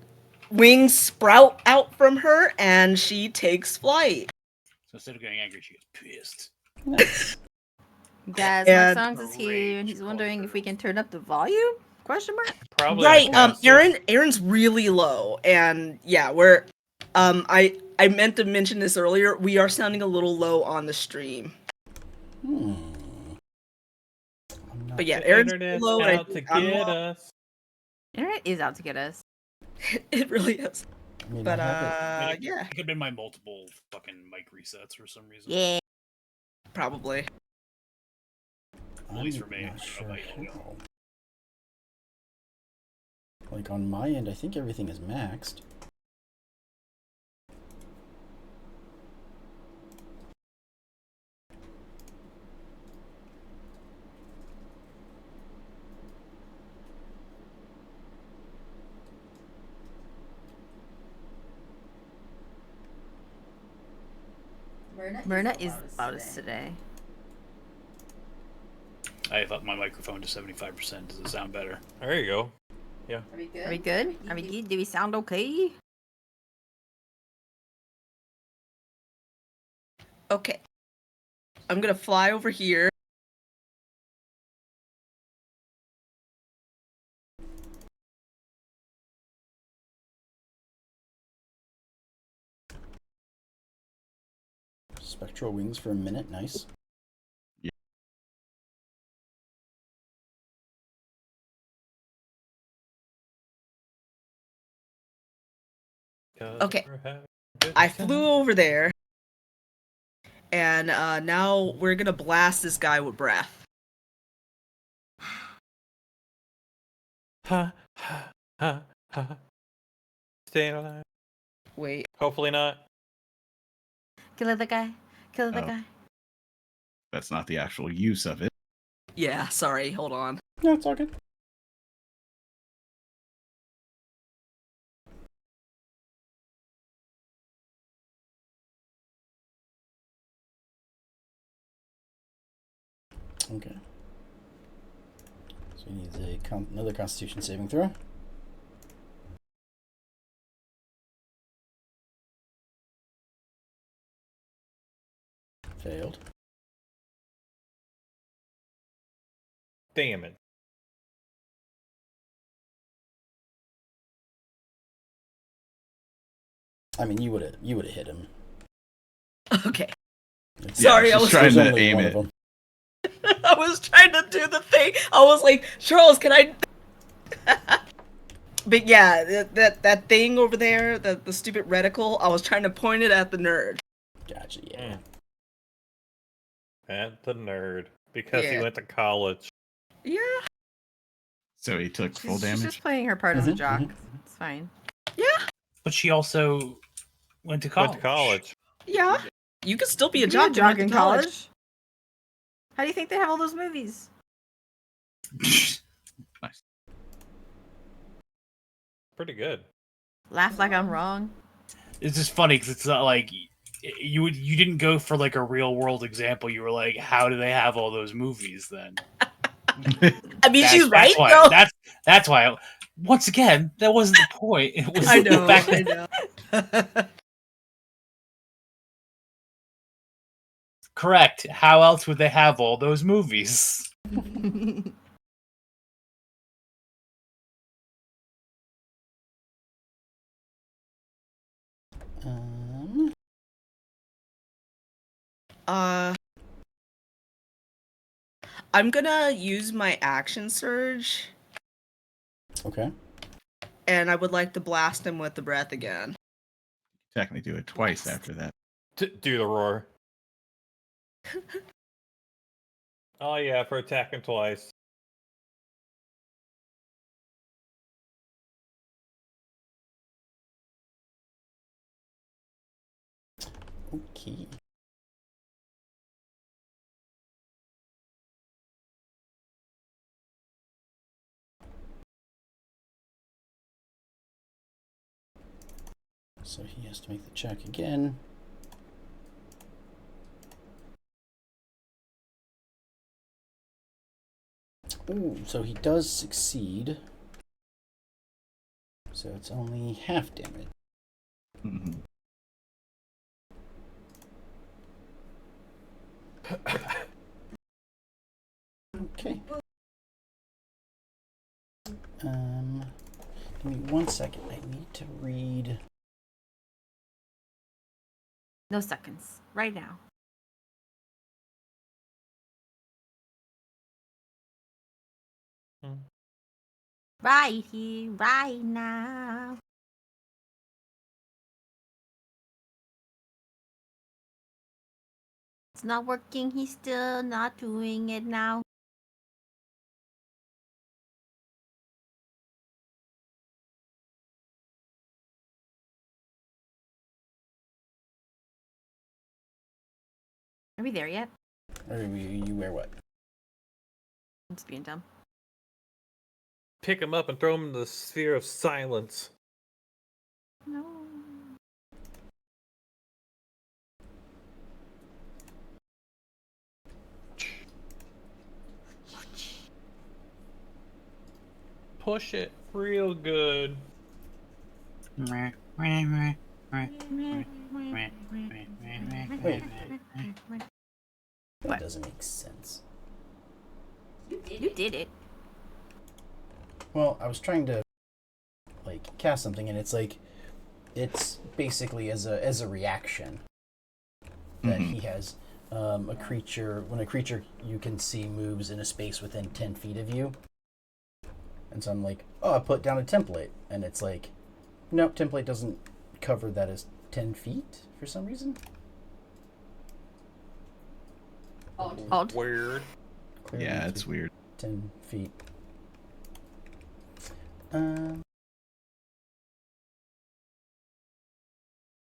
wings sprout out from her and she takes flight. So instead of getting angry, she gets pissed. Nice. Guys, And- Mark Songs is here, and he's wondering if we can turn up the volume? Question mark. Probably. Right, on caster. Aaron's really low, and yeah, we're I meant to mention this earlier. We are sounding a little low on the stream. I'm not- But yeah, The Aaron's internet's low. and I out to think I'm get low. us. Internet is out to get us. It really is. I mean, But I have it. yeah, It could have been my multiple fucking mic resets for some reason. Yeah. probably. At least I'm for me, not I don't know sure about you. how. Like on my end, I think everything is maxed. Myrna is loudest today. I thought my microphone to 75%. Does it sound better? There you go. Are we good? Are we good? Do we sound okay? Okay, I'm gonna fly over here. Spectral wings for a minute. Nice. Okay. I flew over there, and now we're gonna blast this guy with breath. Ha ha ha ha. Staying alive. Wait, Hopefully not. Kill the guy. Kill the Oh. guy. That's not the actual use of it. yeah, sorry, hold on. No, it's all good. Okay. So he needs another Constitution saving throw. Failed. Damn it. I mean, you would have hit him. Okay, It's- Sorry, I she's was- trying there's to only aim one it. of them. I was trying to do the thing. I was like, Charles, can I? But yeah, that thing over there, the stupid reticle, I was trying to point it at the nerd. Gotcha. Yeah. And the nerd. Because he Yeah. went to college. Yeah. So he took full She's damage. just playing her part as a Mhm, jock. mhm. It's fine. But she also went to college. Went to college. Yeah. You could still be a Be jock, jock and in went to college. How do you think they have all those movies? Nice. Pretty good. Laugh like I'm wrong. It's just funny because it's not like you didn't go for like a real world example. You were like, how do they have all those movies then? I mean, she's right why, though. That's why. Once again, that wasn't the point. It was I the know. fact I that know. correct. How else would they have all those movies? I'm gonna use my action surge, Okay. and I would like to blast him with the breath again. Technically do it twice after that. Do the roar. Oh yeah, for attacking twice. Okay. So he has to make the check again. Ooh, so he does succeed. So it's only half damage. Mhm. Okay. Give me 1 second. I need to read. No seconds. Right now. Right here, right now. It's not working. He's still not doing it now. Are we there yet? Or you wear what? I'm just being dumb. Pick him up and throw him in the sphere of silence. No. Push it real good. Wait, that What? doesn't make sense. You did it. Well, I was trying to like cast something, and it's like it's basically as a reaction that he has. A creature, when a creature you can see moves in a space within 10 feet of you. And so I'm like, oh, I put down a template. And it's like, nope, template doesn't cover that as 10 feet for some reason. Odd. Weird. Clearly Yeah, it's weird. 10 feet.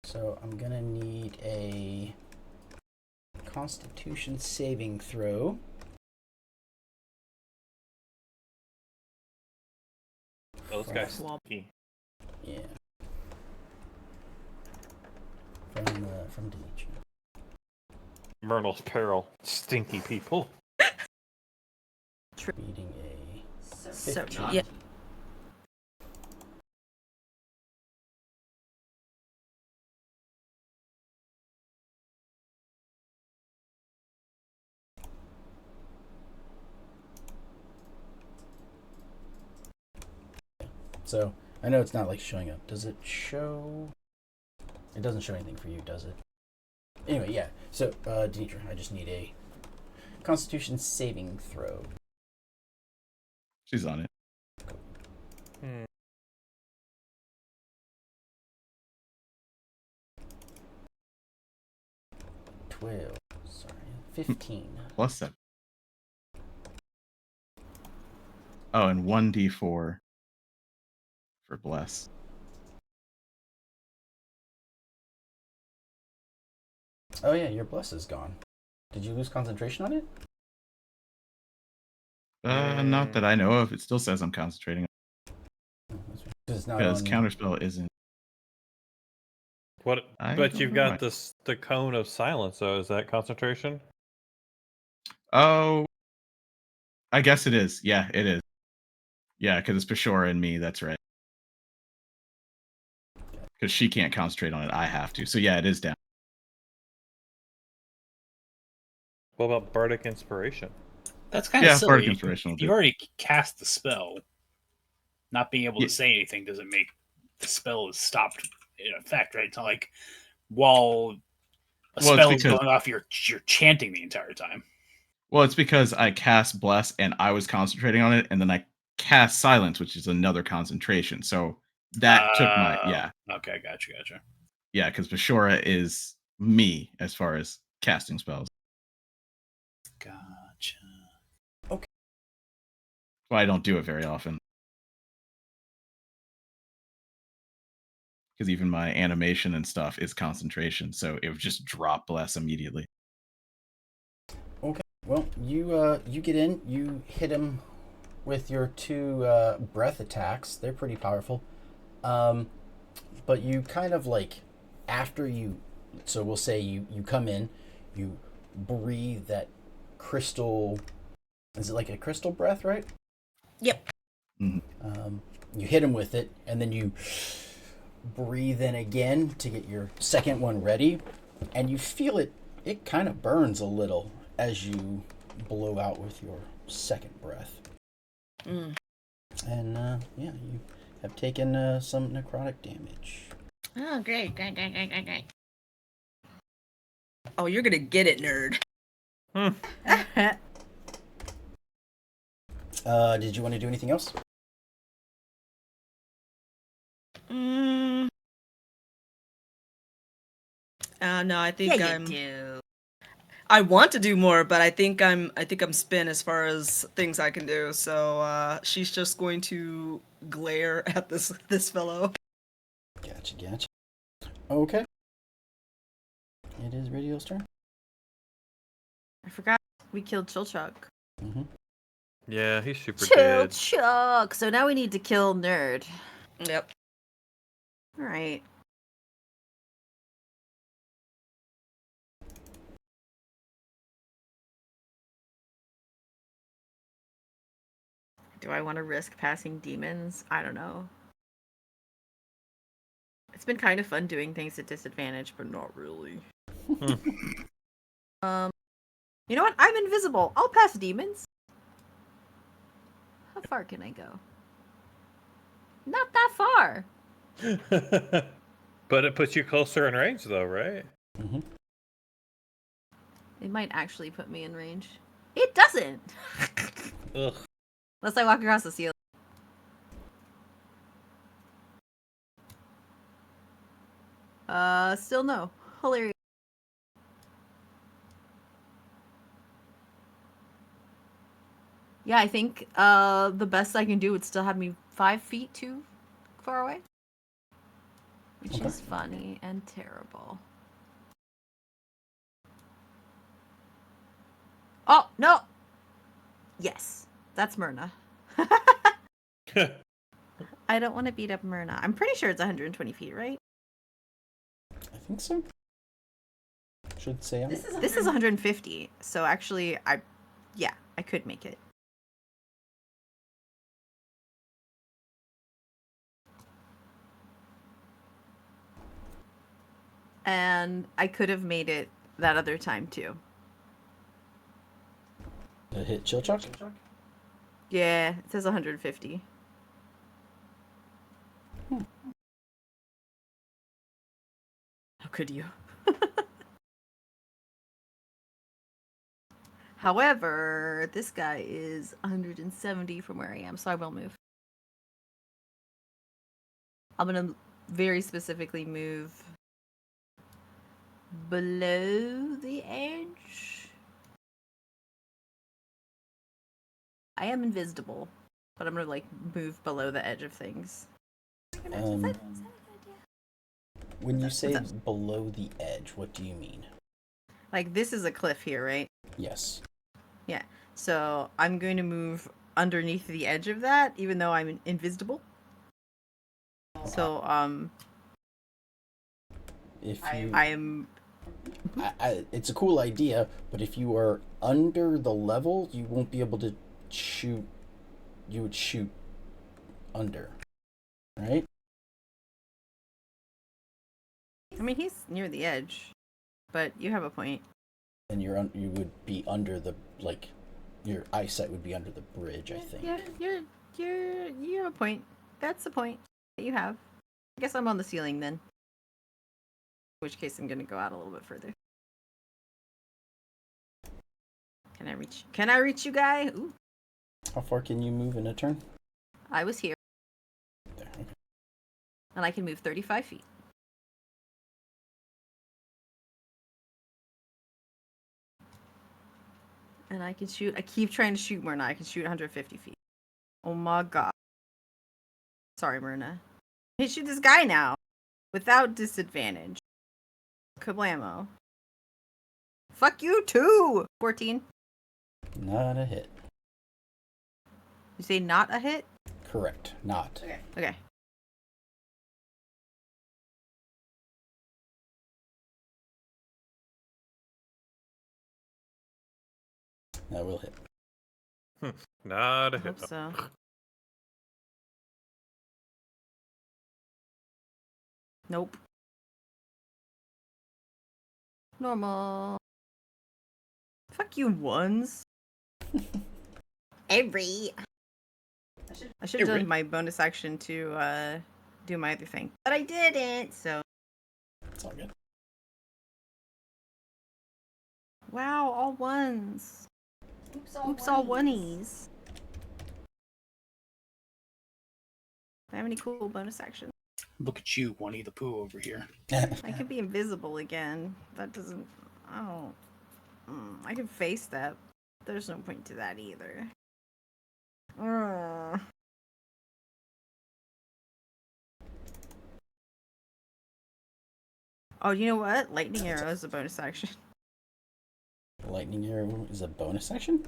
So I'm gonna need a Constitution saving throw. Those guys swampy. Yeah. From Demetri. Myrtle's peril. Stinky people. Beating a So 15. Yeah. So I know it's not like showing up. Does it show? It doesn't show anything for you, does it? Anyway, yeah. So, Demetri, I just need a Constitution saving throw. She's on it. Hmm. Sorry, 15. +7. Oh, and 1d4 for bless. Oh yeah, your bless is gone. Did you lose concentration on it? Not that I know of. It still says I'm concentrating It's not because on. counterspell isn't. What? I But don't you've know. got the cone of silence. So is that concentration? Oh, I guess it is. Yeah, it is. Yeah, because it's Bashora and me. That's right. Because she can't concentrate on it. I have to. So yeah, it is down. What about bardic inspiration? That's kind of Yeah, silly. bardic inspiration will If you do. already cast the spell, not being able Yeah. to say anything doesn't make the spell is stopped in effect, right? It's not like while a Well, it's spell is because- going off, you're chanting the entire time. Well, it's because I cast bless and I was concentrating on it, and then I cast silence, which is another concentration. So that took my Okay, gotcha. yeah, because Bashora is me as far as casting spells. Gotcha. Well, I don't do it very often. Because even my animation and stuff is concentration, so it would just drop bless immediately. Okay. Well, you get in. You hit him with your 2 breath attacks. They're pretty powerful. But you kind of like after you. So we'll say you come in, you breathe that crystal. Is it like a crystal breath, right? Yep. You hit him with it, and then you breathe in again to get your second one ready, and you feel it kind of burns a little as you blow out with your second breath. Mm. And yeah, you have taken some necrotic damage. Oh, great. Oh, you're gonna get it, nerd. Did you want to do anything else? No, I think Yeah, I'm. you do. I want to do more, but I think I'm spin as far as things I can do. So she's just going to glare at this fellow. Gotcha. Okay. It is Radio's turn. I forgot we killed Chilchuck. Mm-hmm. Yeah, he's super dead. Chilchuck! So now we need to kill Nerd. Yep. Alright. Do I want to risk passing demons? I don't know. It's been kind of fun doing things at disadvantage, but not really. You know what? I'm invisible. I'll pass demons. How far can I go? Not that far. But it puts you closer in range, though, right? Mm-hmm. It might actually put me in range. It doesn't! Ugh. Unless I walk across the ceiling. Still no. Hilarious. Yeah, I think the best I can do would still have me 5 feet too far away. Which Okay. is funny and terrible. Oh, no! Yes, that's Myrna. I don't want to beat up Myrna. I'm pretty sure it's 120 feet, right? I think so. Should say on This is 150, so actually, I could make it. And I could have made it that other time too. to hit Chilchuck. Yeah, it says 150. How could you? However, this guy is 170 from where I am, so I will move. I'm gonna very specifically move below the edge. I am invisible, but I'm gonna like move below the edge of things. When you say below the edge, what do you mean? Like this is a cliff here, right? Yes. Yeah. So I'm going to move underneath the edge of that, even though I'm invisible. So If you, I'm it's a cool idea, but if you are under the level, you won't be able to shoot. You would shoot under, right? I mean he's near the edge, but you have a point. And you would be under the, like, your eyesight would be under the bridge, I think. Yeah, you have a point. That's the point that you have. I guess I'm on the ceiling then. In which case I'm gonna go out a little bit further. Can I reach you, guy? Ooh. How far can you move in a turn? I was here. There. Okay. And I can move 35 feet. And I can shoot. I keep trying to shoot Myrna. I can shoot 150 feet. Oh my god. Sorry, Myrna. I can shoot this guy now. Without disadvantage. Kablamo. Fuck you too! 14. Not a hit. You say not a hit? Correct. Not. Okay. That will hit. Not a I hit. hope so. Nope. Normal. Fuck you, ones. Every. I should have done my bonus action to do my other thing, but I didn't. So. It's all good. Wow, all ones. Oops, all oneies. Do I have any cool bonus actions? Look at you, Winnie the Pooh over here. I could be invisible again. That doesn't. Oh. I can face that. There's no point to that either. Oh, you know what? Lightning arrow is a bonus action. Lightning arrow is a bonus action?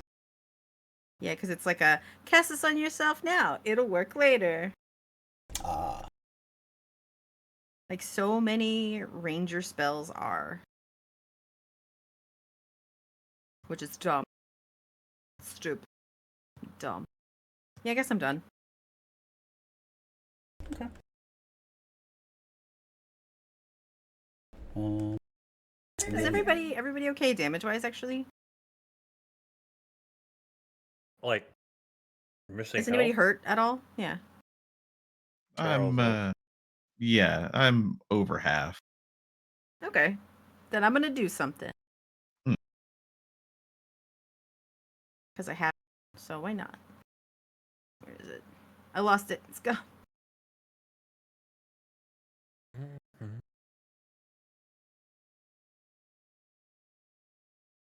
Yeah, because it's like a cast this on yourself now. It'll work later. Ah. Like so many ranger spells are. Which is dumb. Stupid. Dumb. Yeah, I guess I'm done. Okay. Is everybody okay damage wise actually? Like, missing Is anybody health? hurt at all? Yeah. I'm yeah, I'm over half. Okay. Then I'm gonna do something. Hmm. Because I have, so why not? Where is it? I lost it. Let's go.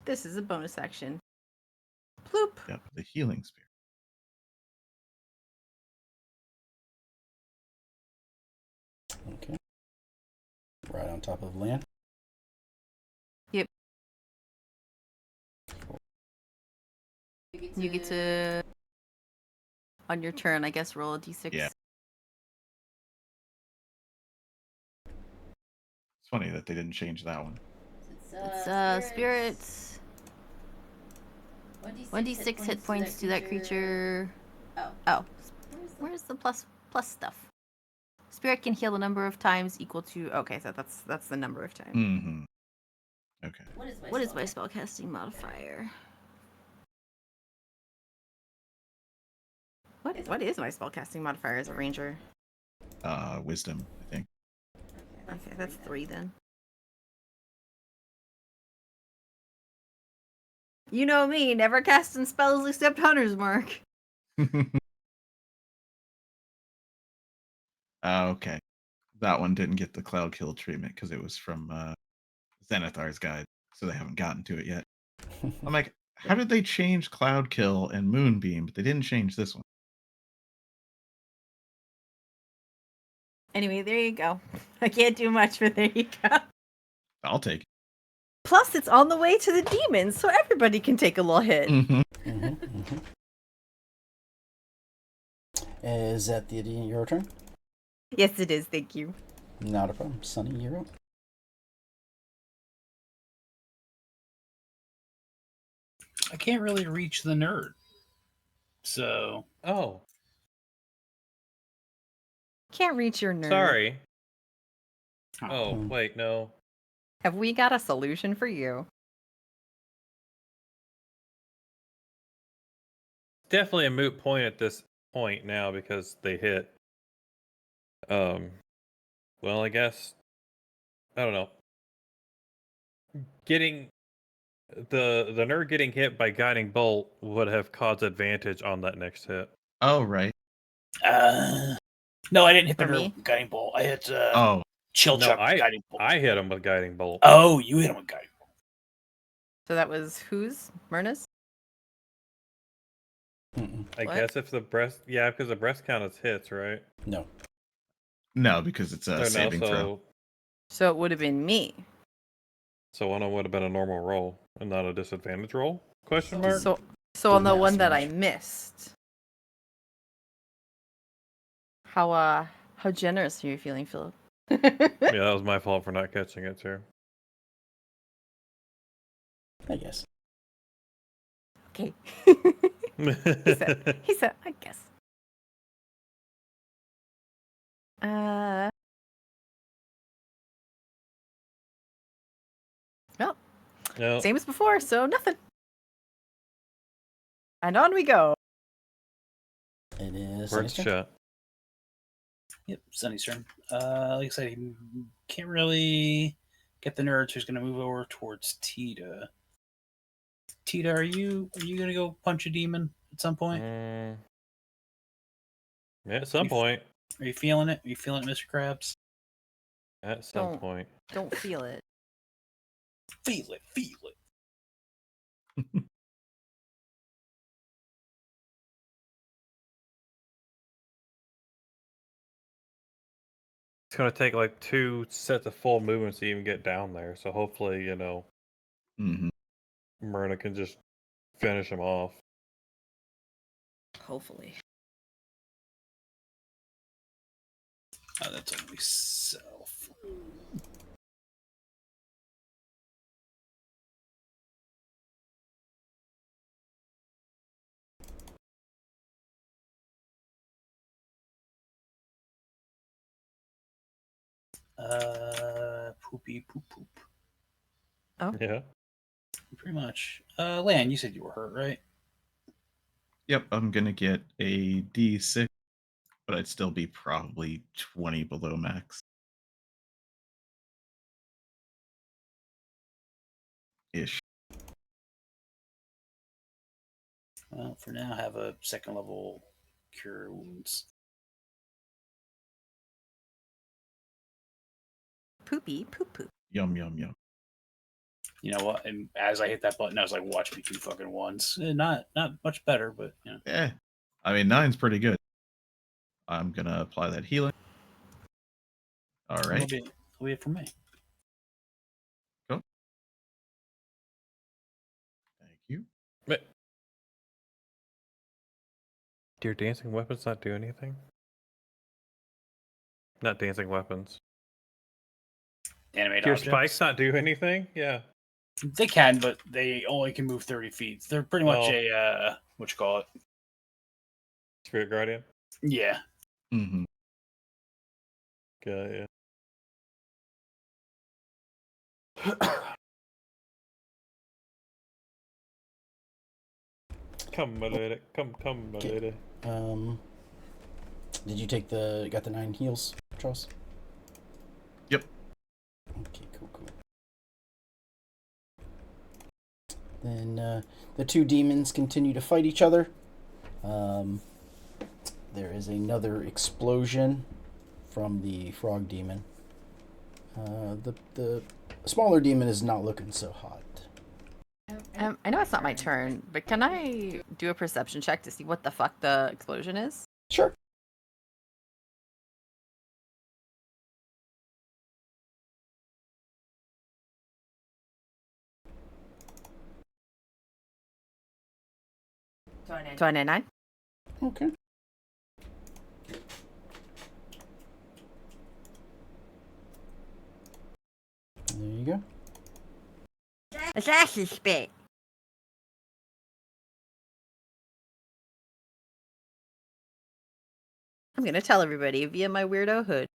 This is a bonus action. Ploop. Yep, the healing spear. Okay. Right on top of land. Yep. You get to, on your turn, I guess, roll a d6. Yeah. It's funny that they didn't change that one. It's spirits. 1d6 hit points to that creature. Oh. Where's the plus stuff? Spirit can heal the number of times equal to. Okay, so that's the number of times. Mm-hmm. Okay. What is my spellcasting modifier? What is my spellcasting modifier as a ranger? Wisdom, I think. Okay, that's 3 then. You know me, never casting spells except Hunter's Mark. Okay. That one didn't get the Cloud Kill treatment because it was from Zenithar's guide, so they haven't gotten to it yet. I'm like, how did they change Cloud Kill and Moonbeam, but they didn't change this one? Anyway, there you go. I can't do much, but there you go. I'll take it. Plus, it's on the way to the demons, so everybody can take a little hit. Is that your turn? Yes, it is. Thank you. Not a problem. Sunny, you're up. I can't really reach the nerd. So. Oh, Can't reach your nerd. sorry. Oh, Hmm. wait, no. Have we got a solution for you? Definitely a moot point at this point now because they hit. Well, I guess I don't know. Getting the nerd getting hit by guiding bolt would have caused advantage on that next hit. Oh, right. No, I didn't hit the For nerd me? with guiding bolt. I hit No, Chill Chuck with guiding bolt. I hit him with guiding bolt. Oh, you hit him with guiding bolt. So that was whose? Myrna's? I What? guess if the breast, yeah, because the breast count is hits, right? No. No, because it's a Or saving throw. So it would have been me. So one would have been a normal roll and not a disadvantage roll? Question mark. So on the Didn't one ask that I much. missed. How generous are you feeling, Philip? Yeah, that was my fault for not catching it too. I guess. Okay. He said, I guess. Well, No. same as before, so nothing. And on we go. It is Bird's Sunny's turn. shot. Yep, Sunny's turn. Like I said, he can't really get the nerd, so he's going to move over towards Tita. Tita, are you gonna go punch a demon at some point? Yeah, at some point. Are you feeling it? Are you feeling it, Mr. Krabs? At some Don't. point. Don't feel it. Feel it, feel it. It's gonna take like 2 sets of full movements to even get down there. So hopefully, Mm-hmm. Myrna can just finish him off. Hopefully. Oh, that's only self. Poopy poop poop. Oh. Yeah. Pretty much. Lan, you said you were hurt, right? Yep, I'm going to get a D6, but I'd still be probably 20 below max. Ish. Well, for now, have a second level cure wounds. Poopy poop poop. Yum, yum, yum. You know what? And as I hit that button, I was like, "Watch me 2 fucking ones." Not much better, but you know. Yeah. I mean, 9's pretty good. I'm going to apply that healing. All right. That'll be it for me. Go. Thank you. But do your dancing weapons not do anything? Not dancing weapons. Animate Do your objects. spikes not do anything? Yeah. They can, but they only can move 30 feet. They're pretty much Oh. a what you call it? Spirit Guardian? Yeah. Mm-hmm. Yeah. Come, my lady. Come, my Okay. lady. Did you got the 9 heals, Charles? Yep. Okay, cool. Then the two demons continue to fight each other. There is another explosion from the frog demon. The smaller demon is not looking so hot. I know it's not my turn, but can I do a perception check to see what the fuck the explosion is? Sure. Do I 99? Okay. There you go. Assassin spit. I'm gonna tell everybody via my weirdo hood.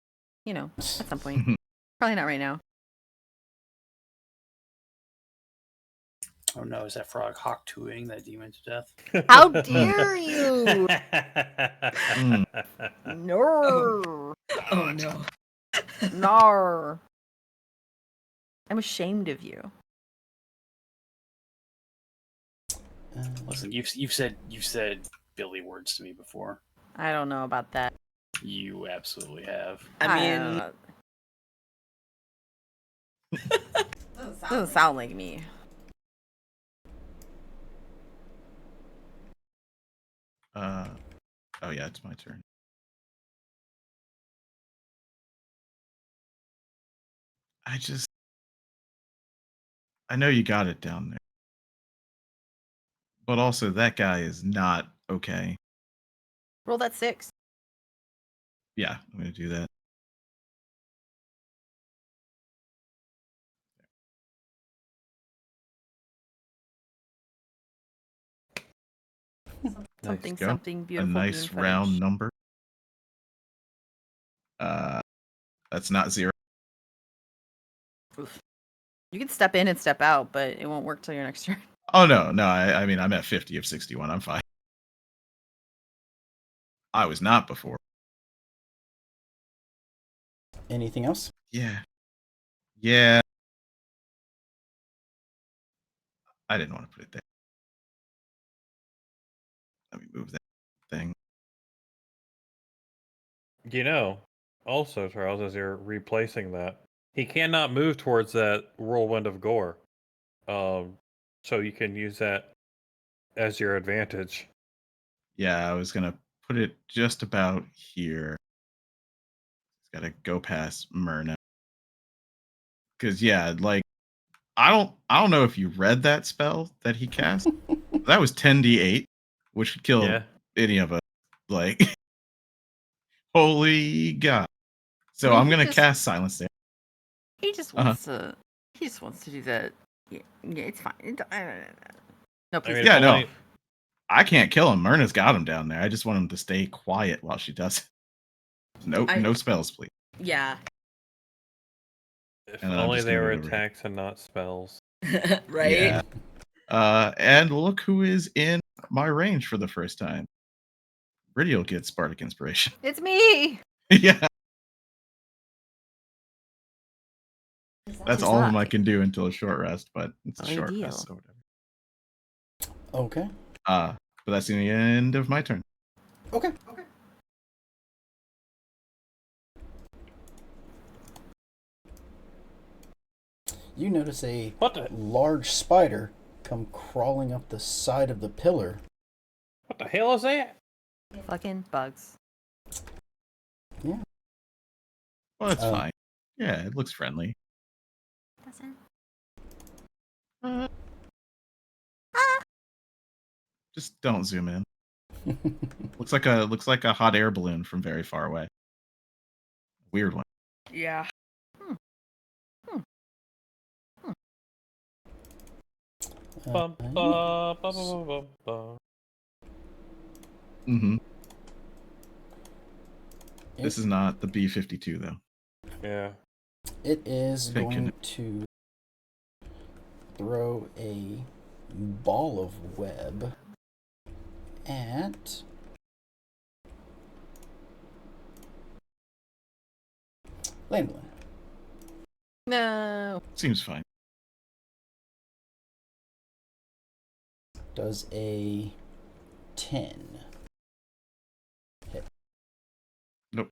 You know, at some point. Probably not right now. Oh no, is that frog hawk tooing that demon to death? How dare you? Mm. No. Oh no. No. I'm ashamed of you. Listen, you've said Billy words to me before. I don't know about that. You absolutely have. I mean, doesn't sound like me. Oh yeah, it's my turn. I know you got it down there. But also, that guy is not okay. Roll that 6. Yeah, I'm going to do that. Something, Go. something A beautiful. nice bean round footage. number. That's not 0. Oof. You can step in and step out, but it won't work till your next turn. Oh, no. I mean, I'm at 50 of 61. I'm fine. I was not before. Anything else? Yeah. Yeah. I didn't want to put it there. Let me move that thing. You know, also, Charles, as you're replacing that, he cannot move towards that whirlwind of gore. So you can use that as your advantage. Yeah, I was going to put it just about here. It's got to go past Myrna. Because, yeah, like, I don't know if you read that spell that he cast. That was 10d8, which could kill Yeah. any of us. Like, holy God. So I mean, I'm he going to just- cast Silence there. He just wants to. He just wants to do that. Yeah, it's fine. No, please. mean, Yeah, if no. only- I can't kill him. Myrna's got him down there. I just want him to stay quiet while she does it. No spells, please. yeah. If And then I'm only just they gonna were move over here. attacks and not spells. Right? Yeah. And look who is in my range for the first time. Bridiel gets Bardic Inspiration. It's me. Yeah. That's She's all of not them I can do until a short rest, but it's a short Ideal. rest, so whatever. Okay. But that's the end of my turn. Okay. You notice a What the large spider come crawling up the side of the pillar. hell is that? Fucking bugs. Yeah. Well, that's Oh. fine. Yeah, it looks friendly. Just don't zoom in. Looks like a hot air balloon from very far away. Weird one. Yeah. Bum, ba, ba, ba, ba, ba, ba. Mm-hmm. It- This is not the B-52 though. Yeah. It is Thank going to throw a ball of web at Landlin. No. Seems fine. Does a 10 hit? Nope.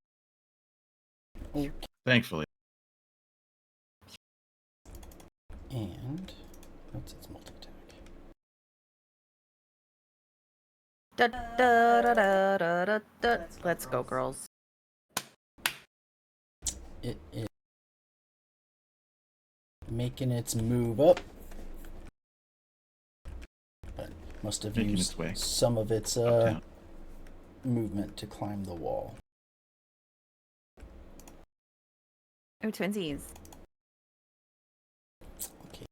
Okay. Thankfully. And what's its multi-attack? Da, da, da, da, da, da, da. Let's go, girls. It is making its move up. But must have Making used its way. some of its Uptown. movement to climb the wall. Oh, twinsies. Okay.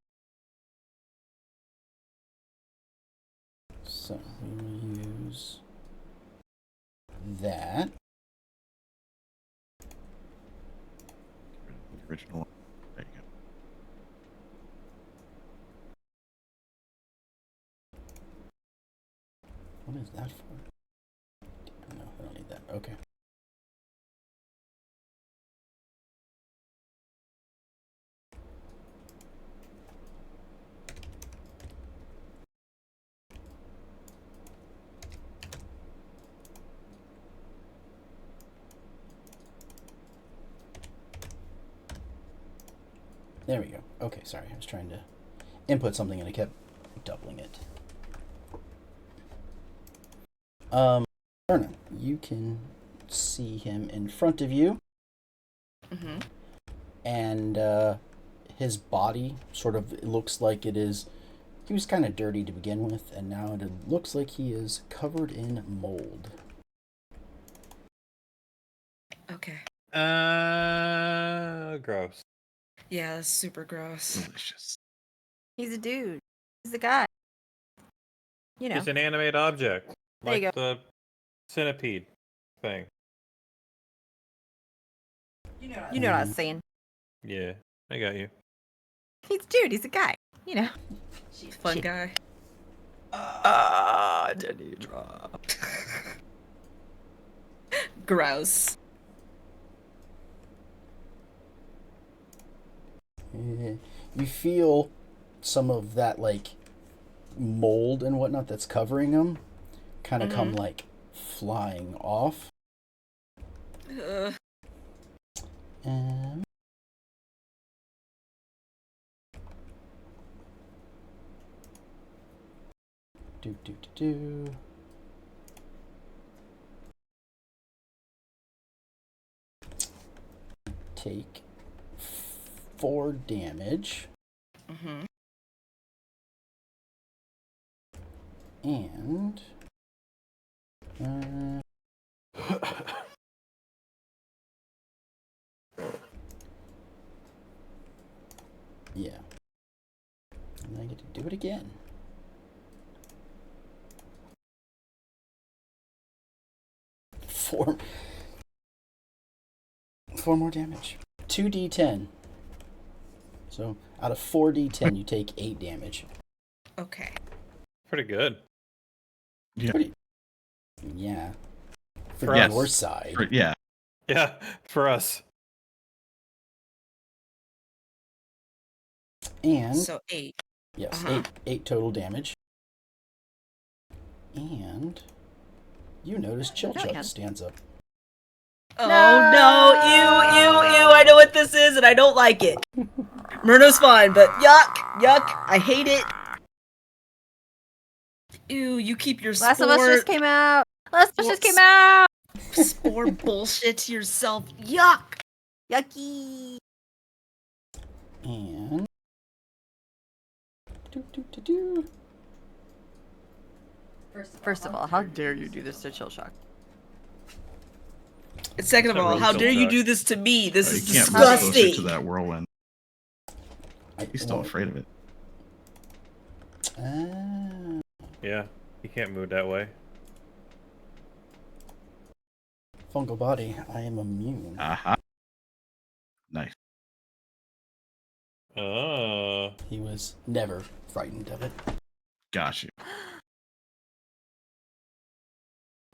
So we will use that. The original one. There you go. What is that for? No, I don't need that. Okay. There we go. Okay, sorry. I was trying to input something and I kept doubling it. Erna, you can see him in front of you. Mm-hmm. And his body sort of looks like it is. He was kind of dirty to begin with, and now it looks like he is covered in mold. Okay. Gross. Yeah, that's super gross. Delicious. He's a dude. He's a guy. You know. Just an animate object. There you Like the centipede thing. You know what I was saying. Yeah, I got you. He's a dude. He's a guy. You know. Fun guy. Denny dropped. Gross. You feel some of that, like, mold and whatnot that's covering him kind of come, like, flying off. And do. Take 4 damage. Mm-hmm. And yeah. And I get to do it again. 4 more damage. 2d10. So out of 4d10, you take 8 damage. Okay. Pretty good. Yeah. Yeah. For For us. your side. Yeah. Yeah, for us. And So 8. yes, Uh-huh. 8 total damage. And you notice Chillchuck can. stands up. Oh no! Ew! I know what this is, and I don't like it. Myrna's fine, but yuck! I hate it. Ew! You keep your Last of Us just came out. Last of Us just came out. spore bullshit to yourself. Yuck! Yucky. And First of all, how dare you do this to Chillshock? And second of It's a all, road how kill dare you track. do this to me? This You is can't move closer to disgusting. that whirlwind. He's still well, afraid of it. Yeah, you can't move that way. Fungal body, I am immune. Aha. Nice. He was never frightened of it. Got you.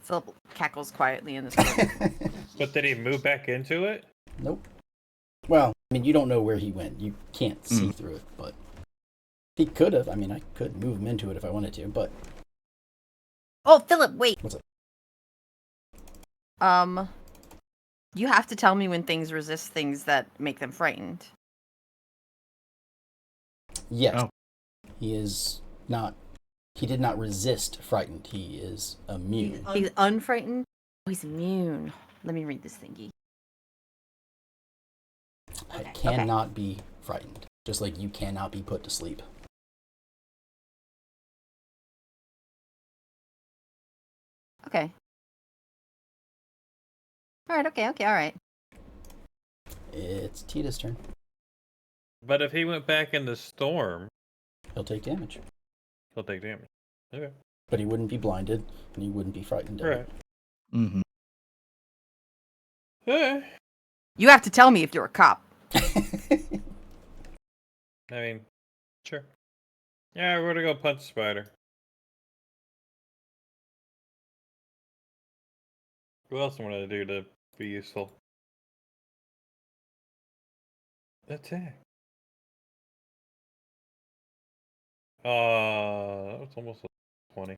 Philip cackles quietly in this room. But did he move back into it? Nope. Well, I mean, you don't know where he went. You can't see through it, but He could have. I mean, I could move him into it if I wanted to, but Oh, Philip, wait. What's up? You have to tell me when things resist things that make them frightened. yes, Oh. he is not. He did not resist frightened. He is immune. He's unfrightened. Oh, he's immune. Let me read this thingy. I Okay, cannot be frightened, just like you cannot be put to sleep. Okay. Alright, okay, alright. It's Tita's turn. But if he went back in the storm, He'll take damage, he'll take damage. Okay. but he wouldn't be blinded, and he wouldn't be frightened. Right. Mm-hmm. Yeah. You have to tell me if you're a cop. I I mean, sure. Yeah, we're gonna go punch Spider. Who else am I gonna do to be useful? Attack. That's almost a 20.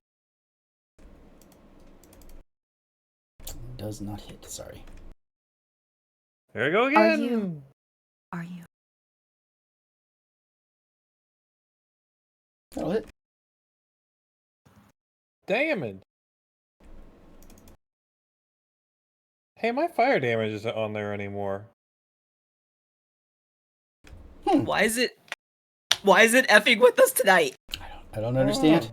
Does not hit. Sorry. There we go Are again. you? Are you? That'll hit. Damage. Hey, my fire damage isn't on there anymore. Why is it effing with us tonight? I don't understand.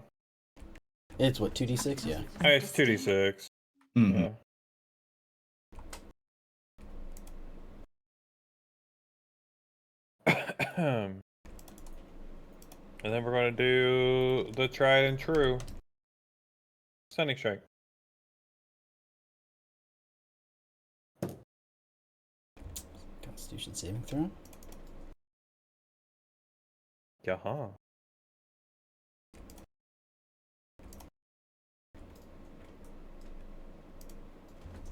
It's what, 2d6? Yeah. Oh, it's 2d6. Mm-hmm. Yeah. And then we're going to do the tried and true Stunning Strike. Constitution saving throw. Yaha.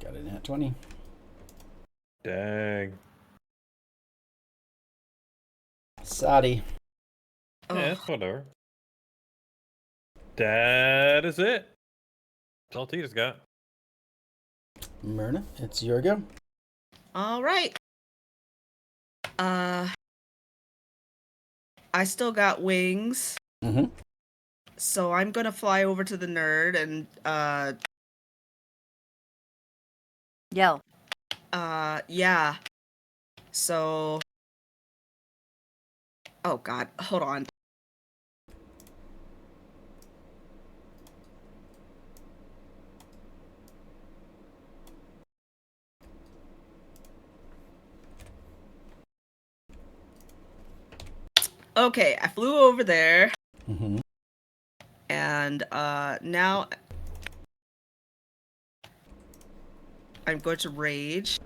Got it at 20. Dang. Sadi. Yeah, it's whatever. That is it. That's all Tita's got. Myrna, it's your go. All right. I still got wings, Mm-hmm. so I'm gonna fly over to the nerd and Yell. yeah. So oh god, hold on. Okay, I flew over there Mm-hmm. and now I'm going to rage.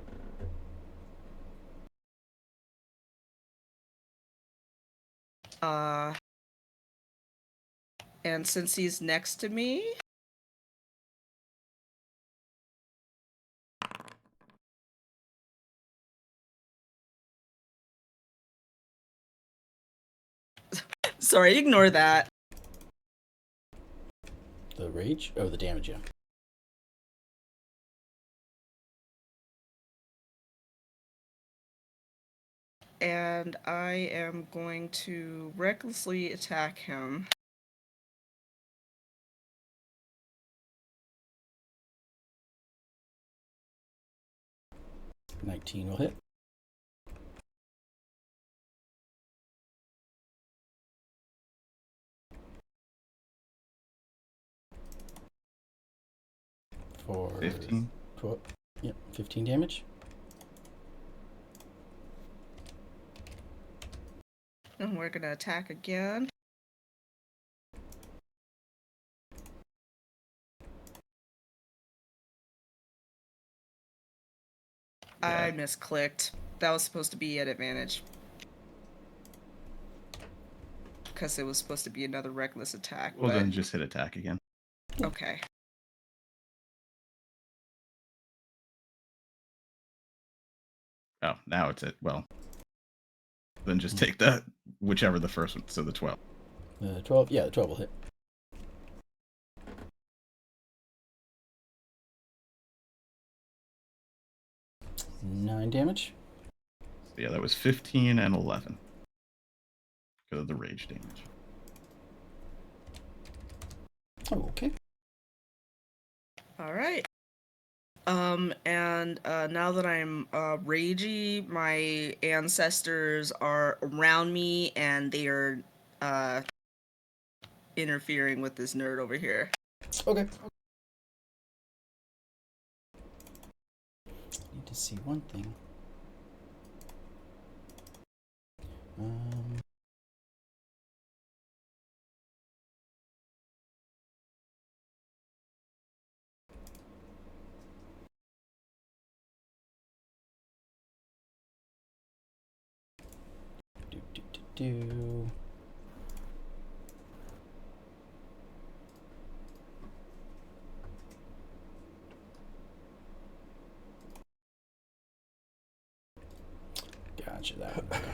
And since he's next to me, sorry, ignore that. The rage? Oh, the damage, yeah. And I am going to recklessly attack him. Yeah. 19 will hit. For 15. 12, yep, 15 damage. And we're gonna attack again. I misclicked. That was supposed to be at advantage. Because it was supposed to be another reckless attack. Well, but... then just hit attack again. Okay. Oh, now it's it. Well, then just take that, whichever the first one, so the 12. The 12. Yeah, the 12 will hit. 9 damage. So yeah, that was 15 and 11 because of the rage damage. Oh, okay. All right. And now that I'm ragey, my ancestors are around me and they are interfering with this nerd over here. Okay. Need to see one thing. Do. Gotcha that one. Okay.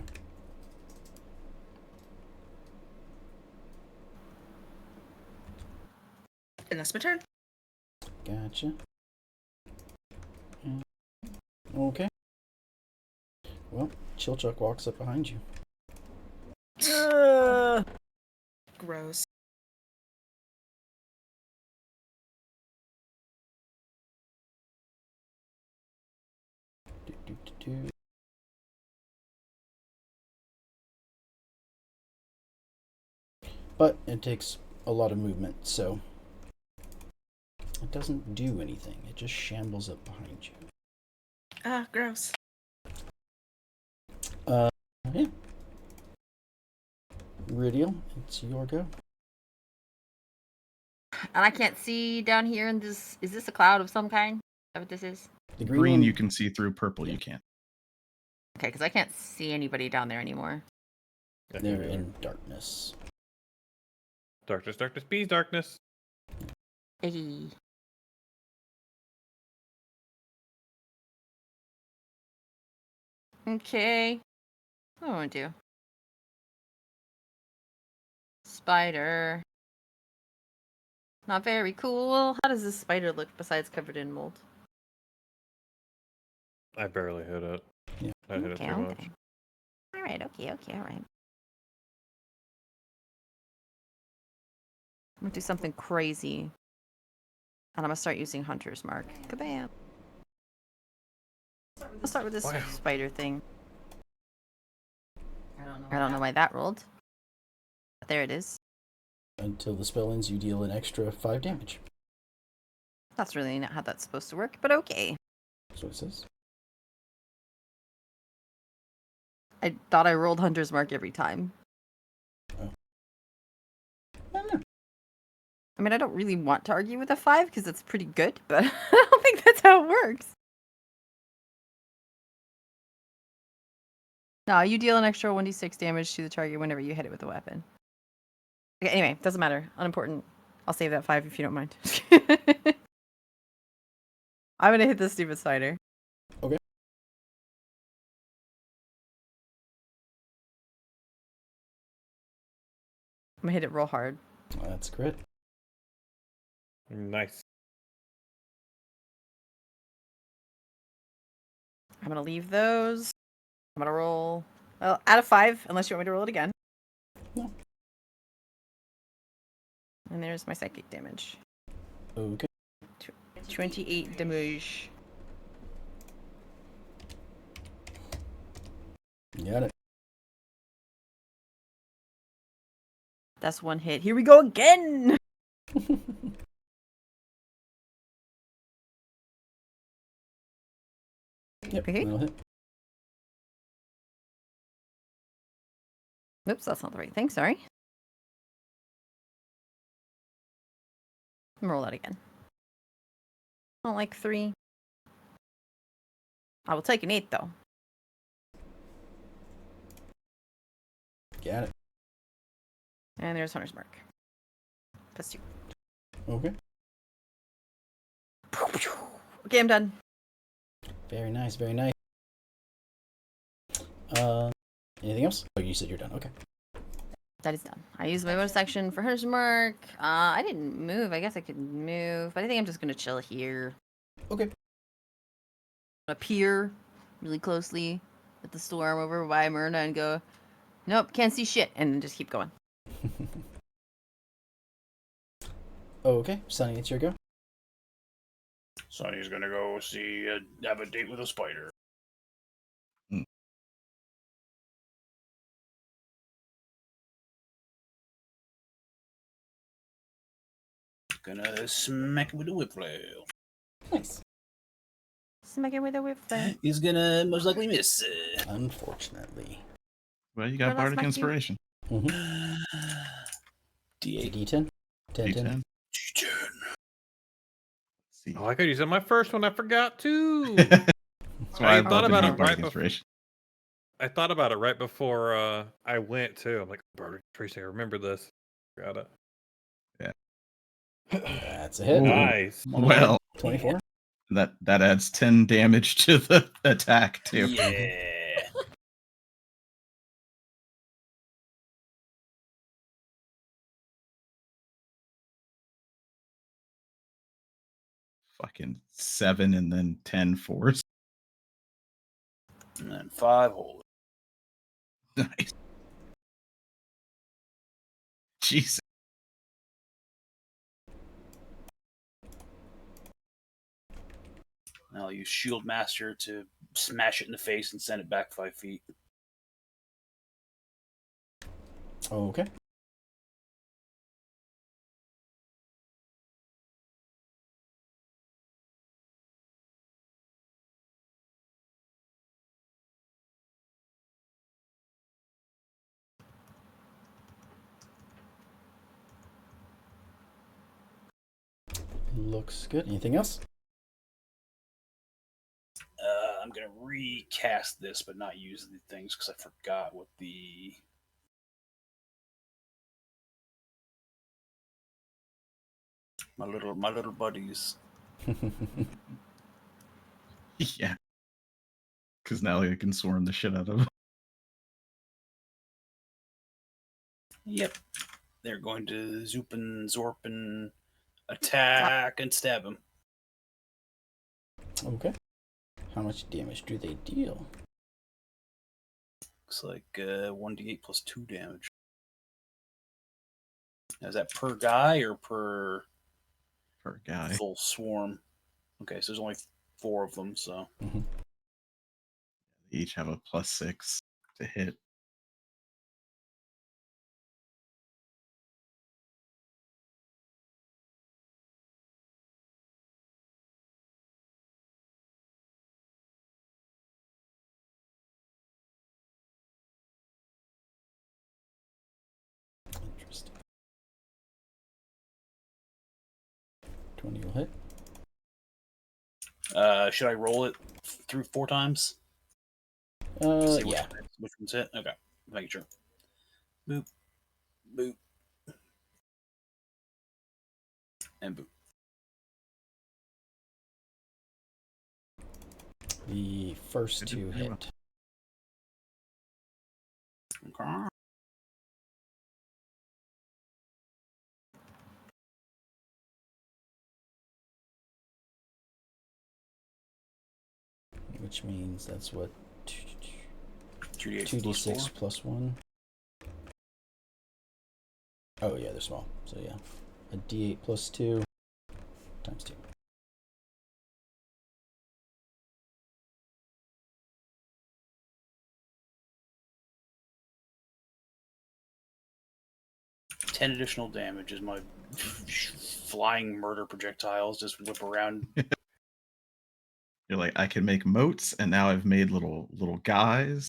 And that's my turn. Gotcha. Okay. Well, Chilchuck walks up behind you. Gross. Do. But it takes a lot of movement, so it doesn't do anything. It just shambles up behind you. Ah, gross. Yeah. Ridial, it's your go. And I can't see down here in this. Is this a cloud of some kind? Is that what this is? The Green one, you can see through, purple you can't. Okay, because I can't see anybody down there anymore. they're in darkness. Darkness, darkness, bees, darkness. Hey. Okay. What do I want to do? Spider. Not very cool. How does this spider look besides covered in mold? I barely hit it. Yeah. I hit it too much. Alright, okay, alright. I'm gonna do something crazy. And I'm gonna start using Hunter's Mark. Kabam! I'll start with this Wow. spider thing. I don't know why that rolled. But there it is. Until the spell ends, you deal an extra 5 damage. That's really not how that's supposed to work, but okay. That's what it says. I thought I rolled Hunter's Mark every time. I don't know. I mean, I don't really want to argue with a 5 because it's pretty good, but I don't think that's how it works. No, you deal an extra 1d6 damage to the target whenever you hit it with a weapon. Okay, anyway, doesn't matter. Unimportant. I'll save that 5 if you don't mind. I'm gonna hit this stupid spider. Okay. I'm gonna hit it real hard. That's crit. Nice. I'm gonna leave those. I'm gonna roll, well, out of 5, unless you want me to roll it again. No. And there's my psychic damage. Okay. 28 damage. Got it. That's one hit. Here we go again! Yep, Okay. that'll hit. Oops, that's not the right thing, sorry. Roll that again. I don't like 3. I will take an 8, though. Got it. And there's Hunter's Mark. Plus 2. Okay. Okay, I'm done. Very nice, very nice. Anything else? Oh, you said you're done. Okay. That is done. I used my bonus action for Hunter's Mark. I didn't move. I guess I could move, but I think I'm just gonna chill here. Okay. Appear really closely at the storm over by Myrna and go, nope, can't see shit, and just keep going. Okay, Sunny, it's your go. Sonny's gonna go have a date with a spider. Gonna smack it with a whip flail. Nice. Smack it with a whip flail. He's gonna most likely miss. Unfortunately. Well, you got Well, that's Bardic my cue. Inspiration. Mm-hmm. D8. D10. 10, 10. D10. D10. See. Oh, I could use it my first one. I forgot too. That's why I thought love to about do it Bardic right Inspiration. I thought about it right before I went too. I'm like, Tracy, I remember this. Got it. That's a hit. Ooh. Nice. Well, 24. that adds 10 damage to the attack too. Yeah. Fucking 7 and then 10 force. And then 5 holy. Nice. Jesus. I'll use Shield Master to smash it in the face and send it back 5 feet. Okay. Looks good. Anything else? I'm gonna recast this, but not use the things because I forgot what the. My little buddies. Yeah. Because now I can swarm the shit out of him. Yep. They're going to zoop and zorp and attack and stab him. Okay. How much damage do they deal? Looks like 1d8 plus 2 damage. Now, is that per guy or per guy? full swarm? Okay, so there's only 4 of them, so. Mm-hmm. They each have a +6 to hit. Interesting. 20 will hit. Should I roll it through 4 times? See Yeah. Which one's hit? Okay, making sure. Boop, boop, and boop. The first 2 very well. hit. Okay. Which means that's what? 2d8 plus 2d6 4. plus 1. Oh, yeah, they're small. So, yeah. A d8 plus 2 times 2. Ten additional damage as my flying murder projectiles just whip around. You're like, I can make moats, and now I've made little guys.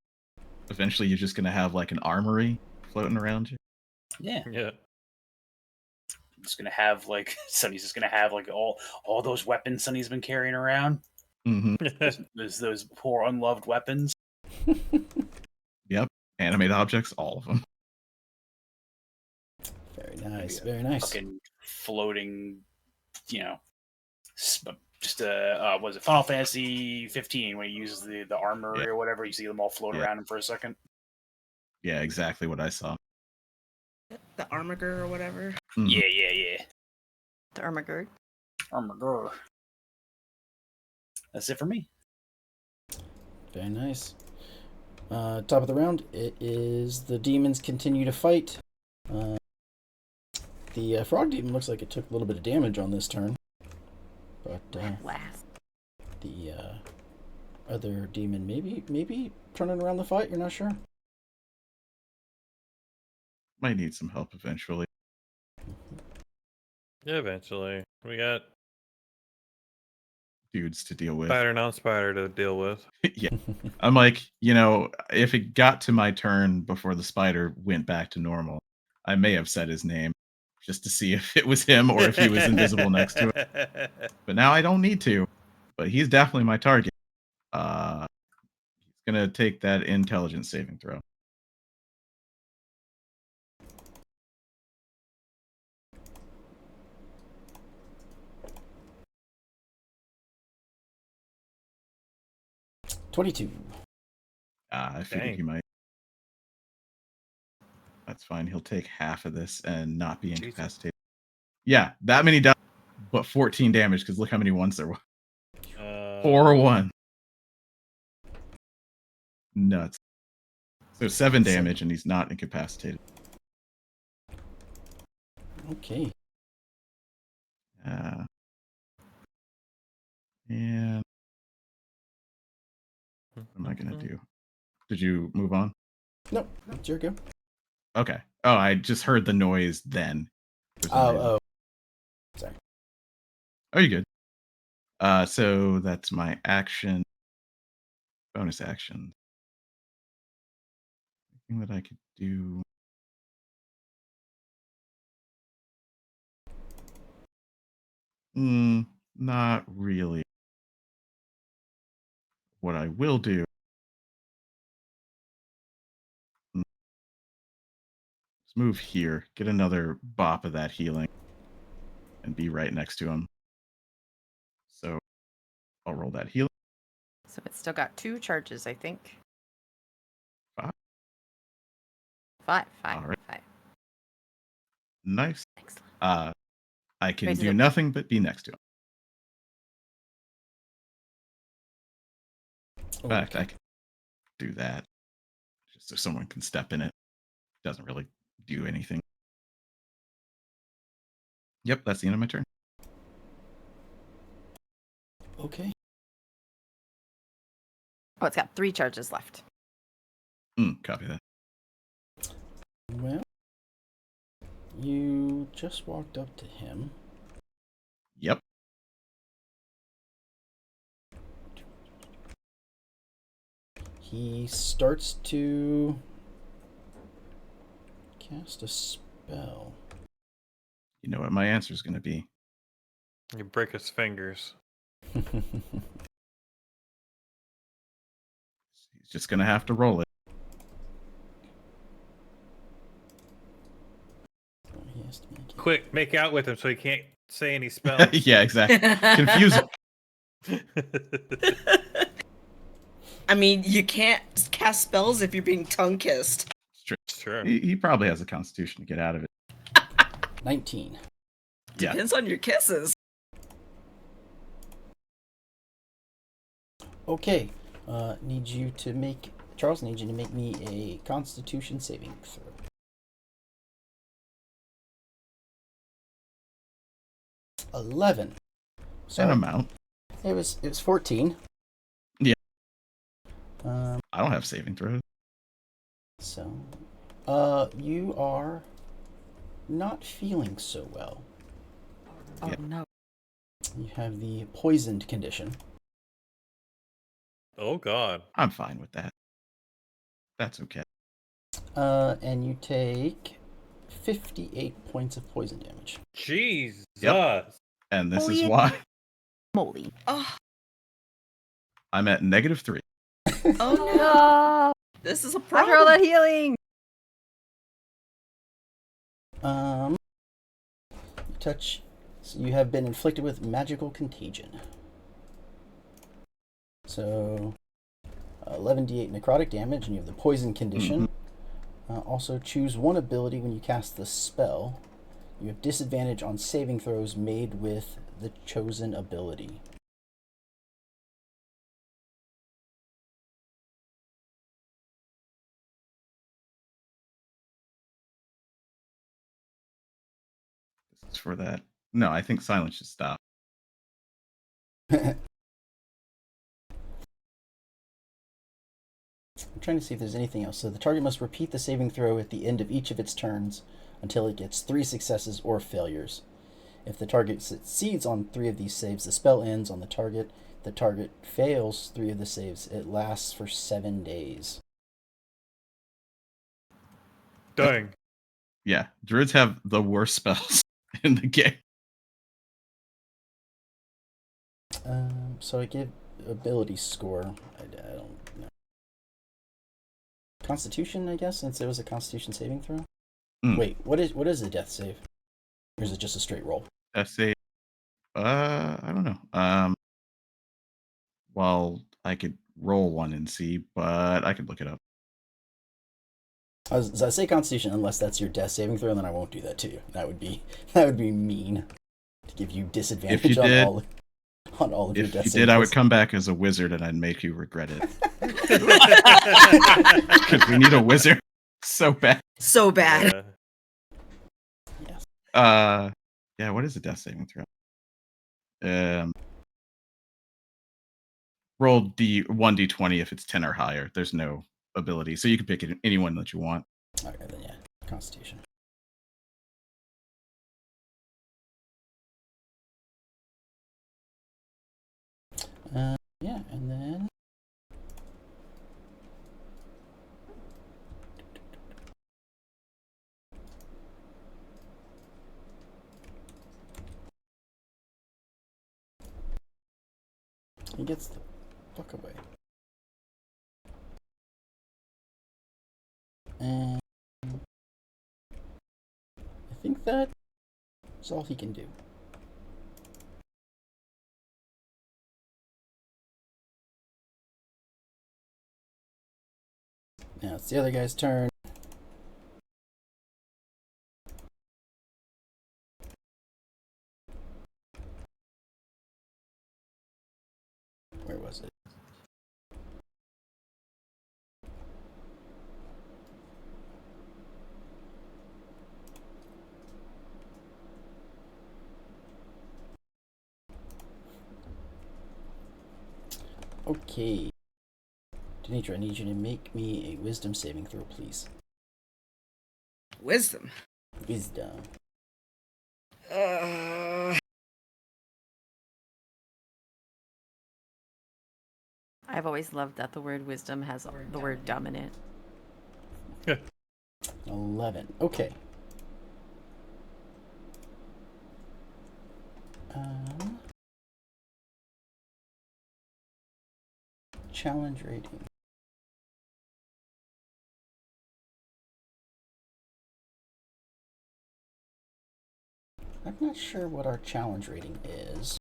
Eventually, you're just gonna have like an armory floating around you. Yeah. Yeah. Just gonna have like Sonny's just gonna have like all those weapons Sonny's been carrying around. Mm-hmm. Those poor unloved weapons. Yep. Animate objects, all of them. Very nice. Very nice. Fucking floating, just was it Final Fantasy 15 when he uses the armor or whatever? You see them all float around him for a second. Yeah, exactly what I saw. The Armiger or whatever. Mhm. Yeah. The Ermagerd. Oh my god. That's it for me. Very nice. Top of the round, it is the demons continue to fight. The frog demon looks like it took a little bit of damage on this turn. But Last. the other demon maybe turning around the fight, you're not sure? Might need some help eventually. Yeah, eventually. We got Dudes to deal with. spider, non-spider to deal with. Yeah. I'm like, if it got to my turn before the spider went back to normal, I may have said his name just to see if it was him or if he was invisible next to it. But now I don't need to. But he's definitely my target. He's gonna take that intelligence saving throw. $22. I figured he Dang. might. That's fine. He'll take half of this and not be Jesus. incapacitated. Yeah, that many dice, but 14 damage, because look how many ones there were. 4-1. Nuts. So 7 damage, and he's not incapacitated. Okay. And what am I gonna do? Did you move on? Nope, it's your go. Okay. Oh, I just heard the noise then. For some reason. Oh. Sorry. Oh, you good. So that's my action. Bonus action. Thing that I could do. Not really. What I will do. Let's move here. Get another bop of that healing. And be right next to him. So I'll roll that healing. So it's still got 2 charges, I think. 5. 5. All right. 5. Nice. Excellent. I can Raises do it. nothing but be next to him. In fact, I can do that just so someone can step in it. Doesn't really do anything. Yep, that's the end of my turn. Okay. Oh, it's got 3 charges left. Copy that. Well, you just walked up to him. Yep. He starts to cast a spell. You know what my answer is going to be. You break his fingers. He's just going to have to roll it. He has to make it. Quick, make out with him so he can't say any spells. Yeah, exactly. Confuse him. I mean, you can't cast spells if you're being tongue kissed. Sure. He probably has a constitution to get out of it. 19. Yeah. Depends on your kisses. Okay. Need you to make Charles. Need you to make me a Constitution saving throw. $11. An amount. It was 14. Yeah. Um. I don't have saving throws. So, you are not feeling so well. Oh, Yeah. no. You have the poisoned condition. Oh, God. I'm fine with that. That's okay. And you take 58 points of poison damage. Jesus. And this Holy is why moly. Oh, I'm at -3. oh no. No. This is a After all problem. that healing. You touch. So you have been inflicted with magical contagion. So, 11d8 necrotic damage, and you have the poison condition. Also, choose one ability when you cast the spell. You have disadvantage on saving throws made with the chosen ability. This is for that. No, I think silence should stop. I'm trying to see if there's anything else. So the target must repeat the saving throw at the end of each of its turns until it gets 3 successes or failures. If the target succeeds on 3 of these saves, the spell ends on the target. If the target fails 3 of the saves, it lasts for 7 days. Dang. Yeah, druids have the worst spells in the game. So I give ability score. I don't know. Constitution, I guess, since it was a Constitution saving throw. Wait, what is a death save? Or is it just a straight roll? Death save. I don't know. Well, I could roll one and see, but I could look it up. I say Constitution unless that's your death saving throw, then I won't do that to you. That would be mean to give you disadvantage If you on did, all of your if death you saving did, I would throws. come back as a wizard and I'd make you regret it. Because we need a wizard so bad. So bad. Yeah. Yeah, what is a death saving throw? Roll D1d20 if it's 10 or higher. There's no ability, so you can pick anyone that you want. Okay, then yeah, Constitution. Yeah, and then he gets the fuck away. And I think that is all he can do. Now it's the other guy's turn. Where was it? Okay. Denitra, I need you to make me a wisdom saving throw, please. Wisdom. Wisdom. I've always loved that the word wisdom has the word dumb in it. 11. Okay. Challenge rating. I'm not sure what our challenge rating is.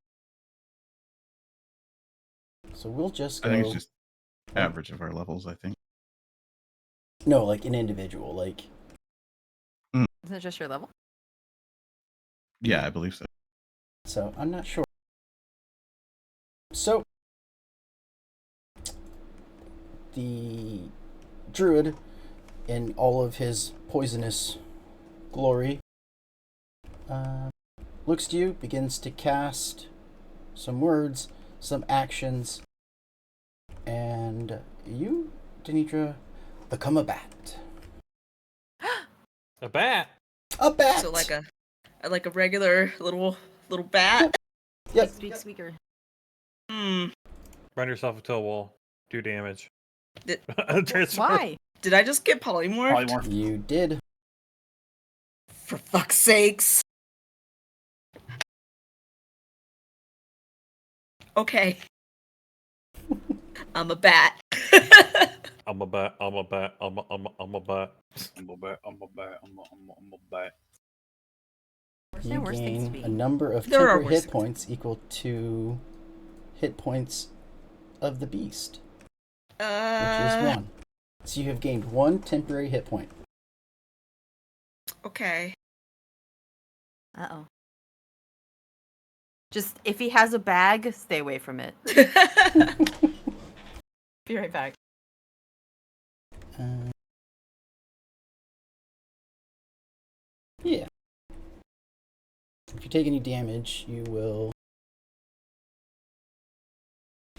So we'll just go... I think it's just average of our levels, I think. No, like an individual, like... Isn't it just your level? Yeah, I believe so. So, I'm not sure. So, the druid, in all of his poisonous glory, looks to you, begins to cast some words, some actions, and you, Denitra, become a bat. A bat. A bat! So like a regular little bat. Yep. Speak squeaker. Hmm. Run yourself into a wall. Do damage. Did- Transfer. Why? Did I just get polymorphed? Polymorph. You did. For fuck's sakes. Okay. I'm a bat. I'm a bat. I'm a bat. I'm a bat. I'm a bat. I'm a bat. I'm a bat. There's no You worse things to gain be. a number of There are temporary worse hit things. points equal to hit points of the beast, which is 1. So you have gained 1 temporary hit point. Okay. Uh-oh. Just, if he has a bag, stay away from it. Be right back. Yeah. If you take any damage, you will...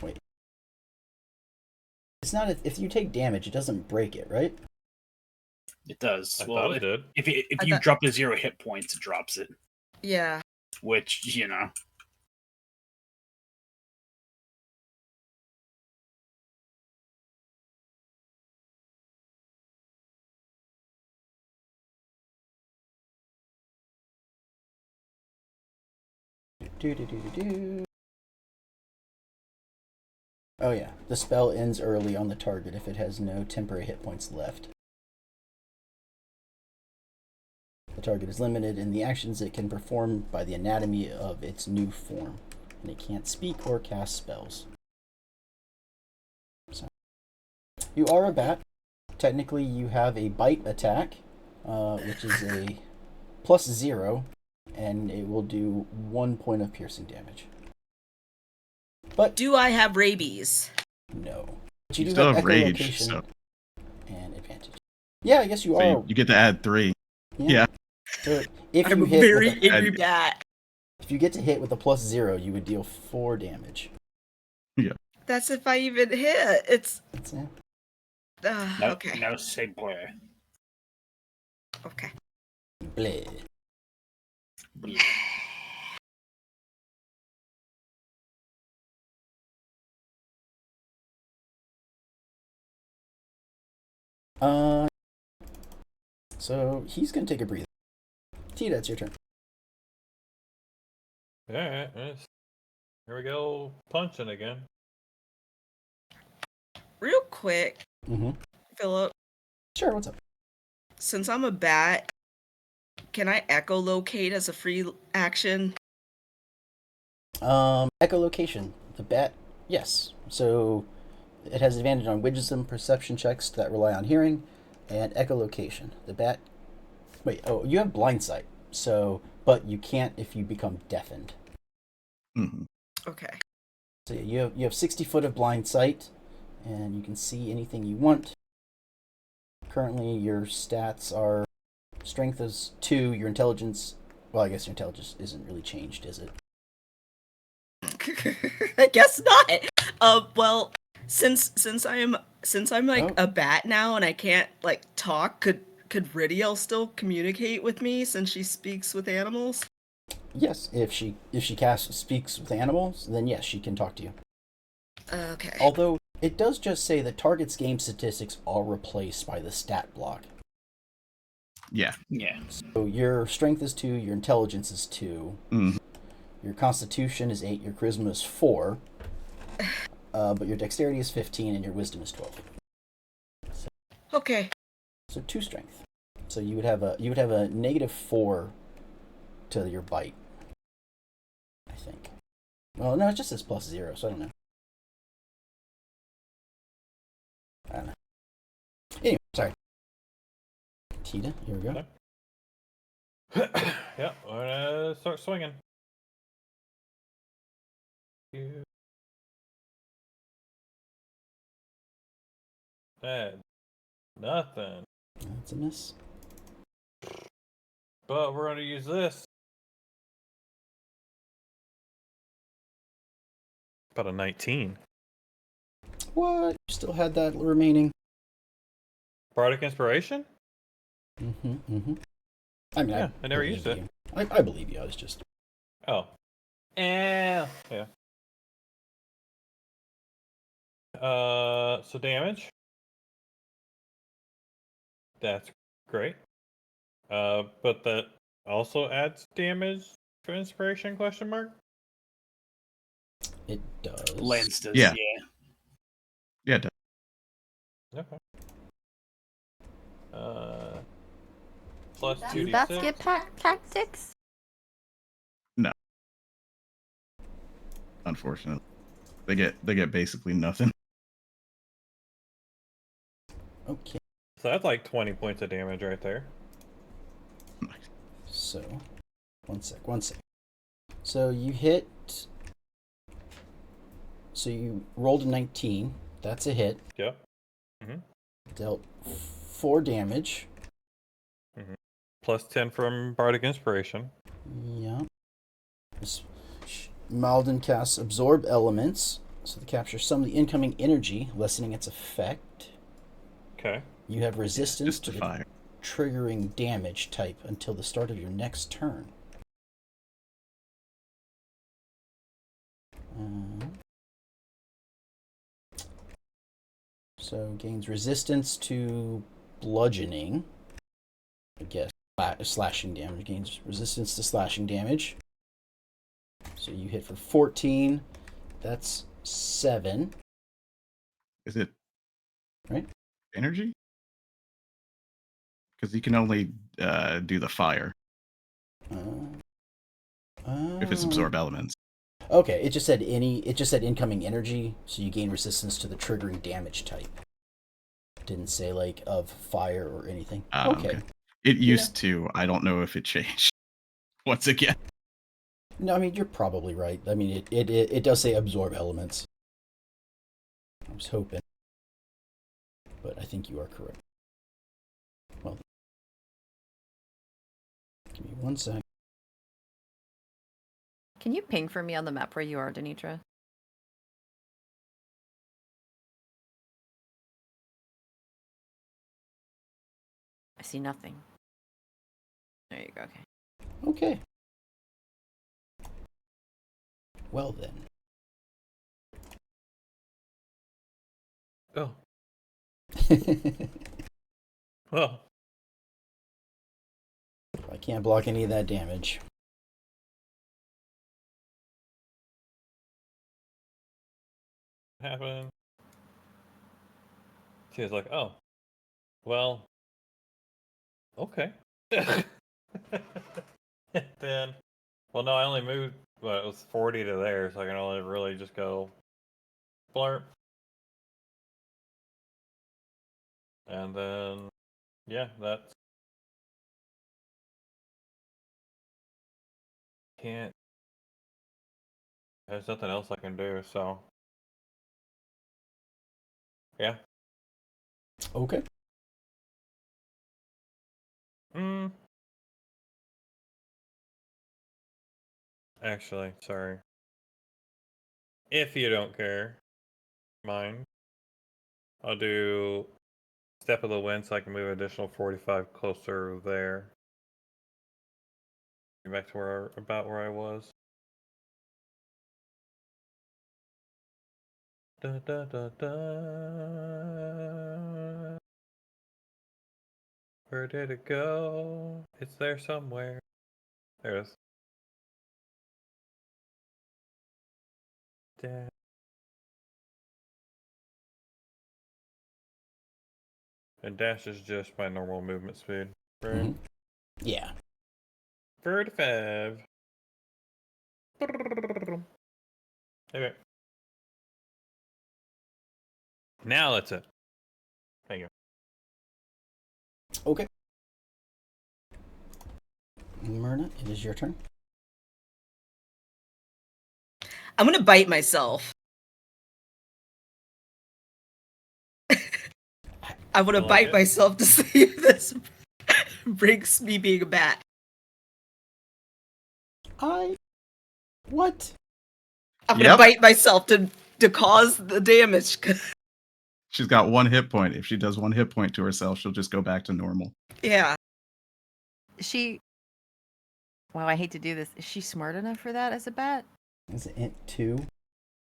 Wait. It's not... If you take damage, it doesn't break it, right? It does. I Well, thought it did. if I you thought- drop to 0 hit points, it drops it. Yeah. Which, you know. Oh yeah, the spell ends early on the target if it has no temporary hit points left. The target is limited in the actions it can perform by the anatomy of its new form, and it can't speak or cast spells. So, you are a bat. Technically, you have a bite attack, which is a +0, and it will do 1 point of piercing damage. But Do I have rabies? no. But You do still have have rage, echolocation so and advantage. Yeah, I guess you so are. you get to add 3. Yeah. So if I'm you a hit very with a, angry bat. if you get to hit with a +0, you would deal 4 damage. That's if I even hit. It's That's it. No, okay. no, say boy. Okay. Bleh. So he's gonna take a breather. Tita, it's your turn. Alright, here we go, punching again. Real quick, Mm-hmm. Philip, Sure. What's up? since I'm a bat, can I echolocate as a free action? Echolocation. The bat. Yes. So it has advantage on wisdom perception checks that rely on hearing, and echolocation. The bat. Wait. Oh, you have blind sight. So, but you can't if you become deafened. Hmm. Okay. So yeah, you have 60 foot of blind sight, and you can see anything you want. Currently, your stats are strength is 2. Your intelligence. Well, I guess your intelligence isn't really changed, is it? I guess not. Well, since I'm like Oh. a bat now and I can't like talk, could Ridiel still communicate with me since she speaks with animals? Yes. If she speaks with animals, then yes, she can talk to you. Okay. Although it does just say the target's game statistics are replaced by the stat block. Yeah. Yeah. So your strength is 2, your intelligence is 2, Mhm. your constitution is 8, your charisma is 4, but your dexterity is 15 and your wisdom is 12. Okay. So 2 strength. So you would have a -4 to your bite, I think. Well, no, it just says +0, so I don't know. I don't know. Anyway, sorry. Tita, here we go. Yeah, we're gonna start swinging. Nothing. That's a miss. But we're gonna use this. About a 19. What? You still had that remaining? Bardic Inspiration? Mm-hmm. I mean, Yeah, I never believe used it. you. I believe you. I was just... Oh. Yeah. So damage. That's great. But that also adds damage for inspiration, question mark? It does. Lance does, Yeah. yeah. Yeah. It Okay. Plus Do 2d6. bats get tactics? does, unfortunately. They get basically nothing. Okay. So that's like 20 points of damage right there. So, one sec. So you hit. So you rolled a 19. That's a hit. Yep. Mm-hmm. Dealt 4 damage. Mm-hmm. Plus 10 from Bardic Inspiration. Yeah. Malden casts Absorb Elements, so they capture some of the incoming energy, lessening its effect. Okay. You have resistance Just to to the fire. triggering damage type until the start of your next turn. So gains resistance to bludgeoning. I guess slashing damage. Gains resistance to slashing damage. So you hit for 14. That's 7. Is it Right? energy? Because you can only do the fire if it's absorb elements. Okay, it just said incoming energy, so you gain resistance to the triggering damage type. Didn't say like of fire or anything. Okay. It used to. I don't know if it changed. Once again. No, I mean you're probably right. I mean it does say absorb elements. I was hoping. But I think you are correct. Well, give me 1 sec. Can you ping for me on the map where you are, Denitra? I see nothing. There you go. Okay. Okay. Well then. Oh. Well. I can't block any of that damage. What happened? She was like, oh. Well. Okay. Then. Well, no, I only moved. Well, it was 40 to there, so I can only really just go. Blurp. And then. Yeah, that's. Can't. There's nothing else I can do, so. Yeah. Okay. Actually, sorry. If you don't care, mind. I'll do Step of the Wind so I can move additional 45 closer there. Get back to about where I was. Da, da, da, da. Where did it go? It's there somewhere. There it is. Da- And dash is just my normal movement speed. Right? Mm-hmm. Yeah. 35. Okay. Now that's it. Thank you. Okay. Myrna, it is your turn. I'm gonna bite myself. I want to like bite it. myself to see if this breaks me being a bat. What? I'm gonna bite myself to cause the damage. She's got 1 hit point. If she does 1 hit point to herself, she'll just go back to normal. Yeah. She. Wow, I hate to do this. Is she smart enough for that as a bat? Is it int 2?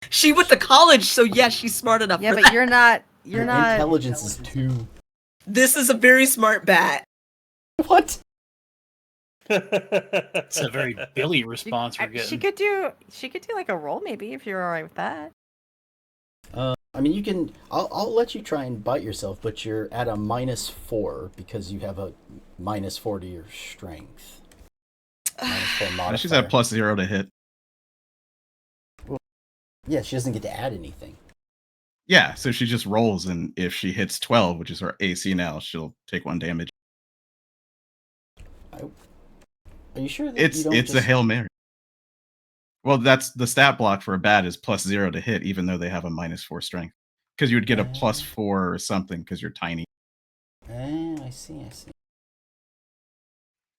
She went to college, so yes, she's smart enough. Yeah, for but that. you're not. Your intelligence is 2. This is a very smart bat. What? It's a very Billy response we're getting. She could do like a roll maybe if you're alright with that. I mean, you can. I'll let you try and bite yourself, but you're at a -4 because you have a -4 to your strength. -4 modifier. She's at +0 to hit. Well, yeah, she doesn't get to add anything. Yeah, so she just rolls, and if she hits 12, which is her AC now, she'll take 1 damage. Are you sure that It's you don't a Hail Mary. Well, that's the stat block for a bat is +0 to hit, even though they have a -4 strength. Because you would get a +4 or something because you're tiny. I see.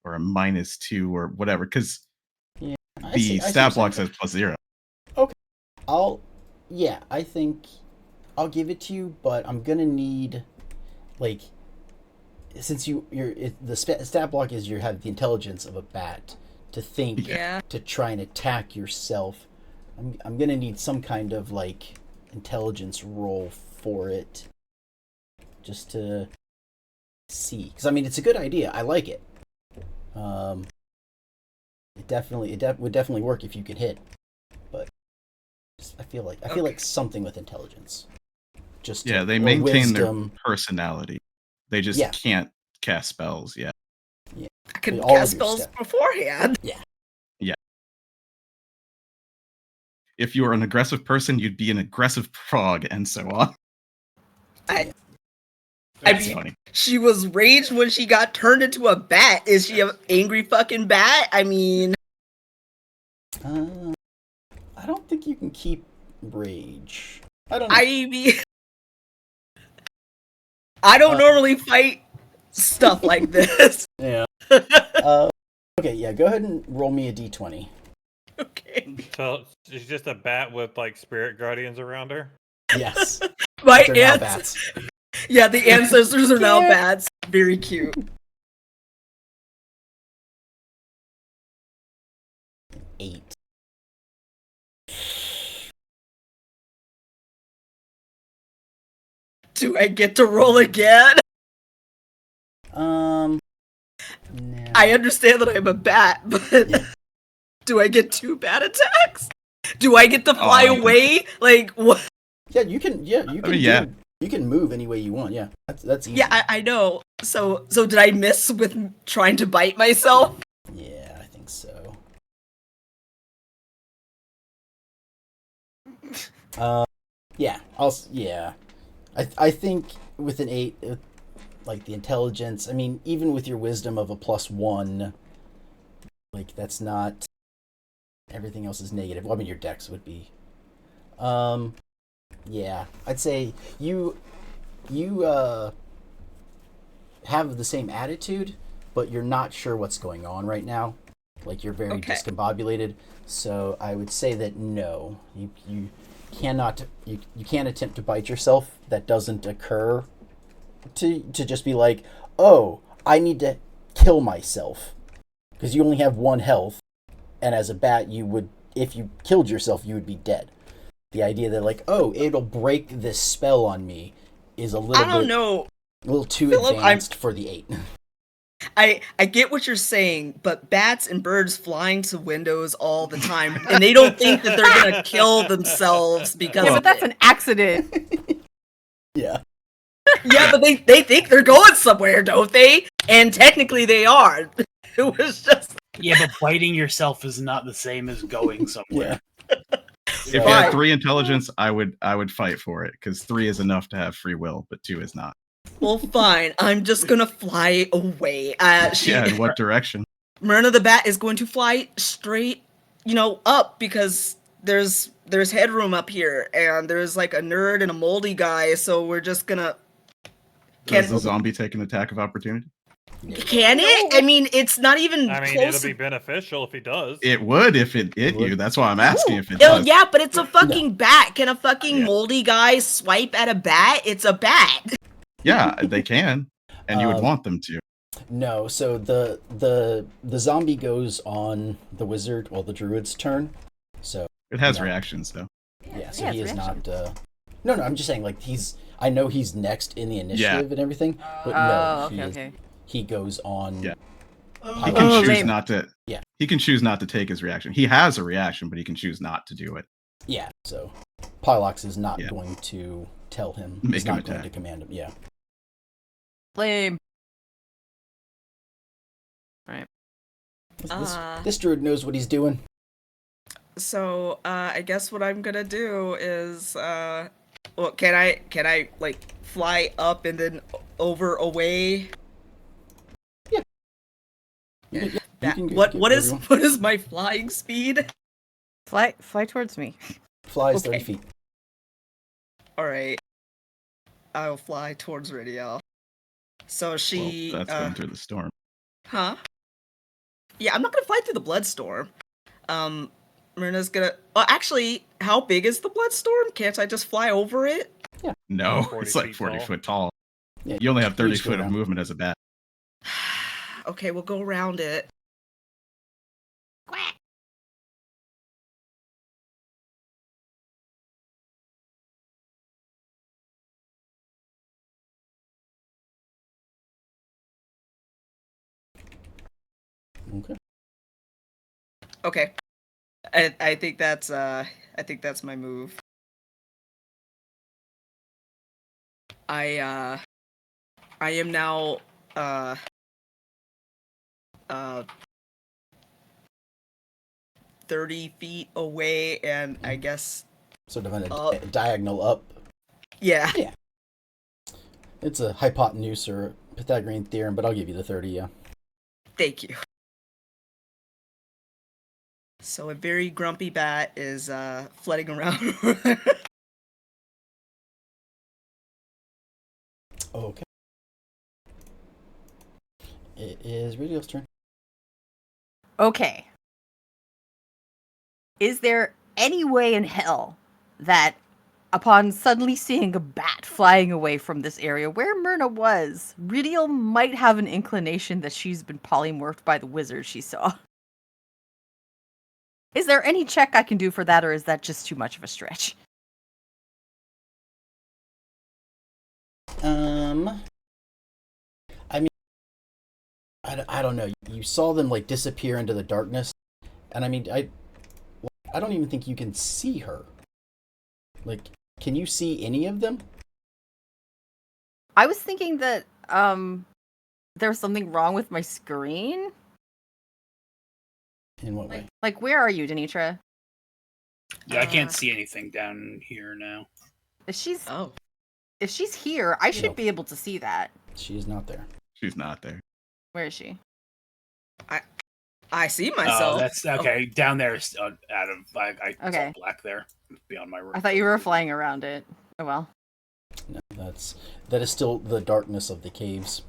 Or a -2 or whatever. Because I the see what stat you're block saying. says +0. I think I'll give it to you, but I'm gonna need, like, since the stat block is you have the intelligence of a bat to think, Yeah. to try and attack yourself. I'm gonna need some kind of like intelligence roll for it, just to see. Because I mean, it's a good idea. I like it. It would definitely work if you could hit, but I feel like something with intelligence. Just Yeah, they or maintain wisdom. their personality. They just can't cast spells yet. I could all of cast your spells stuff. beforehand. Yeah. If you were an aggressive person, you'd be an aggressive frog, and so on. I That's mean, funny. she was raged when she got turned into a bat. Is she an angry fucking bat? I mean, I don't think you can keep rage. I don't know. I mean, I don't normally fight stuff like this. Yeah. Okay, yeah, go ahead and roll me a d20. Okay. So she's just a bat with like spirit guardians around her. Yes. My They're now aunts, bats. yeah, the ancestors are now Yeah. bats. Very cute. 8. Do I get to roll again? No. I understand that I'm a bat, but Yeah. do I get 2 bat attacks? Do I get to fly I don't think away? Like what? Yeah, you can. Yeah, you can. mean, yeah. You can move any way you want. Yeah, that's easy. Yeah, I know. So did I miss with trying to bite myself? Yeah, I think so. Yeah, yeah. I think with an 8, like the intelligence. I mean, even with your wisdom of a +1, like that's not. Everything else is negative. Well, I mean, your dex would be. Yeah, I'd say you have the same attitude, but you're not sure what's going on right now. Like you're very discombobulated. So I would say that no, you cannot you can't attempt to bite yourself. That doesn't occur. To just be like, oh, I need to kill myself, because you only have 1 health, and as a bat, you would, if you killed yourself, you would be dead. The idea that like, oh, it'll break this spell on me is a little I don't know. a little too Philip, advanced for the 8. I get what you're saying, but bats and birds flying to windows all the time, and they don't think that they're gonna kill themselves because Yeah, of but that's it. an accident. Yeah. Yeah, but they think they're going somewhere, don't they? And technically they are. It was just Yeah, but biting yourself is not the same as going somewhere. If you Fine. had 3 intelligence, I would fight for it, because 3 is enough to have free will, but 2 is not. well, fine. I'm just gonna fly away. Yeah, in what direction? Myrna the bat is going to fly straight, up because there's headroom up here, and there's like a nerd and a moldy guy. So we're just gonna. Does the zombie take an attack of opportunity? Can it? I mean, it's not even I mean, close. it'll be beneficial if he does. It would if it hit you. That's why I'm asking if it Oh, does. yeah, but it's a fucking bat. Can a fucking Yeah. moldy guy swipe at a bat? It's a bat. Yeah, they can, and you would Um, want them to. No, so the zombie goes on the wizard, the druid's turn. So It has no. reactions, though. yeah, so Yeah, he it's is not. No, I'm just saying, like I know he's next in the initiative and everything, but no, okay. he goes on. Yeah. He Oh, can choose lame. not to. Yeah. He can choose not to take his reaction. He has a reaction, but he can choose not to do it. Yeah, so Pylox is not Yeah. going to tell him. Make He's him not going attack. to command him. Yeah. Lame. This druid knows what he's doing. So, I guess what I'm gonna do is, can I like fly up and then over away? Yeah. That, can what get what is everyone. what is my flying speed? Fly towards me. Flies Okay. 30 feet. All right, I'll fly towards Radiel. So she, Well, that's going through the storm. huh? Yeah, I'm not gonna fly through the Bloodstorm. Myrna's gonna. Well, actually, how big is the Bloodstorm? Can't I just fly over it? No, 40 it's like feet 40 tall. foot tall. Yeah, You only have 30 just go foot of around. movement as a bat. Okay, we'll go around it. Okay. Okay. I think that's my move. I am now 30 feet away, and I guess Sort of a Up. diagonal up. yeah. Yeah. It's a hypotenuse or Pythagorean theorem, but I'll give you the 30, yeah. Thank you. So a very grumpy bat is flitting around. Okay. It is Radial's turn. Okay. Is there any way in hell that upon suddenly seeing a bat flying away from this area where Myrna was, Ridiel might have an inclination that she's been polymorphed by the wizard she saw? Is there any check I can do for that, or is that just too much of a stretch? I mean, I don't know. You saw them like disappear into the darkness, and I mean, I don't even think you can see her. Like, can you see any of them? I was thinking that there was something wrong with my screen. In what way? Like, where are you, Denitra? Yeah, I can't see anything down here now. If she's Oh. if she's here, I should No. be able to see that. She is not there. She's not there. Where is she? I see myself. Oh, that's okay. Down there is out of. I it's Okay. all black there. Beyond my. I thought you were flying around it. Oh well. No, that is still the darkness of the caves.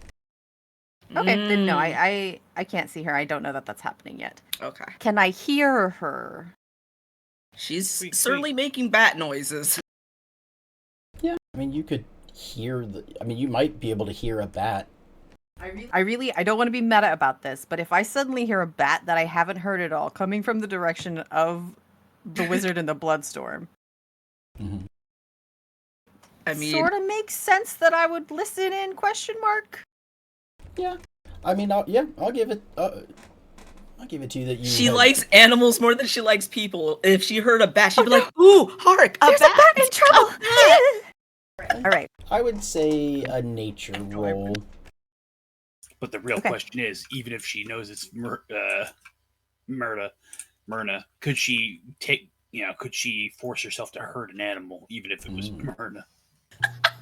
Okay, then no, Mm. I can't see her. I don't know that that's happening yet. Okay. Can I hear her? She's Squeak, certainly making bat noises. Yeah. I mean, you could hear you might be able to hear a bat. I don't want to be meta about this, but if I suddenly hear a bat that I haven't heard at all coming from the direction of the wizard and the bloodstorm, Mm-hmm. I mean, sort of makes sense that I would listen in ? Yeah. I mean, I'll give it. I'll give it to you that you. she had- likes animals more than she likes people. If she heard a bat, she'd be like, "Ooh, hark! There's a bat in trouble. All right. I would say a nature roll. But the real Okay. question is, even if she knows it's Myrna, could she take? Could she force herself to hurt an animal, even if it was Myrna?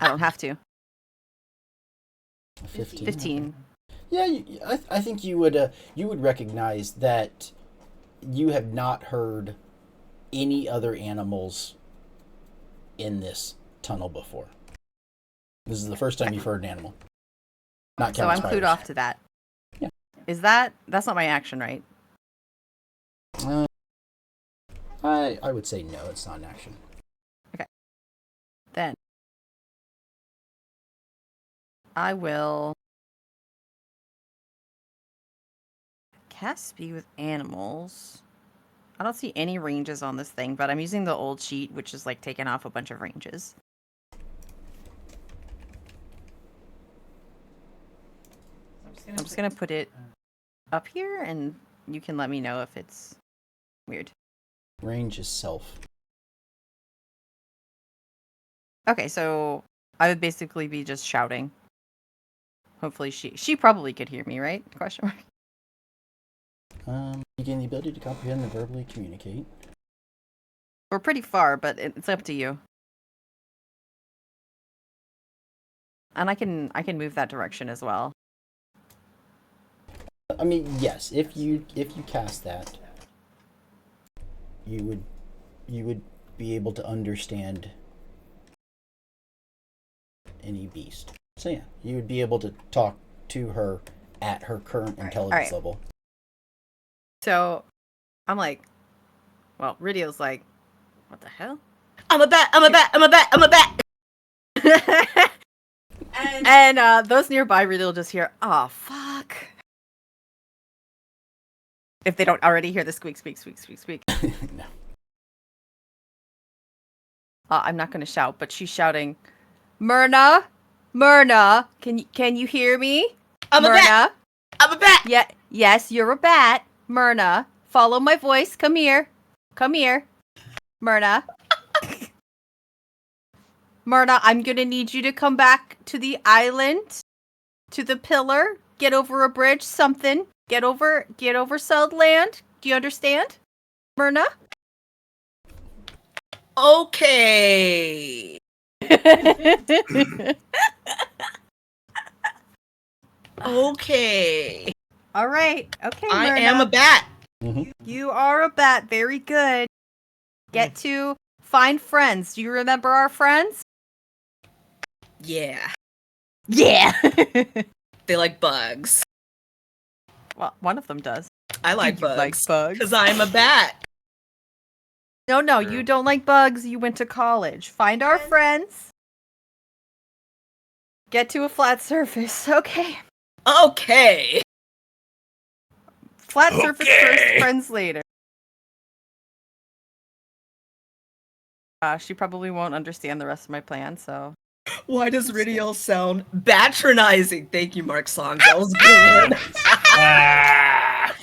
I don't have to. 15. 15. Yeah, I think you would recognize that you have not heard any other animals in this tunnel before. This is the first time you've heard an animal. Not So counting I'm clued spiders. off to that. Yeah. Is that's not my action, right? I would say no, it's not an action. Then I will cast Speak with Animals. I don't see any ranges on this thing, but I'm using the old sheet, which is like taking off a bunch of ranges. I'm just gonna put it up here, and you can let me know if it's weird. Range is self. Okay, so I would basically be just shouting. Hopefully she probably could hear me, right? Question mark. You gain the ability to comprehend and verbally communicate. We're pretty far, but it's up to you. And I can move that direction as well. I mean, yes. If you cast that, you would be able to understand any beast. So yeah, you would be able to talk to her at her current intelligence level. So I'm like, well, Ridio's like, what the hell? I'm a bat. I'm a bat. I'm a bat. I'm a bat. And those nearby Ridio just hear, oh, fuck. If they don't already hear the squeak, squeak, squeak, squeak, squeak. No. I'm not going to shout, but she's shouting, Myrna, can you hear me? I'm a bat. I'm a bat. Yeah, yes, you're a bat, Myrna. Follow my voice. Come here, Myrna. Myrna, I'm gonna need you to come back to the island, to the pillar. Get over a bridge, something. Get over settled land. Do you understand, Myrna? Okay. Okay. All right. Okay, I Myrna. am a bat. Mm-hmm. You are a bat. Very good. Get to find friends. Do you remember our friends? Yeah. Yeah. They like bugs. Well, one of them does. I like You bugs. like bugs? Because I'm a bat. No, Sure. you don't like bugs. You went to college. Find our friends. Get to a flat surface. Okay. Okay. Flat surface first, Okay. friends later. She probably won't understand the rest of my plan, so. Why does Ridiel sound patronizing? Thank you, Mark Song. That was good. Ah.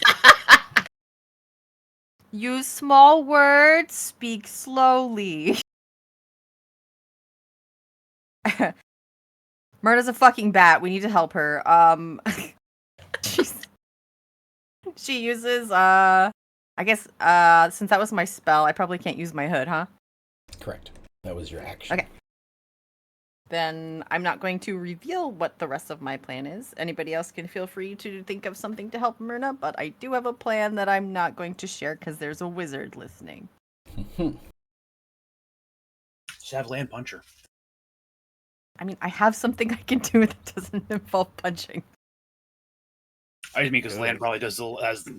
Use small words, speak slowly. Myrna's a fucking bat. We need to help her. She uses, I guess, since that was my spell, I probably can't use my hood, huh? Correct. That was your action. Okay. Then I'm not going to reveal what the rest of my plan is. Anybody else can feel free to think of something to help Myrna, but I do have a plan that I'm not going to share because there's a wizard listening. Just have land puncher. I mean, I have something I can do that doesn't involve punching. I just mean because land probably has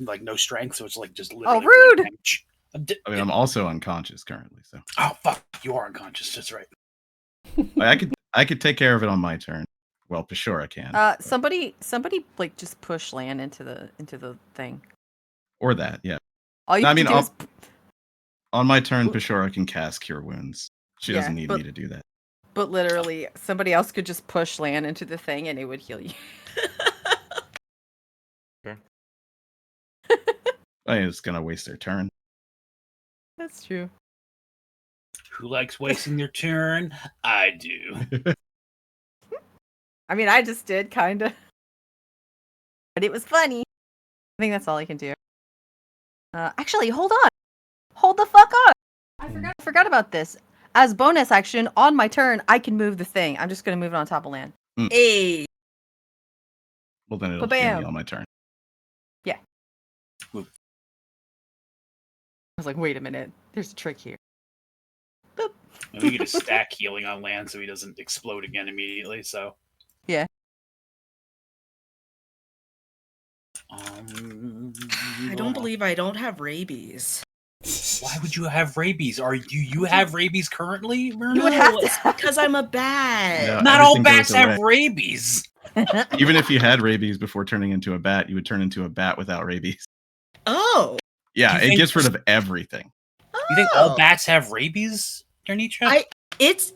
like no strength, so it's like just Oh, literally. rude! Damage. I mean, I'm also unconscious currently, so Oh fuck! You are unconscious. That's right. I could take care of it on my turn. Well, for sure I can. Somebody, like just push land into the thing. Or that, yeah. All you No, I have mean, to do is. On my turn, Pashora can cast Cure Wounds. She Yeah, doesn't need but- me to do that. But literally, somebody else could just push land into the thing and it would heal you. I mean, it's gonna waste their turn. That's true. Who likes wasting their turn? I do. I mean, I just did, kinda. But it was funny. I think that's all I can do. Actually, hold on. Hold the fuck on. I forgot about this. As bonus action, on my turn, I can move the thing. I'm just gonna move it on top of land. Hey. Well, then it'll Ba-bam. hit me on my turn. Yeah. I was like, wait a minute. There's a trick here. Boop. We get a stack healing on land so he doesn't explode again immediately. So. Yeah. I don't believe I don't have rabies. Why would you have rabies? Do you have rabies currently, Myrna? You would have No, to- it's because I'm a bat. No. Not all Everything bats goes have away. rabies. Even if you had rabies before turning into a bat, you would turn into a bat without rabies. Oh. Yeah, Do you it think- gets rid of everything. You think all bats have rabies, Dernicha? It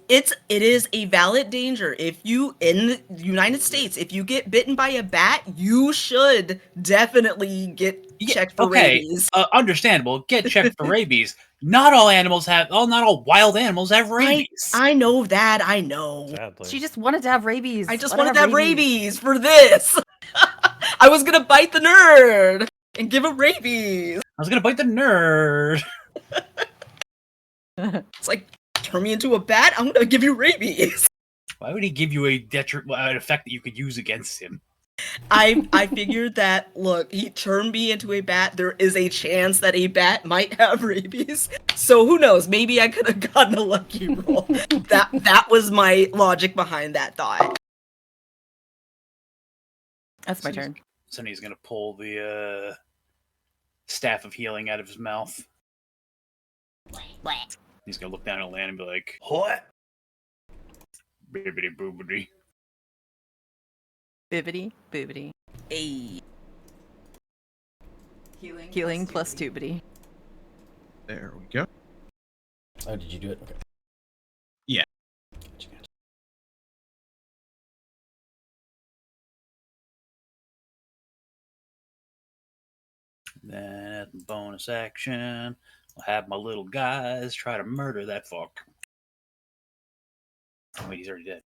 is a valid danger. If you in the United States, if you get bitten by a bat, you should definitely get checked for rabies. Understandable. Get checked for rabies. Not all animals have. Oh, not all wild animals have rabies. I know that. I know. Sadly. She just wanted to have rabies. I just Let her wanted to have rabies for this. I was gonna bite the nerd and give him rabies. I was gonna bite the nerd. It's like, turn me into a bat. I'm gonna give you rabies. Why would he give you an effect that you could use against him? I figured that, look, he turned me into a bat. There is a chance that a bat might have rabies. So who knows? Maybe I could have gotten a lucky roll. That was my logic behind that thought. That's my turn. Sonny's gonna pull the staff of healing out of his mouth. He's gonna look down at Lan and be like, "What? Bibbity boobity." Bibbity boobity. Hey. Healing plus tubity. There we go. Oh, did you do it? Okay. Yeah. Gotcha, gotcha. Then at the bonus action, I'll have my little guys try to murder that fuck. Oh, wait, he's already dead.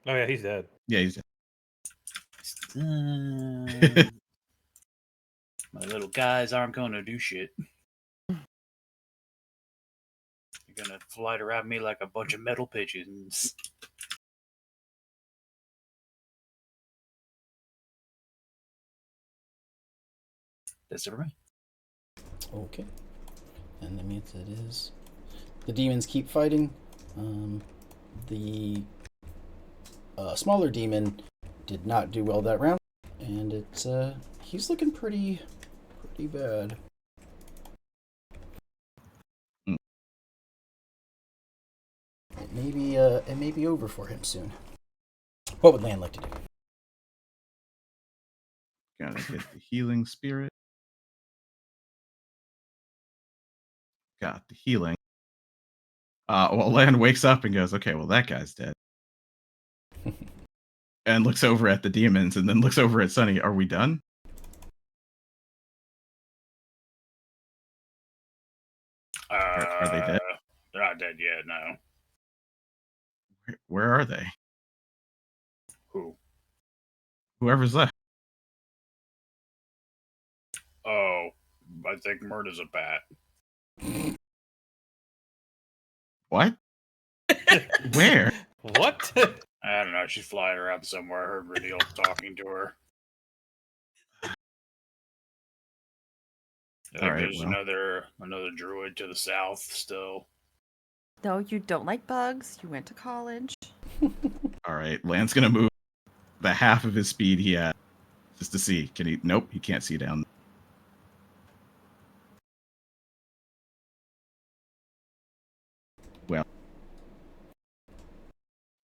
Oh yeah, he's dead. Yeah, he's My little guys aren't gonna do shit. They're gonna fly around me like a bunch of metal pigeons. That's it for me. Okay. And that means it is. The demons keep fighting. The smaller demon did not do well that round, and it's he's looking pretty bad. Mm. It may be over for him soon. What would Lan like to do? gotta hit the healing spirit. Got the healing. Well, Lan wakes up and goes, "Okay, well that guy's dead," and looks over at the demons, and then looks over at Sunny. Are we done? Are they dead? They're not dead yet, no. Where are they? Who? Whoever's left. Oh, I think Myrna's a bat. What? Where? What? I don't know. She's flying around somewhere. I heard Radil talking to her. I think All right, there's well. another druid to the south still. No, you don't like bugs. You went to college. All right, Lan's gonna move the half of his speed he had just to see. Can he? Nope, he can't see down. Well,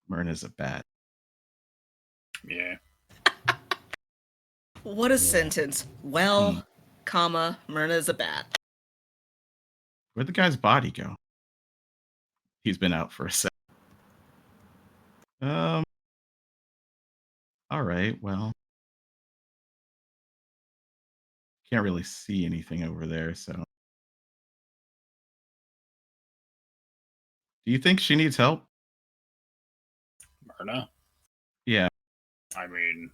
Myrna's a bat. Yeah. What a sentence. Well, comma, Myrna's a bat. Where'd the guy's body go? He's been out for a sec. All right, well. Can't really see anything over there, so. Do you think she needs help? Myrna? Yeah. I mean,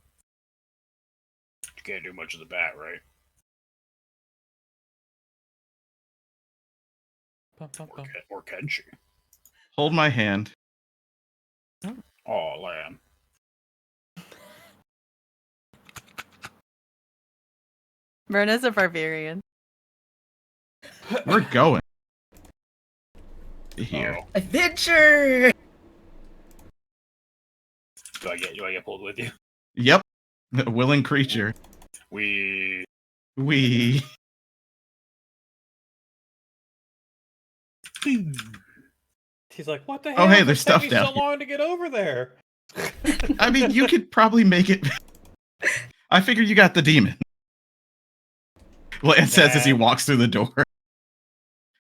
you can't do much of the bat, right? Or can she? Hold my hand. Oh, Lan. Myrna's a barbarian. We're going. Here. Oh. Adventure! Do I get pulled with you? Yep. A willing creature. We. He's like, what the hell? Oh, hey, It's there's taking stuff down so here. long to get over there. I mean, you could probably make it. I figured you got the demon. Lan says as he walks through the door.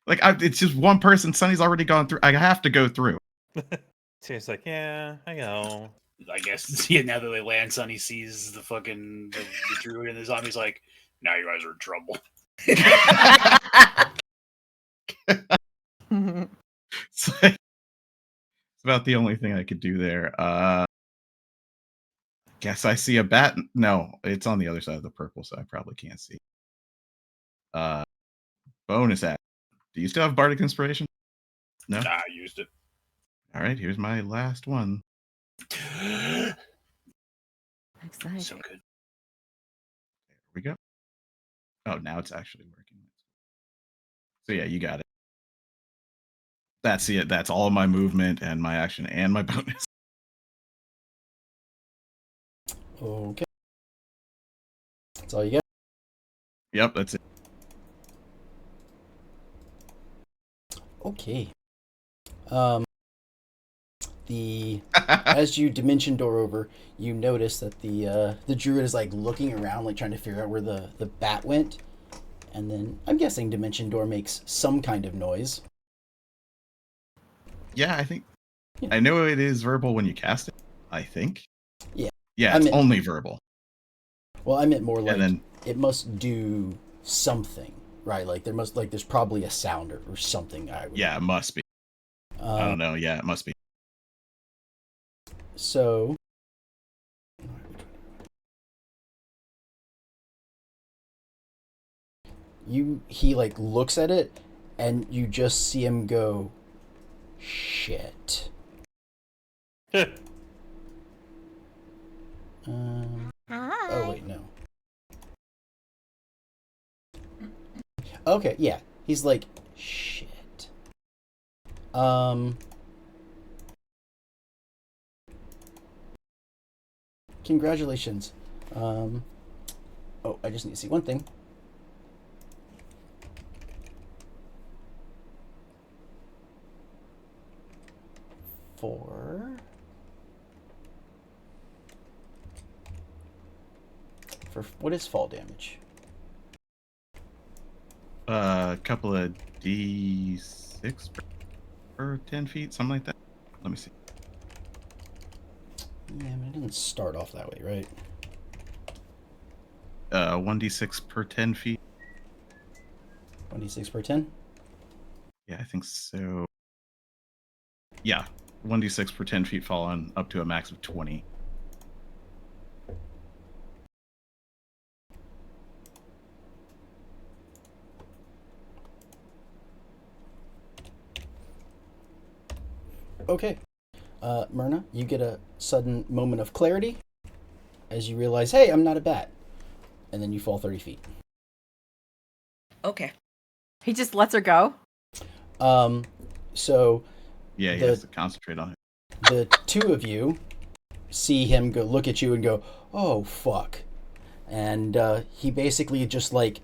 Like, it's just one person. Sunny's already gone through. I have to go through. So he's like, yeah, I know. I guess, yeah, now that they land, Sonny sees the fucking the druid and the zombie's like, now you guys are in trouble. It's like, it's about the only thing I could do there. Guess I see a bat. No, it's on the other side of the purple, so I probably can't see. Bonus act. Do you still have Bardic Inspiration? No? Nah, I used it. All right, here's my last one. Exciting. So good. There we go. Oh, now it's actually working. So yeah, you got it. That's it. That's all of my movement and my action and my bonus. Okay. That's all you got? Yep, that's it. Okay. As you dimension door over, you notice that the druid is like looking around, like trying to figure out where the bat went, and then I'm guessing dimension door makes some kind of noise. Yeah, I think Yeah. I know it is verbal when you cast it. I think. Yeah. Yeah, I it's mean- only verbal. Well, I meant more like And then it must do something, right? Like there's probably a sound or something. I would. yeah, it must be. I don't know. Yeah, it must be. So. He like looks at it, and you just see him go, shit. Oh wait, no. Okay, yeah. He's like, shit. Congratulations. Oh, I just need to see one thing. For what is fall damage? A couple of D6 per 10 feet, something like that. Let me see. Yeah, I mean, it didn't start off that way, right? 1d6 per 10 feet. 1d6 per 10? Yeah, I think so. Yeah, 1d6 per 10 feet fall on up to a max of 20. Okay. Myrna, you get a sudden moment of clarity as you realize, hey, I'm not a bat. And then you fall 30 feet. Okay. He just lets her go. So Yeah, he The- has to concentrate on it. the two of you see him go look at you and go, oh, fuck. And he basically just like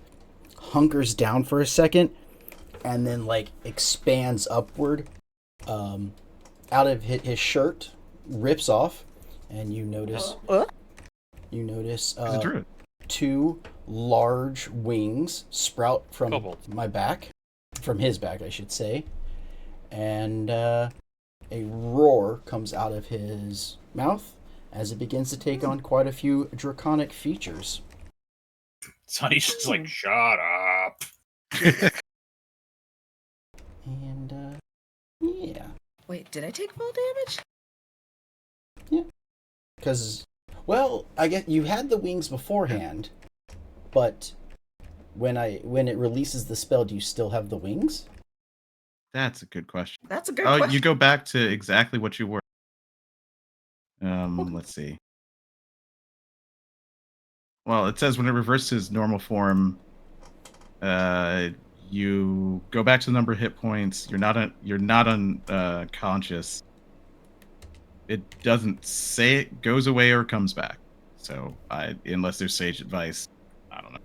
hunkers down for a second and then like expands upward out of his shirt, rips off, and you notice He's a druid. two large wings sprout from Kobolds. my back, from his back, I should say, and a roar comes out of his mouth as it begins to take on quite a few draconic features. Sonny's just like, shut up. And yeah, Wait, did I take fall damage? because well, I guess you had the wings beforehand, but when it releases the spell, do you still have the wings? That's a good question. That's a good Oh, question. you go back to exactly what you were. Let's see. Well, it says when it reverses normal form, you go back to the number of hit points. You're not unconscious. It doesn't say it goes away or comes back. So unless there's sage advice, I don't know.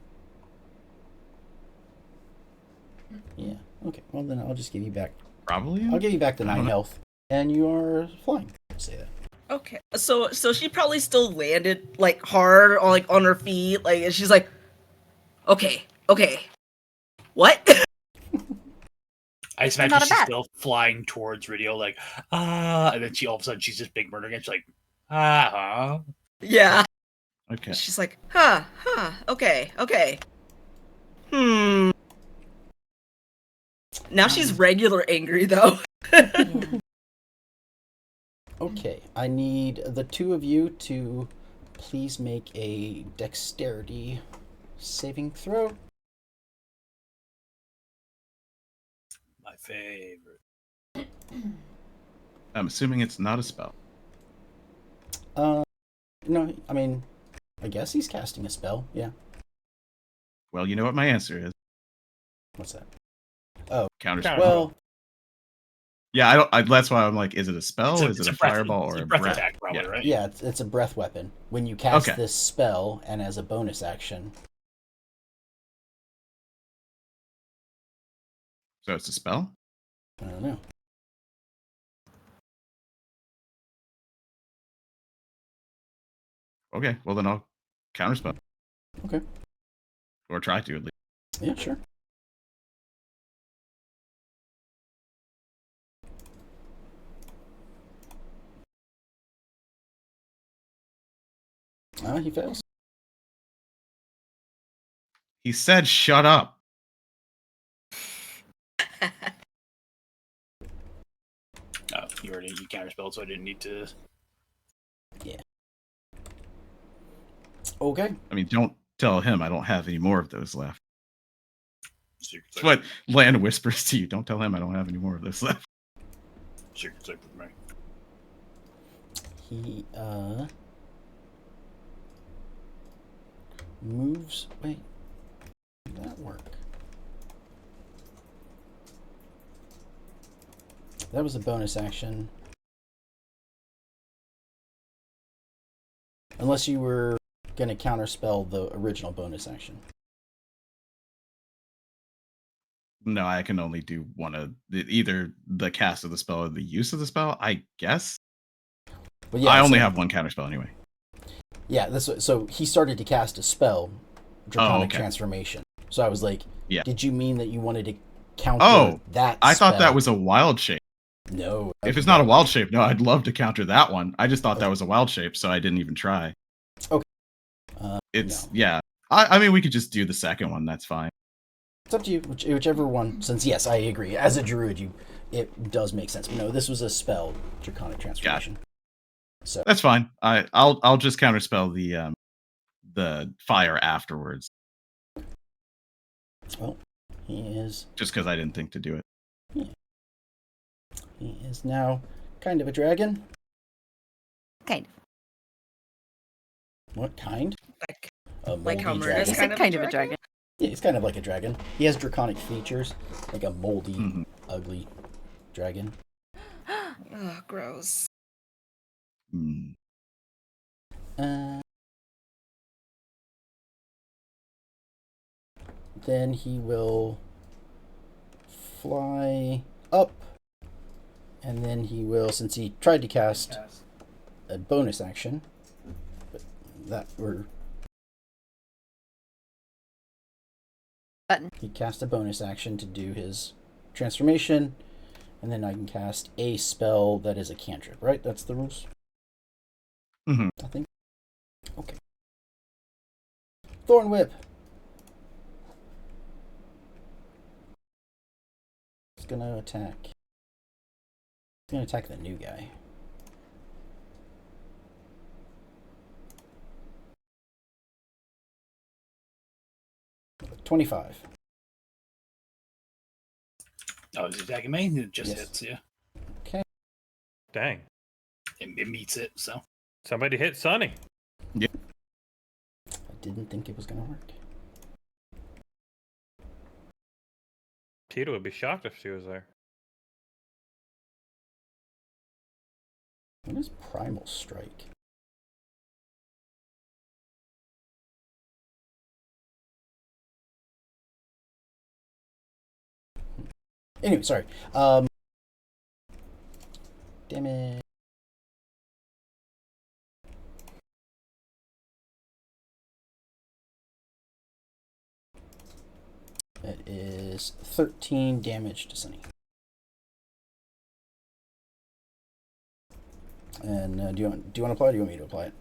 Yeah. Okay. Well, then I'll just give you back. Probably. I'll give you back the I don't 9 know. health, and you are flying. Say that. Okay, so she probably still landed like hard on on her feet, like, and she's like, okay, what? I just I'm imagine not a she's bat. still flying towards Radio, like, and then all of a sudden she's just big murder again. She's like, Yeah. Okay. She's like, okay. Now she's regular angry though. Okay. I need the two of you to please make a dexterity saving throw. my favorite. I'm assuming it's not a spell. No, I mean, I guess he's casting a spell. Yeah. Well, you know what my answer is. What's that? Counter Counter- Well, Yeah, that's why I'm like, is it a spell? Is it a breath- fireball it's or a a breath breath? attack, probably, Yeah. right? yeah, it's a breath weapon. When you cast Okay. this spell, and as a bonus action, So it's a spell? I don't know. Okay, well then I'll counterspell. Okay. Or try to, at least. Yeah, sure. He fails. He said shut up. You counterspelled, so I didn't need to. Okay. I mean, don't tell him I don't have any more of those left. Secret That's what Land whispers to you. Don't tell him I don't have any more of those left. Secret Save with me. He moves. Wait, did that work? That was a bonus action. Unless you were going to counterspell the original bonus action. No, I can only do one of either the cast of the spell or the use of the spell, I guess. But yeah, I only so- have one counterspell anyway. Yeah, so he started to cast a spell, Draconic okay. Transformation. So I was like, Yeah. did you mean that you wanted to counter that I thought that spell? was a wild shape. No. If it's not a wild shape, no, I'd love to counter that one. I just thought that was a wild shape, so I didn't even try. It's no. yeah. I mean, we could just do the second one. That's fine. It's up to you, whichever one. Since yes, I agree. As a druid, it does make sense. But no, this was a spell, Draconic Transformation. So That's fine. I'll just counterspell the fire afterwards, well, he is just because I didn't think to do it. he is now kind of a dragon. Kind of. What kind? Like, A like how moldy Myrna's dragon. He's kind a of kind a of a dragon. Yeah, he's kind of like a dragon. He has draconic features, like a moldy, Mhm. ugly dragon. oh, gross. Hmm. Then he will fly up, and then he will, since he tried to cast a bonus action, but that were Button. he cast a bonus action to do his transformation, and then I can cast a spell that is a cantrip, right? That's the rules, Mhm. I think. Okay. Thorn Whip. It's gonna attack. It's gonna attack the new guy. $25. Oh, is he attacking me? It just Yes. hits, yeah. Okay. Dang. It meets it, so. Somebody hit Sonny. I didn't think it was gonna work. Tita would be shocked if she was there. What is Primal Strike? Anyway, sorry. Damn it. It is 13 damage to Sunny. And do you want to apply it, or do you want me to apply it?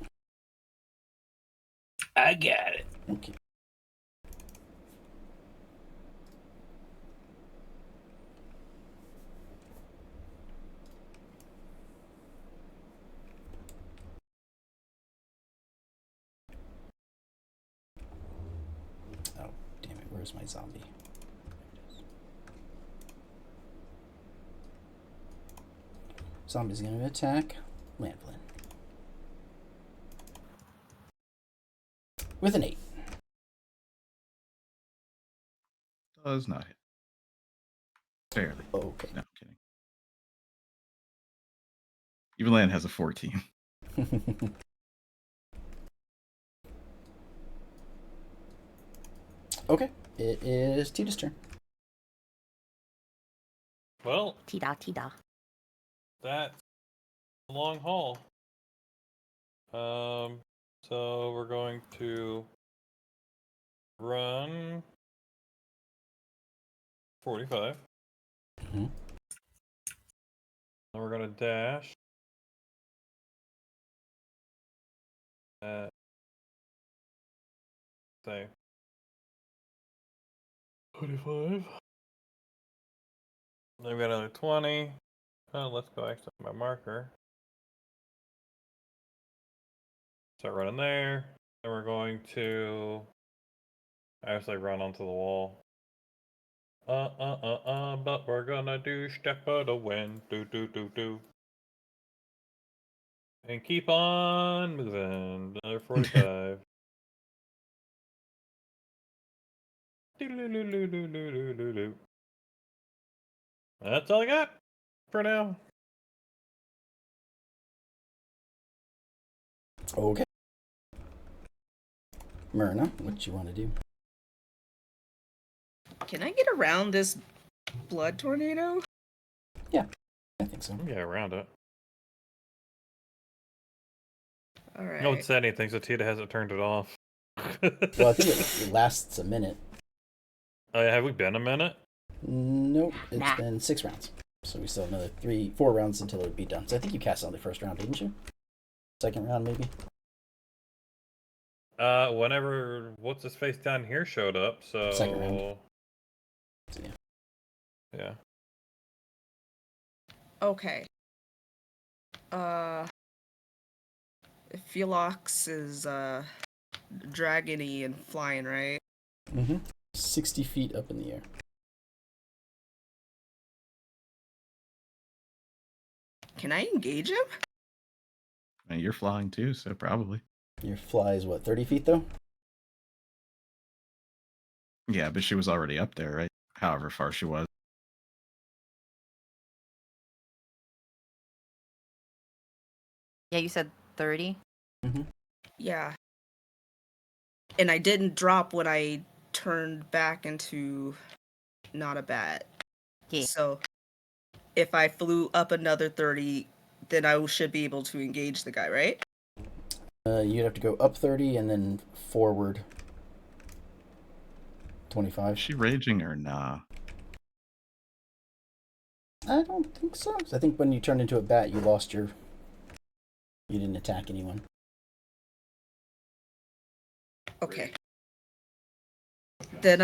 I got it. Okay. Oh, damn it. Where's my zombie? Zombie's going to attack Landlin. With an 8. Does not hit. Barely. Okay. No, I'm kidding. Evelyn has a 14. Okay. It is Tita's turn. Well, Tida. that's a long haul. So we're going to run 45. Mhm. Then we're going to dash at, say, 25. Then we got another 20. Oh, let's go access my marker. Start running there. Then we're going to actually run onto the wall. But we're gonna do step of the wind. Do. And keep on moving. Another 45. Do. That's all I got for now. Okay. Myrna, what you want to do? Can I get around this blood tornado? I think so. Yeah, around it. All right. No one said anything, so Tita hasn't turned it off. Well, I think it lasts a minute. Oh, yeah, have we been a minute? Nope, it's Nah. been 6 rounds. So we still have another 4 rounds until it would be done. So I think you cast on the first round, didn't you? Second round, maybe? Whenever what's his face down here showed up, so Second round. So, yeah. yeah. Okay. Philox is dragony and flying, right? 60 feet up in the air. Can I engage him? And you're flying too, so probably. Your fly is what, 30 feet though? Yeah, but she was already up there, right? However far she was. Yeah, you said 30. Yeah. And I didn't drop when I turned back into not a bat. Yeah. So if I flew up another 30, then I should be able to engage the guy, right? You'd have to go up 30 and then forward 25. Is she raging or nah? I don't think so. 'Cause I think when you turned into a bat, you lost your... You didn't attack anyone. Okay. Then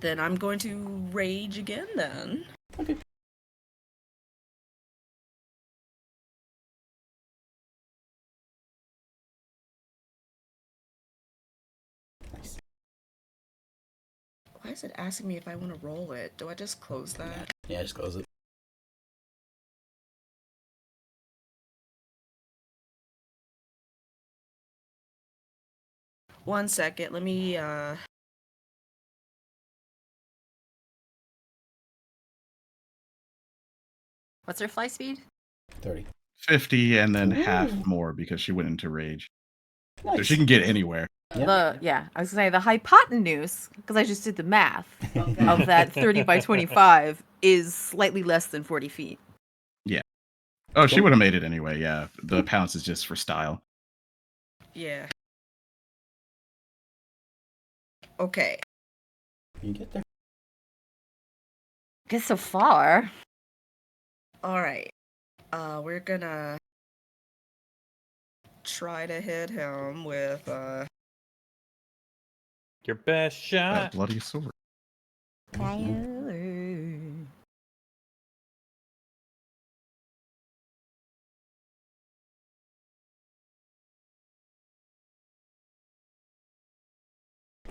I'm going to rage again then. Okay. Nice. Why is it asking me if I want to roll it? Do I just close that? Yeah, just close it. One second, let me What's her fly speed? 30. 50 and then half Ooh. more because she went into rage. Nice. So she can get anywhere. Yeah. I was gonna say the hypotenuse, because I just did the math of that 30 by 25 is slightly less than 40 feet. Oh, she Cool. would have made it anyway, yeah. The pounce is just for style. yeah. Okay. You get there. Guess so far. All right. We're gonna try to hit him with Your best That shot. bloody sword.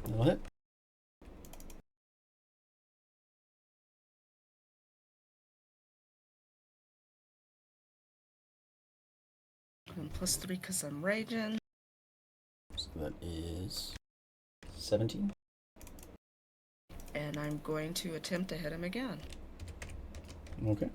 That'll hit. +3 because I'm raging. That is 17. And I'm going to attempt to hit him again. Okay.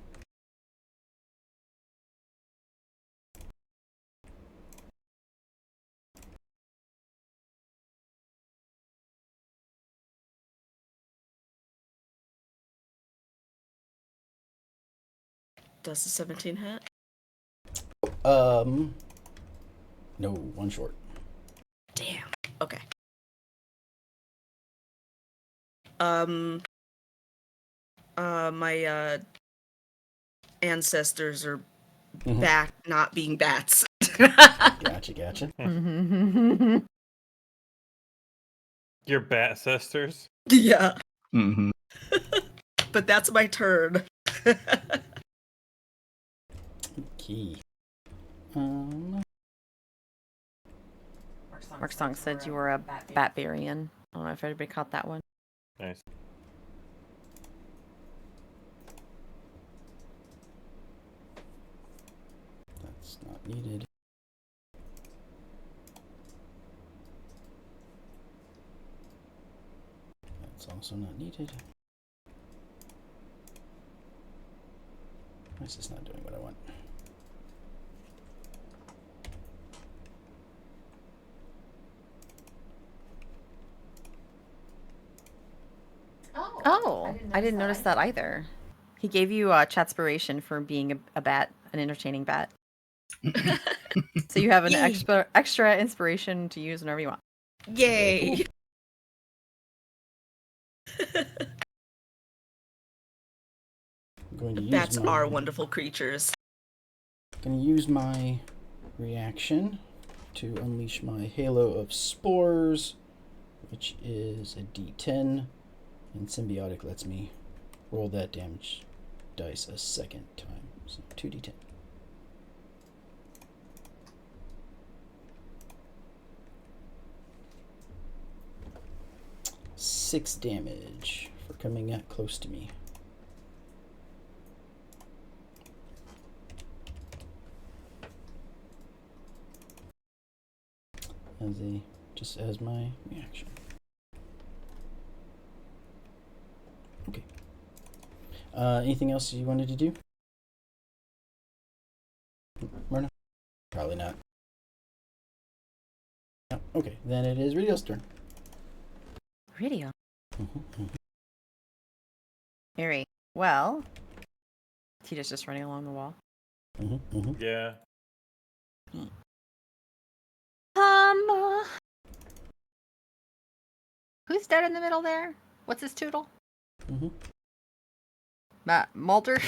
Does the 17 hit? No, one short. Damn. Okay. My ancestors are Mhm. back not being bats. Gotcha. Your bat sisters? Yeah. Mm-hmm. But that's my turn. Key. Mark Song said you were a Batbarian. I don't know if everybody caught that one. Nice. That's not needed. That's also not needed. Why is this not doing what I want? Oh, I didn't notice that either. He gave you chatspiration for being a bat, an entertaining bat. So you have an Yay. extra inspiration to use whenever you want. Yay! I'm going to use Bats my, are wonderful creatures. going to use my reaction to unleash my Halo of Spores, which is a D10, and Symbiotic lets me roll that damage dice a second time, so 2d10. Six damage for coming that close to me. Just as my reaction. Okay. Anything else you wanted to do? Myrna? Probably not. No. Okay, then it is Radio's turn. Radio. Very well. Tita's just running along the wall. Yeah. Who's dead in the middle there? What's his tootle? Mm-hmm. Matt Mulder.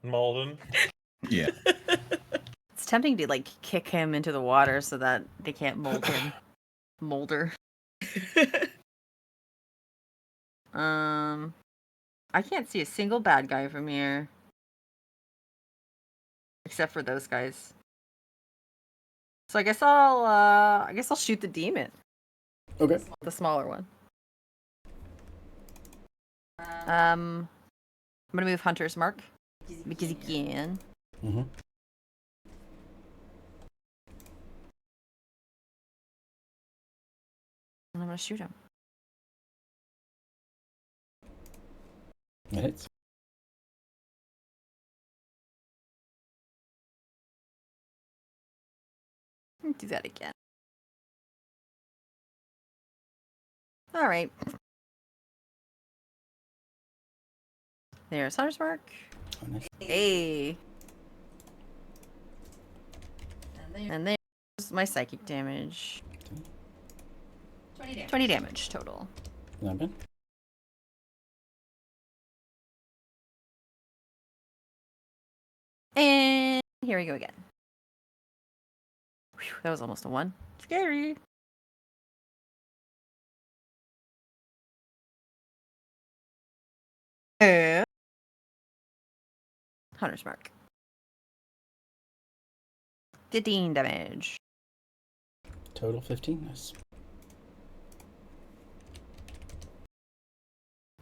Malden. Yeah. It's tempting to like kick him into the water so that they can't mold him. Molder. I can't see a single bad guy from here. Except for those guys. So I guess I'll shoot the demon. Okay. The smaller one. I'm gonna move Hunter's Mark. Because he can. Mm-hmm. And I'm gonna shoot him. That hits. Do that again. Alright. There's Hunter's Mark. Oh, nice. Hey. And there's my psychic damage. 20 damage total. Not bad. And here we go again. Whew, that was almost a 1. Scary. Hunter's Mark. 15 damage. Total 15. Nice.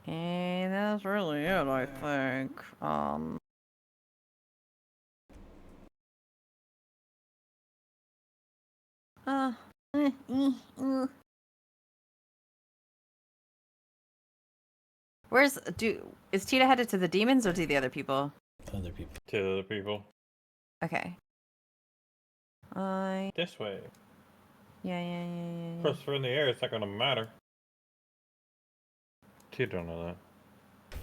And that's really it, I think. Is Tita headed to the demons or to the other people? Other people. To the people. Okay. This way. Yeah. Of course, if we're in the air, it's not going to matter. You don't know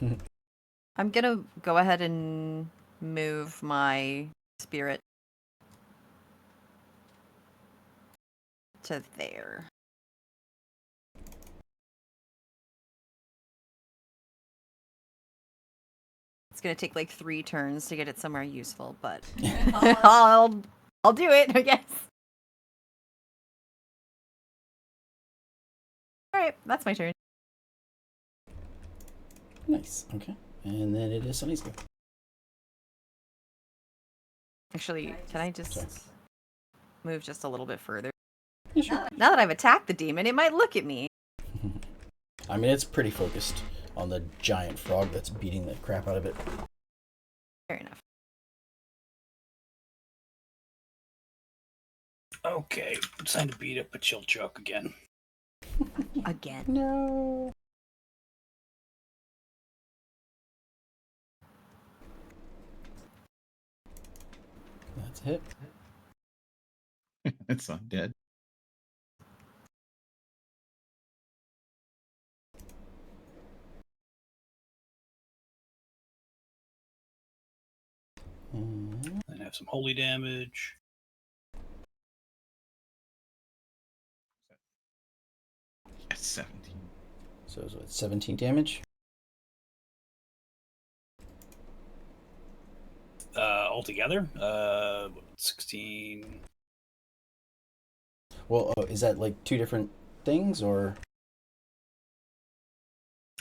that. I'm gonna go ahead and move my spirit to there. It's gonna take like 3 turns to get it somewhere useful, but I'll do it, I guess. Alright, that's my turn. Nice. Okay. And then it is Sunny's go. Actually, can I just Sorry. move just a little bit further? Yeah, sure. Now that I've attacked the demon, it might look at me. I mean, it's pretty focused on the giant frog that's beating the crap out of it. Fair enough. Okay, it's time to beat up a chill chuck again. Again. No. That's a hit. It's not dead. And Then have some holy damage. Yes, 17. so it's what, 17 damage? Altogether, 16. Well, is that like 2 different things, or?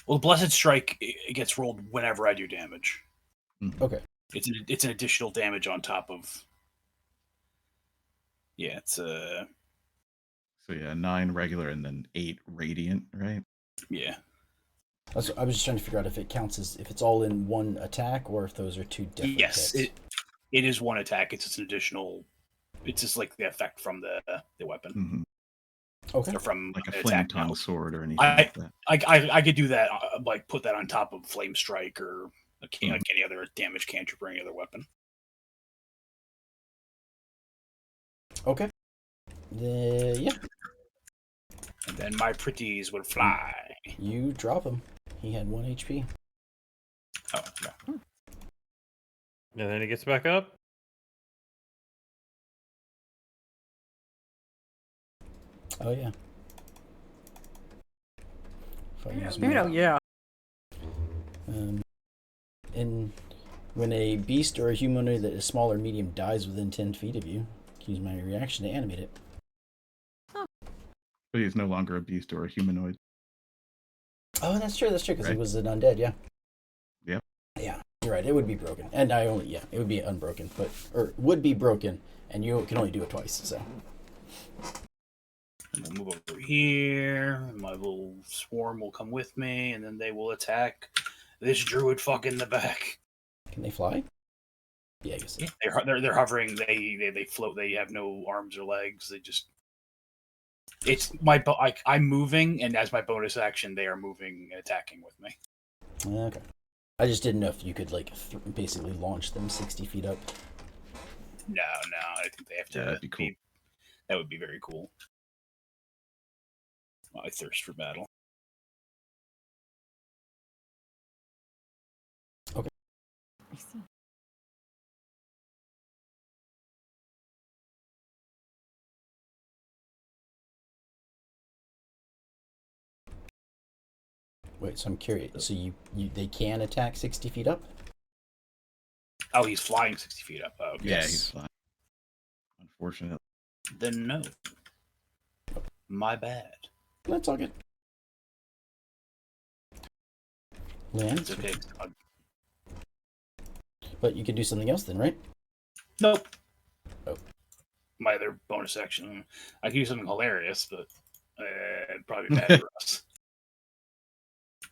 Well, Blessed Strike it gets rolled whenever I do damage. Mhm. Okay. It's an additional damage on top of. Yeah, it's So yeah, 9 regular and then 8 radiant, right? yeah. I was just trying to figure out if it counts as if it's all in one attack or if those are 2 different Yes, hits. it is one attack. It's just an additional. It's just like the effect from the weapon Mm-hmm. Okay. or from Like a an flame attack. tongue No. sword or anything I- like that. I could do that. Like put that on top of Flame Strike or like Mhm. any other damage cantrip or any other weapon. Okay. Yeah. And then my pretties would fly. You drop him. He had 1 HP. Oh, no. And then he gets back up. Oh yeah. If I use Fair enough, my- yeah. And when a beast or a humanoid that is small or medium dies within 10 feet of you, I can use my reaction to animate it. But he's no longer a beast or a humanoid. Oh, that's true, because he Right. was an undead, yeah. Yep. Yeah, you're right, it would be broken. And it would be unbroken, or would be broken, and you can only do it twice, so. And we'll move over here. My little swarm will come with me, and then they will attack this druid fuck in the back. Can they fly? Yeah, I guess. Yeah, they're hovering. They float. They have no arms or legs. They just. It's I'm moving, and as my bonus action, they are moving and attacking with me. Okay. I just didn't know if you could, like, basically launch them 60 feet up. No, I think they have to. Yeah, that'd be cool. That would be very cool. I thirst for battle. I see. Wait, so I'm curious. So they can attack 60 feet up? Oh, he's flying 60 feet up. Oh, okay. Yeah, he's fine. Unfortunately. Then no. My bad. That's all good. Land. It's okay. But you could do something else then, right? Nope. Oh. My other bonus action. I could do something hilarious, but it'd probably be bad for us.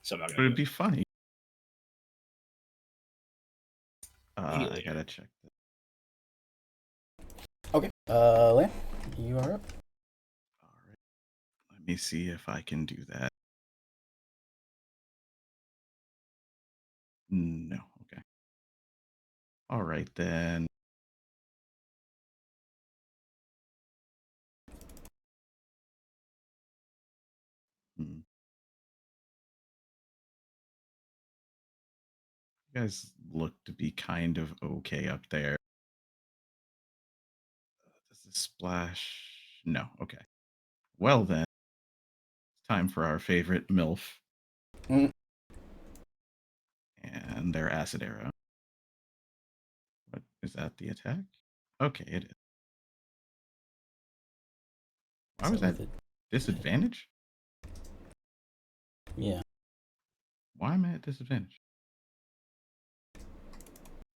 So I'm not But gonna it'd do be funny. I Immediately. gotta check that. Okay. Lan, you are up. Let me see if I can do that. No. Okay. All right then. Hmm. You guys look to be kind of okay up there. Does this splash? No. Okay. Well then, it's time for our favorite MILF Mm. and their acid arrow. What is that? The attack? Okay, it is. Why was that with it? disadvantage? Yeah. Why am I at disadvantage?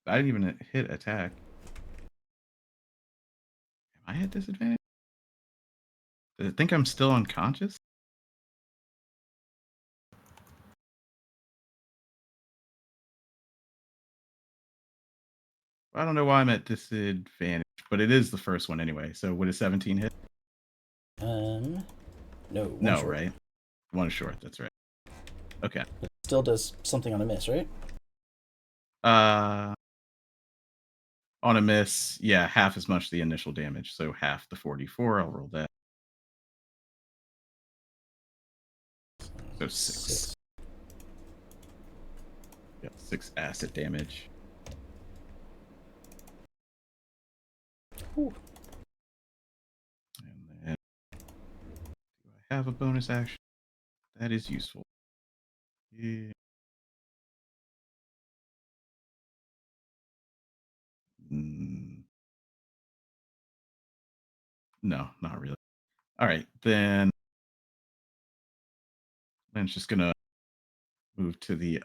I didn't even hit attack. Am I at disadvantage? Does it think I'm still unconscious? I don't know why I'm at disadvantage, but it is the first one anyway. So would a 17 hit? No. One No, short. right? One short. That's right. Okay. It still does something on a miss, right? On a miss, yeah, half as much the initial damage. So half the 44. I'll roll that. So 6. Yeah, 6 acid damage. Ooh. And then do I have a bonus action? That is useful. Yeah. No, not really. All right, then Lynn's just gonna move to the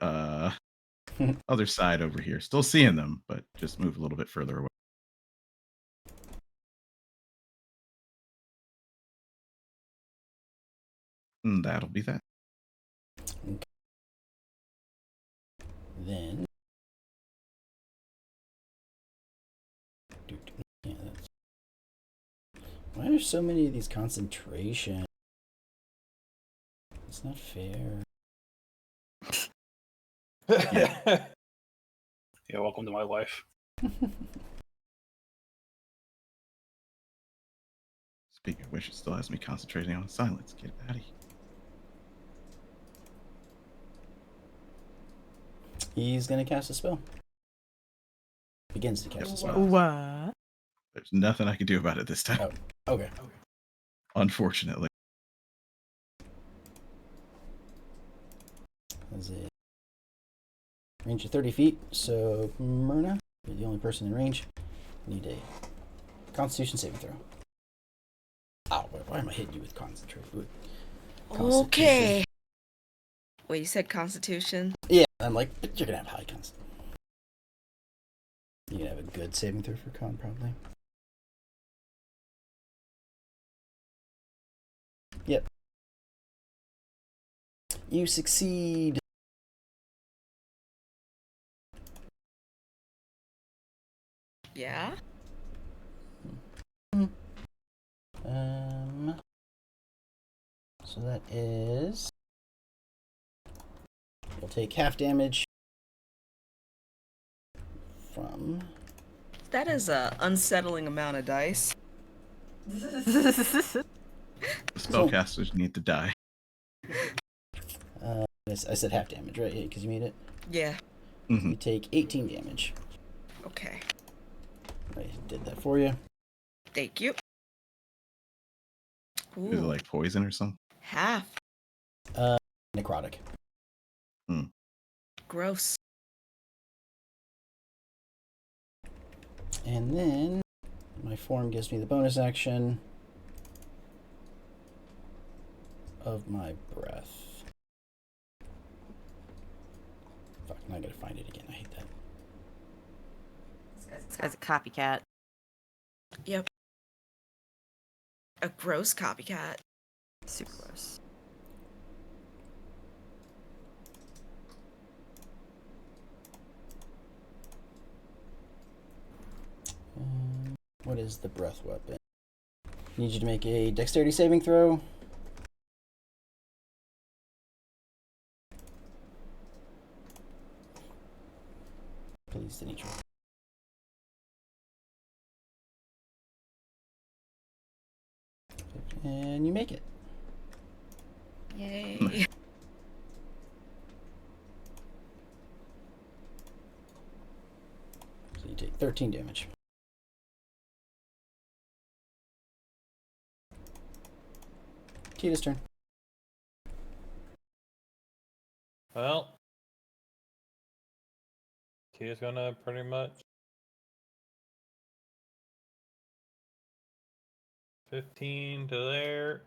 other side over here. Still seeing them, but just move a little bit further away. And that'll be that. Then. Yeah, that's... Why are there so many of these concentration? It's not fair. Yeah, welcome to my life. Speaking of which, it still has me concentrating on silence. Get out of here. He's gonna cast a spell. Begins to cast a spell. What? There's nothing I can do about it this time. Oh, okay. Unfortunately. That's it. Range of 30 feet. So, Myrna, you're the only person in range. Need a Constitution saving throw. Ow, why am I hitting you with concentrate? Okay. Wait, you said Constitution? Yeah, I'm like, but you're gonna have high const. You're gonna have a good saving throw for con, probably. Yep. You succeed. Yeah? So that is... You'll take half damage from... That is a unsettling amount of dice. The spellcasters need to die. I said half damage, right? Yeah, because you made it. Yeah. Mm-hmm. You take 18 damage. Okay. I did that for you. Thank you. Ooh, Is it like poison or something? half. Necrotic. Gross. And then my form gives me the bonus action of my breath. Fuck, now I gotta find it again. I hate that. This guy's a copycat. Yep. A gross copycat. Super gross. What is the breath weapon? Need you to make a dexterity saving throw. Please, the nature. And you make it. Yay. So you take 13 damage. Tita's turn. Well, Tia's gonna pretty much 15 to there.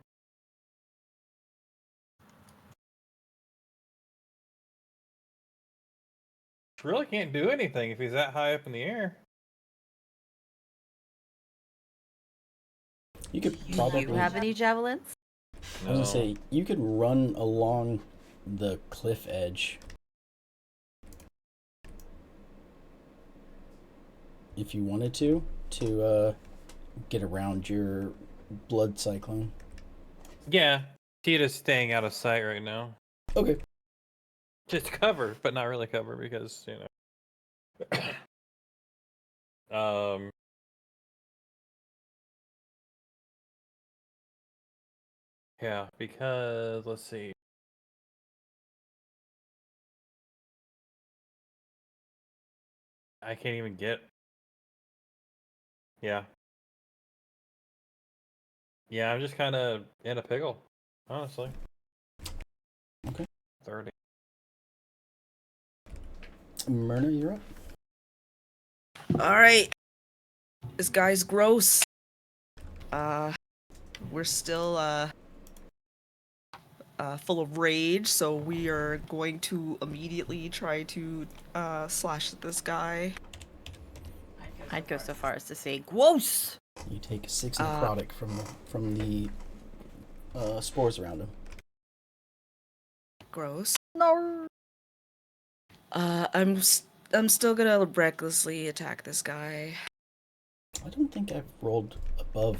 She really can't do anything if he's that high up in the air. You could Do probably. you have any javelins? I was gonna say you could run along the cliff edge if you wanted to get around your blood cyclone. Yeah, Tia's staying out of sight right now. Okay. Just cover, but not really cover because, you know. Yeah, because let's see. I can't even get. Yeah. Yeah, I'm just kind of in a pickle, honestly. Okay. 30. Myrna, you're up. Alright. This guy's gross. We're still full of rage, so we are going to immediately try to slash at this guy. I'd go so far as to say gross. You take 6 necrotic from the spores around him. Gross. No. I'm still gonna recklessly attack this guy. I don't think I've rolled above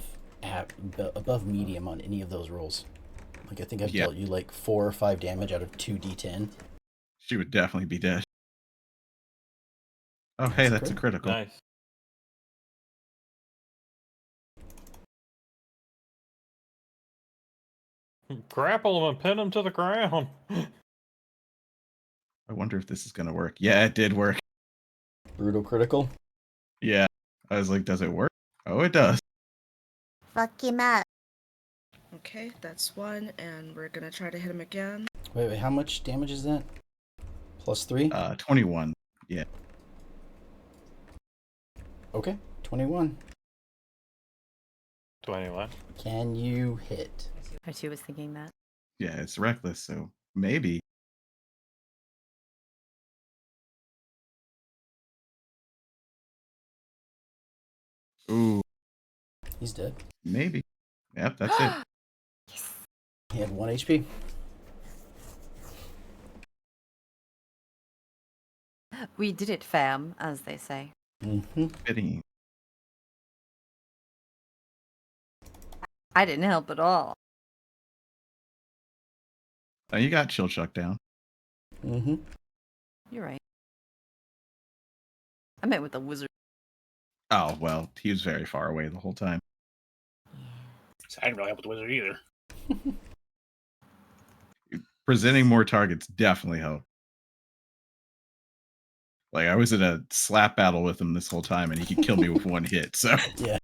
medium on any of those rolls. Like I think I've dealt you like 4 or 5 damage out of 2d10. She would definitely be dead. Oh, hey, that's a critical. Nice. Grapple him and pin him to the ground. I wonder if this is gonna work. Yeah, it did work. Brutal critical. Yeah. I was like, does it work? Oh, it does. Fuck him up. Okay, that's 1, and we're gonna try to hit him again. Wait, how much damage is that? +3? 21. Yeah. Okay, 21. 21. Can you hit? I too was thinking that. Yeah, it's reckless, so maybe. Ooh, He's dead. maybe. Yep, that's it. He had 1 HP. We did it, fam, as they say. Mm-hmm. Fitting. I didn't help at all. Oh, you got chill chuck down. Mm-hmm. You're right. I meant with the wizard. Oh, well, he was very far away the whole time. So I didn't really help with the wizard either. Presenting more targets definitely helped. Like, I was in a slap battle with him this whole time, and he could kill me with 1 hit, so. Yeah.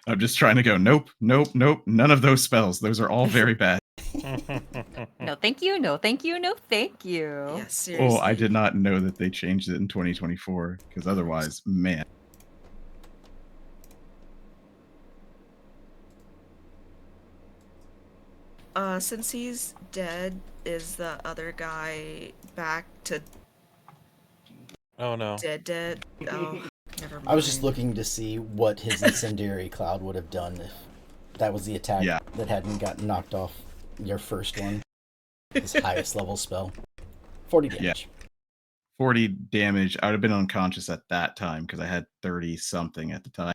I'm just trying to go, nope, nope, nope, none of those spells. Those are all very bad. No, thank you. No, thank you. No, thank you. Yeah, seriously. Oh, I did not know that they changed it in 2024, because otherwise, man. Since he's dead, is the other guy back to Oh no. dead? Oh, never mind. I was just looking to see what his incendiary cloud would have done if that was the attack that hadn't gotten knocked off your first one. His highest level spell. 40 damage. Yeah. 40 damage. I would have been unconscious at that time because I had 30 something at the time.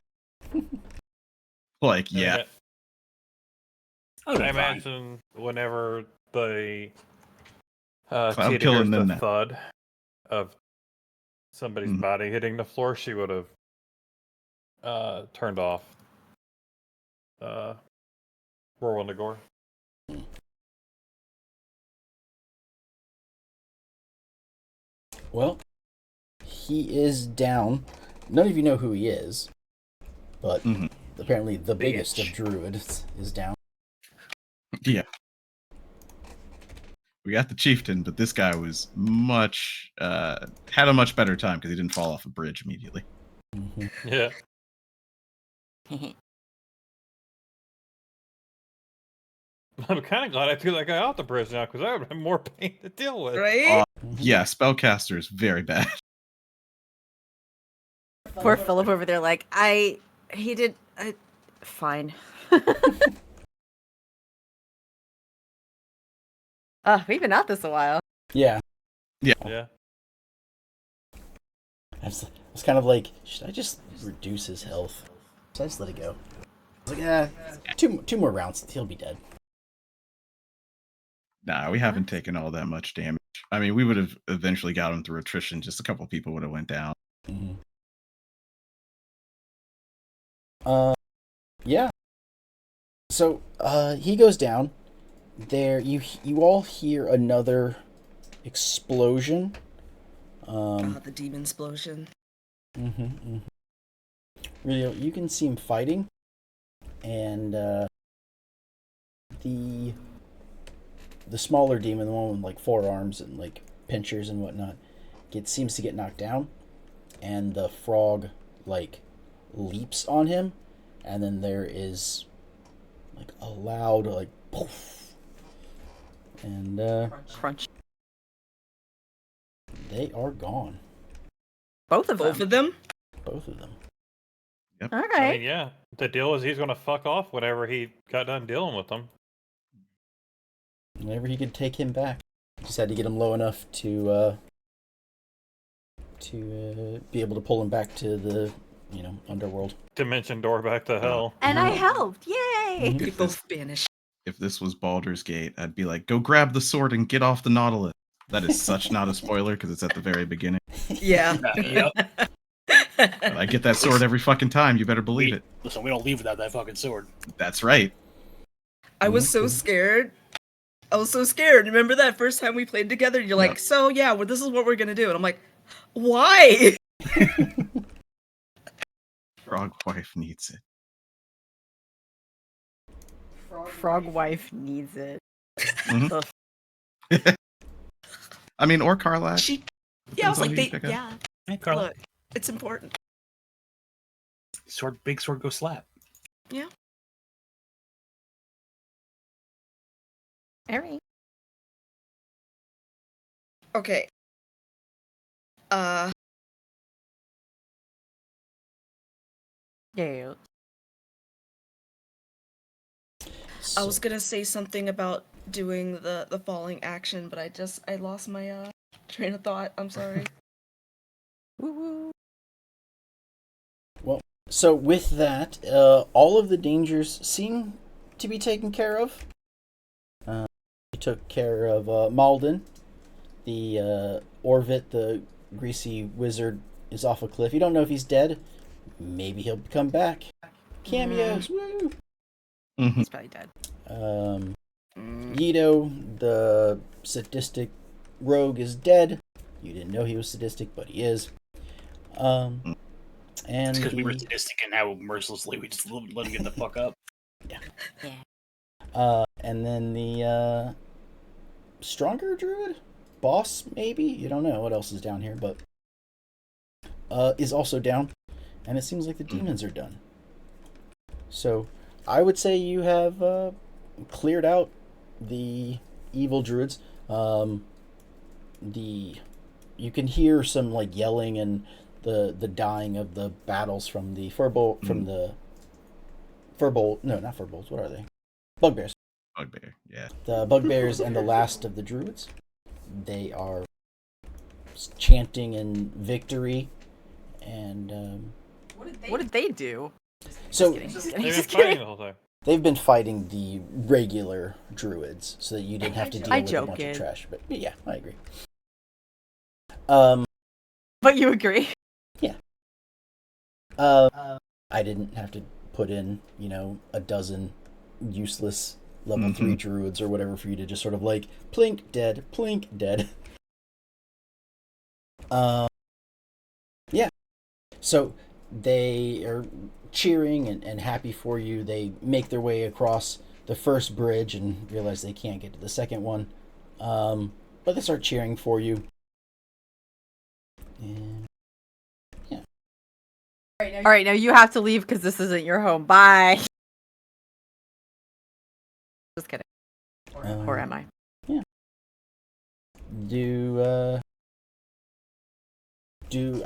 Like, yeah. Oh, I imagine whenever the Cloud Cheetah kill hears and the then that. thud of somebody's Mhm. body hitting the floor. She would have turned off Whirlwind of Gore. Well, he is down. None of you know who he is, but Mhm. apparently the biggest of Bitch. druids is down. Yeah. We got the chieftain, but this guy was much had a much better time because he didn't fall off a bridge immediately. Mhm. Yeah. I'm kind of glad I threw that guy off the bridge now because I would have more pain to deal with. Right? Mhm. Yeah, spellcaster is very bad. Poor Philip over there, like, fine. We've been at this a while. Yeah, Yeah. I was kind of like, should I just reduce his health? Should I just let it go? I was like, two more rounds, he'll be dead. Nah, we haven't taken all that much damage. I mean, we would have eventually got him through attrition. Just a couple people would have went down. Mm-hmm. Yeah. So, he goes down. There, you all hear another explosion. The demon explosion. Really, you can see him fighting, and the smaller demon, the one with like 4 arms and like pinchers and whatnot, seems to get knocked down, and the frog like leaps on him, and then there is like a loud like poof, and Crunch. they are gone, Both of Both them. of them? both of them. All I right. mean, yeah. The deal is he's going to fuck off whenever he got done dealing with them. Whenever he could take him back, just had to get him low enough to be able to pull him back to the underworld. Dimension door back to hell. And I helped. Yay! Mhm. They both vanish. If this was Baldur's Gate, I'd be like, go grab the sword and get off the Nautilus. That is such not a spoiler because it's at the very beginning. Yeah. Yep. But I get that sword every fucking time. You better believe it. Listen, we don't leave without that fucking sword. That's right. I was so scared. I was so scared. Remember that first time we played together? You're like, Yep. so yeah, well, this is what we're gonna do. And I'm like, why? Frog wife needs it. Frog wife needs it. Mhm. Ugh. I mean, or Karlach. Yeah, I was Depends on like, who you pick up. yeah, Hey, Carla. look, it's important. Sword, big sword, go slap. All right. Okay. Yeah. I was gonna say something about doing the falling action, but I lost my train of thought. I'm sorry. Woo Well, so with that, all of the dangers seem to be taken care of. We took care of Malden. The Orvit, the greasy wizard, is off a cliff. You don't know if he's dead. Maybe he'll come back. Cameos, woo! Mhm. He's probably dead. Yido, the sadistic rogue, is dead. You didn't know he was sadistic, but he is. And It's because we were sadistic and how mercilessly we just let him get the fuck up. and then the stronger druid boss, maybe, you don't know what else is down here, but is also down, and it seems like the demons are done. So I would say you have cleared out the evil druids. You can hear some like yelling and the dying of the battles from the furbolt no, not furbolts, what are they? Bugbears. Bugbear, yeah. The bugbears and the last of the druids. They are chanting in victory, and What did they do? so Just They've kidding. been Just fighting kidding. the whole time. they've been fighting the regular druids, so that you didn't have to deal I with a bunch of joking. trash. But yeah, I agree. But you agree. I didn't have to put in, a dozen useless level 3 druids or whatever for you to just sort of like plink dead, plink dead. Yeah. So they are cheering and happy for you. They make their way across the first bridge and realize they can't get to the second one. But they start cheering for you. And yeah. All right, now you have to leave because this isn't your home. Bye. Just kidding. Or am I? Yeah.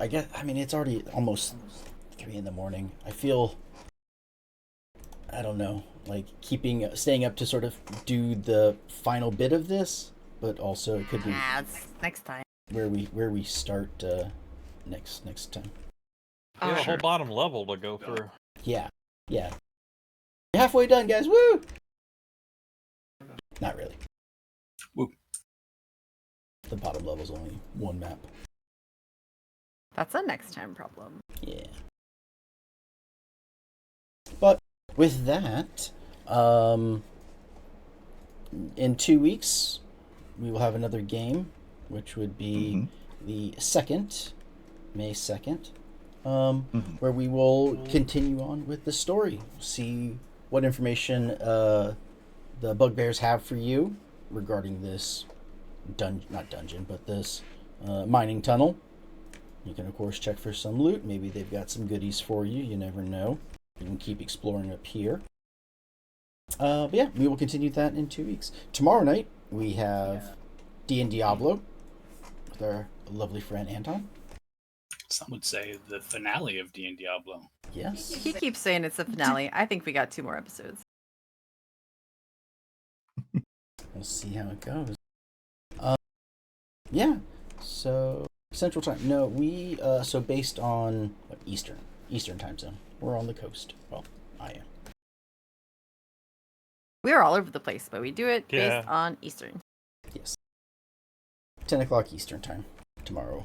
I guess, it's already almost 3 a.m. I feel, I don't know, like staying up to sort of do the final bit of this, but also it could be It's next time. where we start next time. We have a Sure. whole bottom level to go through. Yeah. You're halfway done, guys. Woo! Not really. Woo. The bottom level's only one map. That's a next time problem. Yeah. But with that, in 2 weeks, we will have another game, which would be the May 2nd, where we will continue on with the story. See what information the bugbears have for you regarding this not dungeon, but this mining tunnel. You can, of course, check for some loot. Maybe they've got some goodies for you. You never know. You can keep exploring up here. But yeah, we will continue that in 2 weeks. Tomorrow night, we have Diablo with our lovely friend Anton. Some would say the finale of Diablo. Yes. He keeps saying it's the finale. I think we got 2 more episodes. We'll see how it goes. Yeah. So Central Time. No, we so based on Eastern time zone. We're on the coast. Well, I am. We are all over the place, but we do it Yeah. based on Eastern. Yes. 10 o'clock Eastern time tomorrow.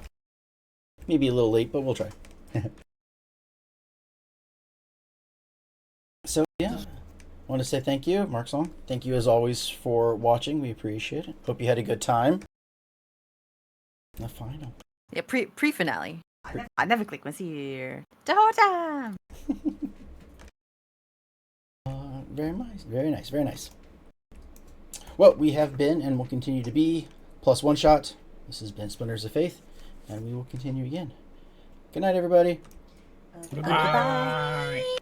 Maybe a little late, but we'll try. So yeah. I want to say thank you, Mark Song. Thank you as always for watching. We appreciate it. Hope you had a good time. The final. Yeah, pre-finale. I never click my here. Totem! Very nice, very nice, very nice. Well, we have been and will continue to be Plus One Shot. This has been Splinters of Faith, and we will continue again. Good night, everybody. Goodbye.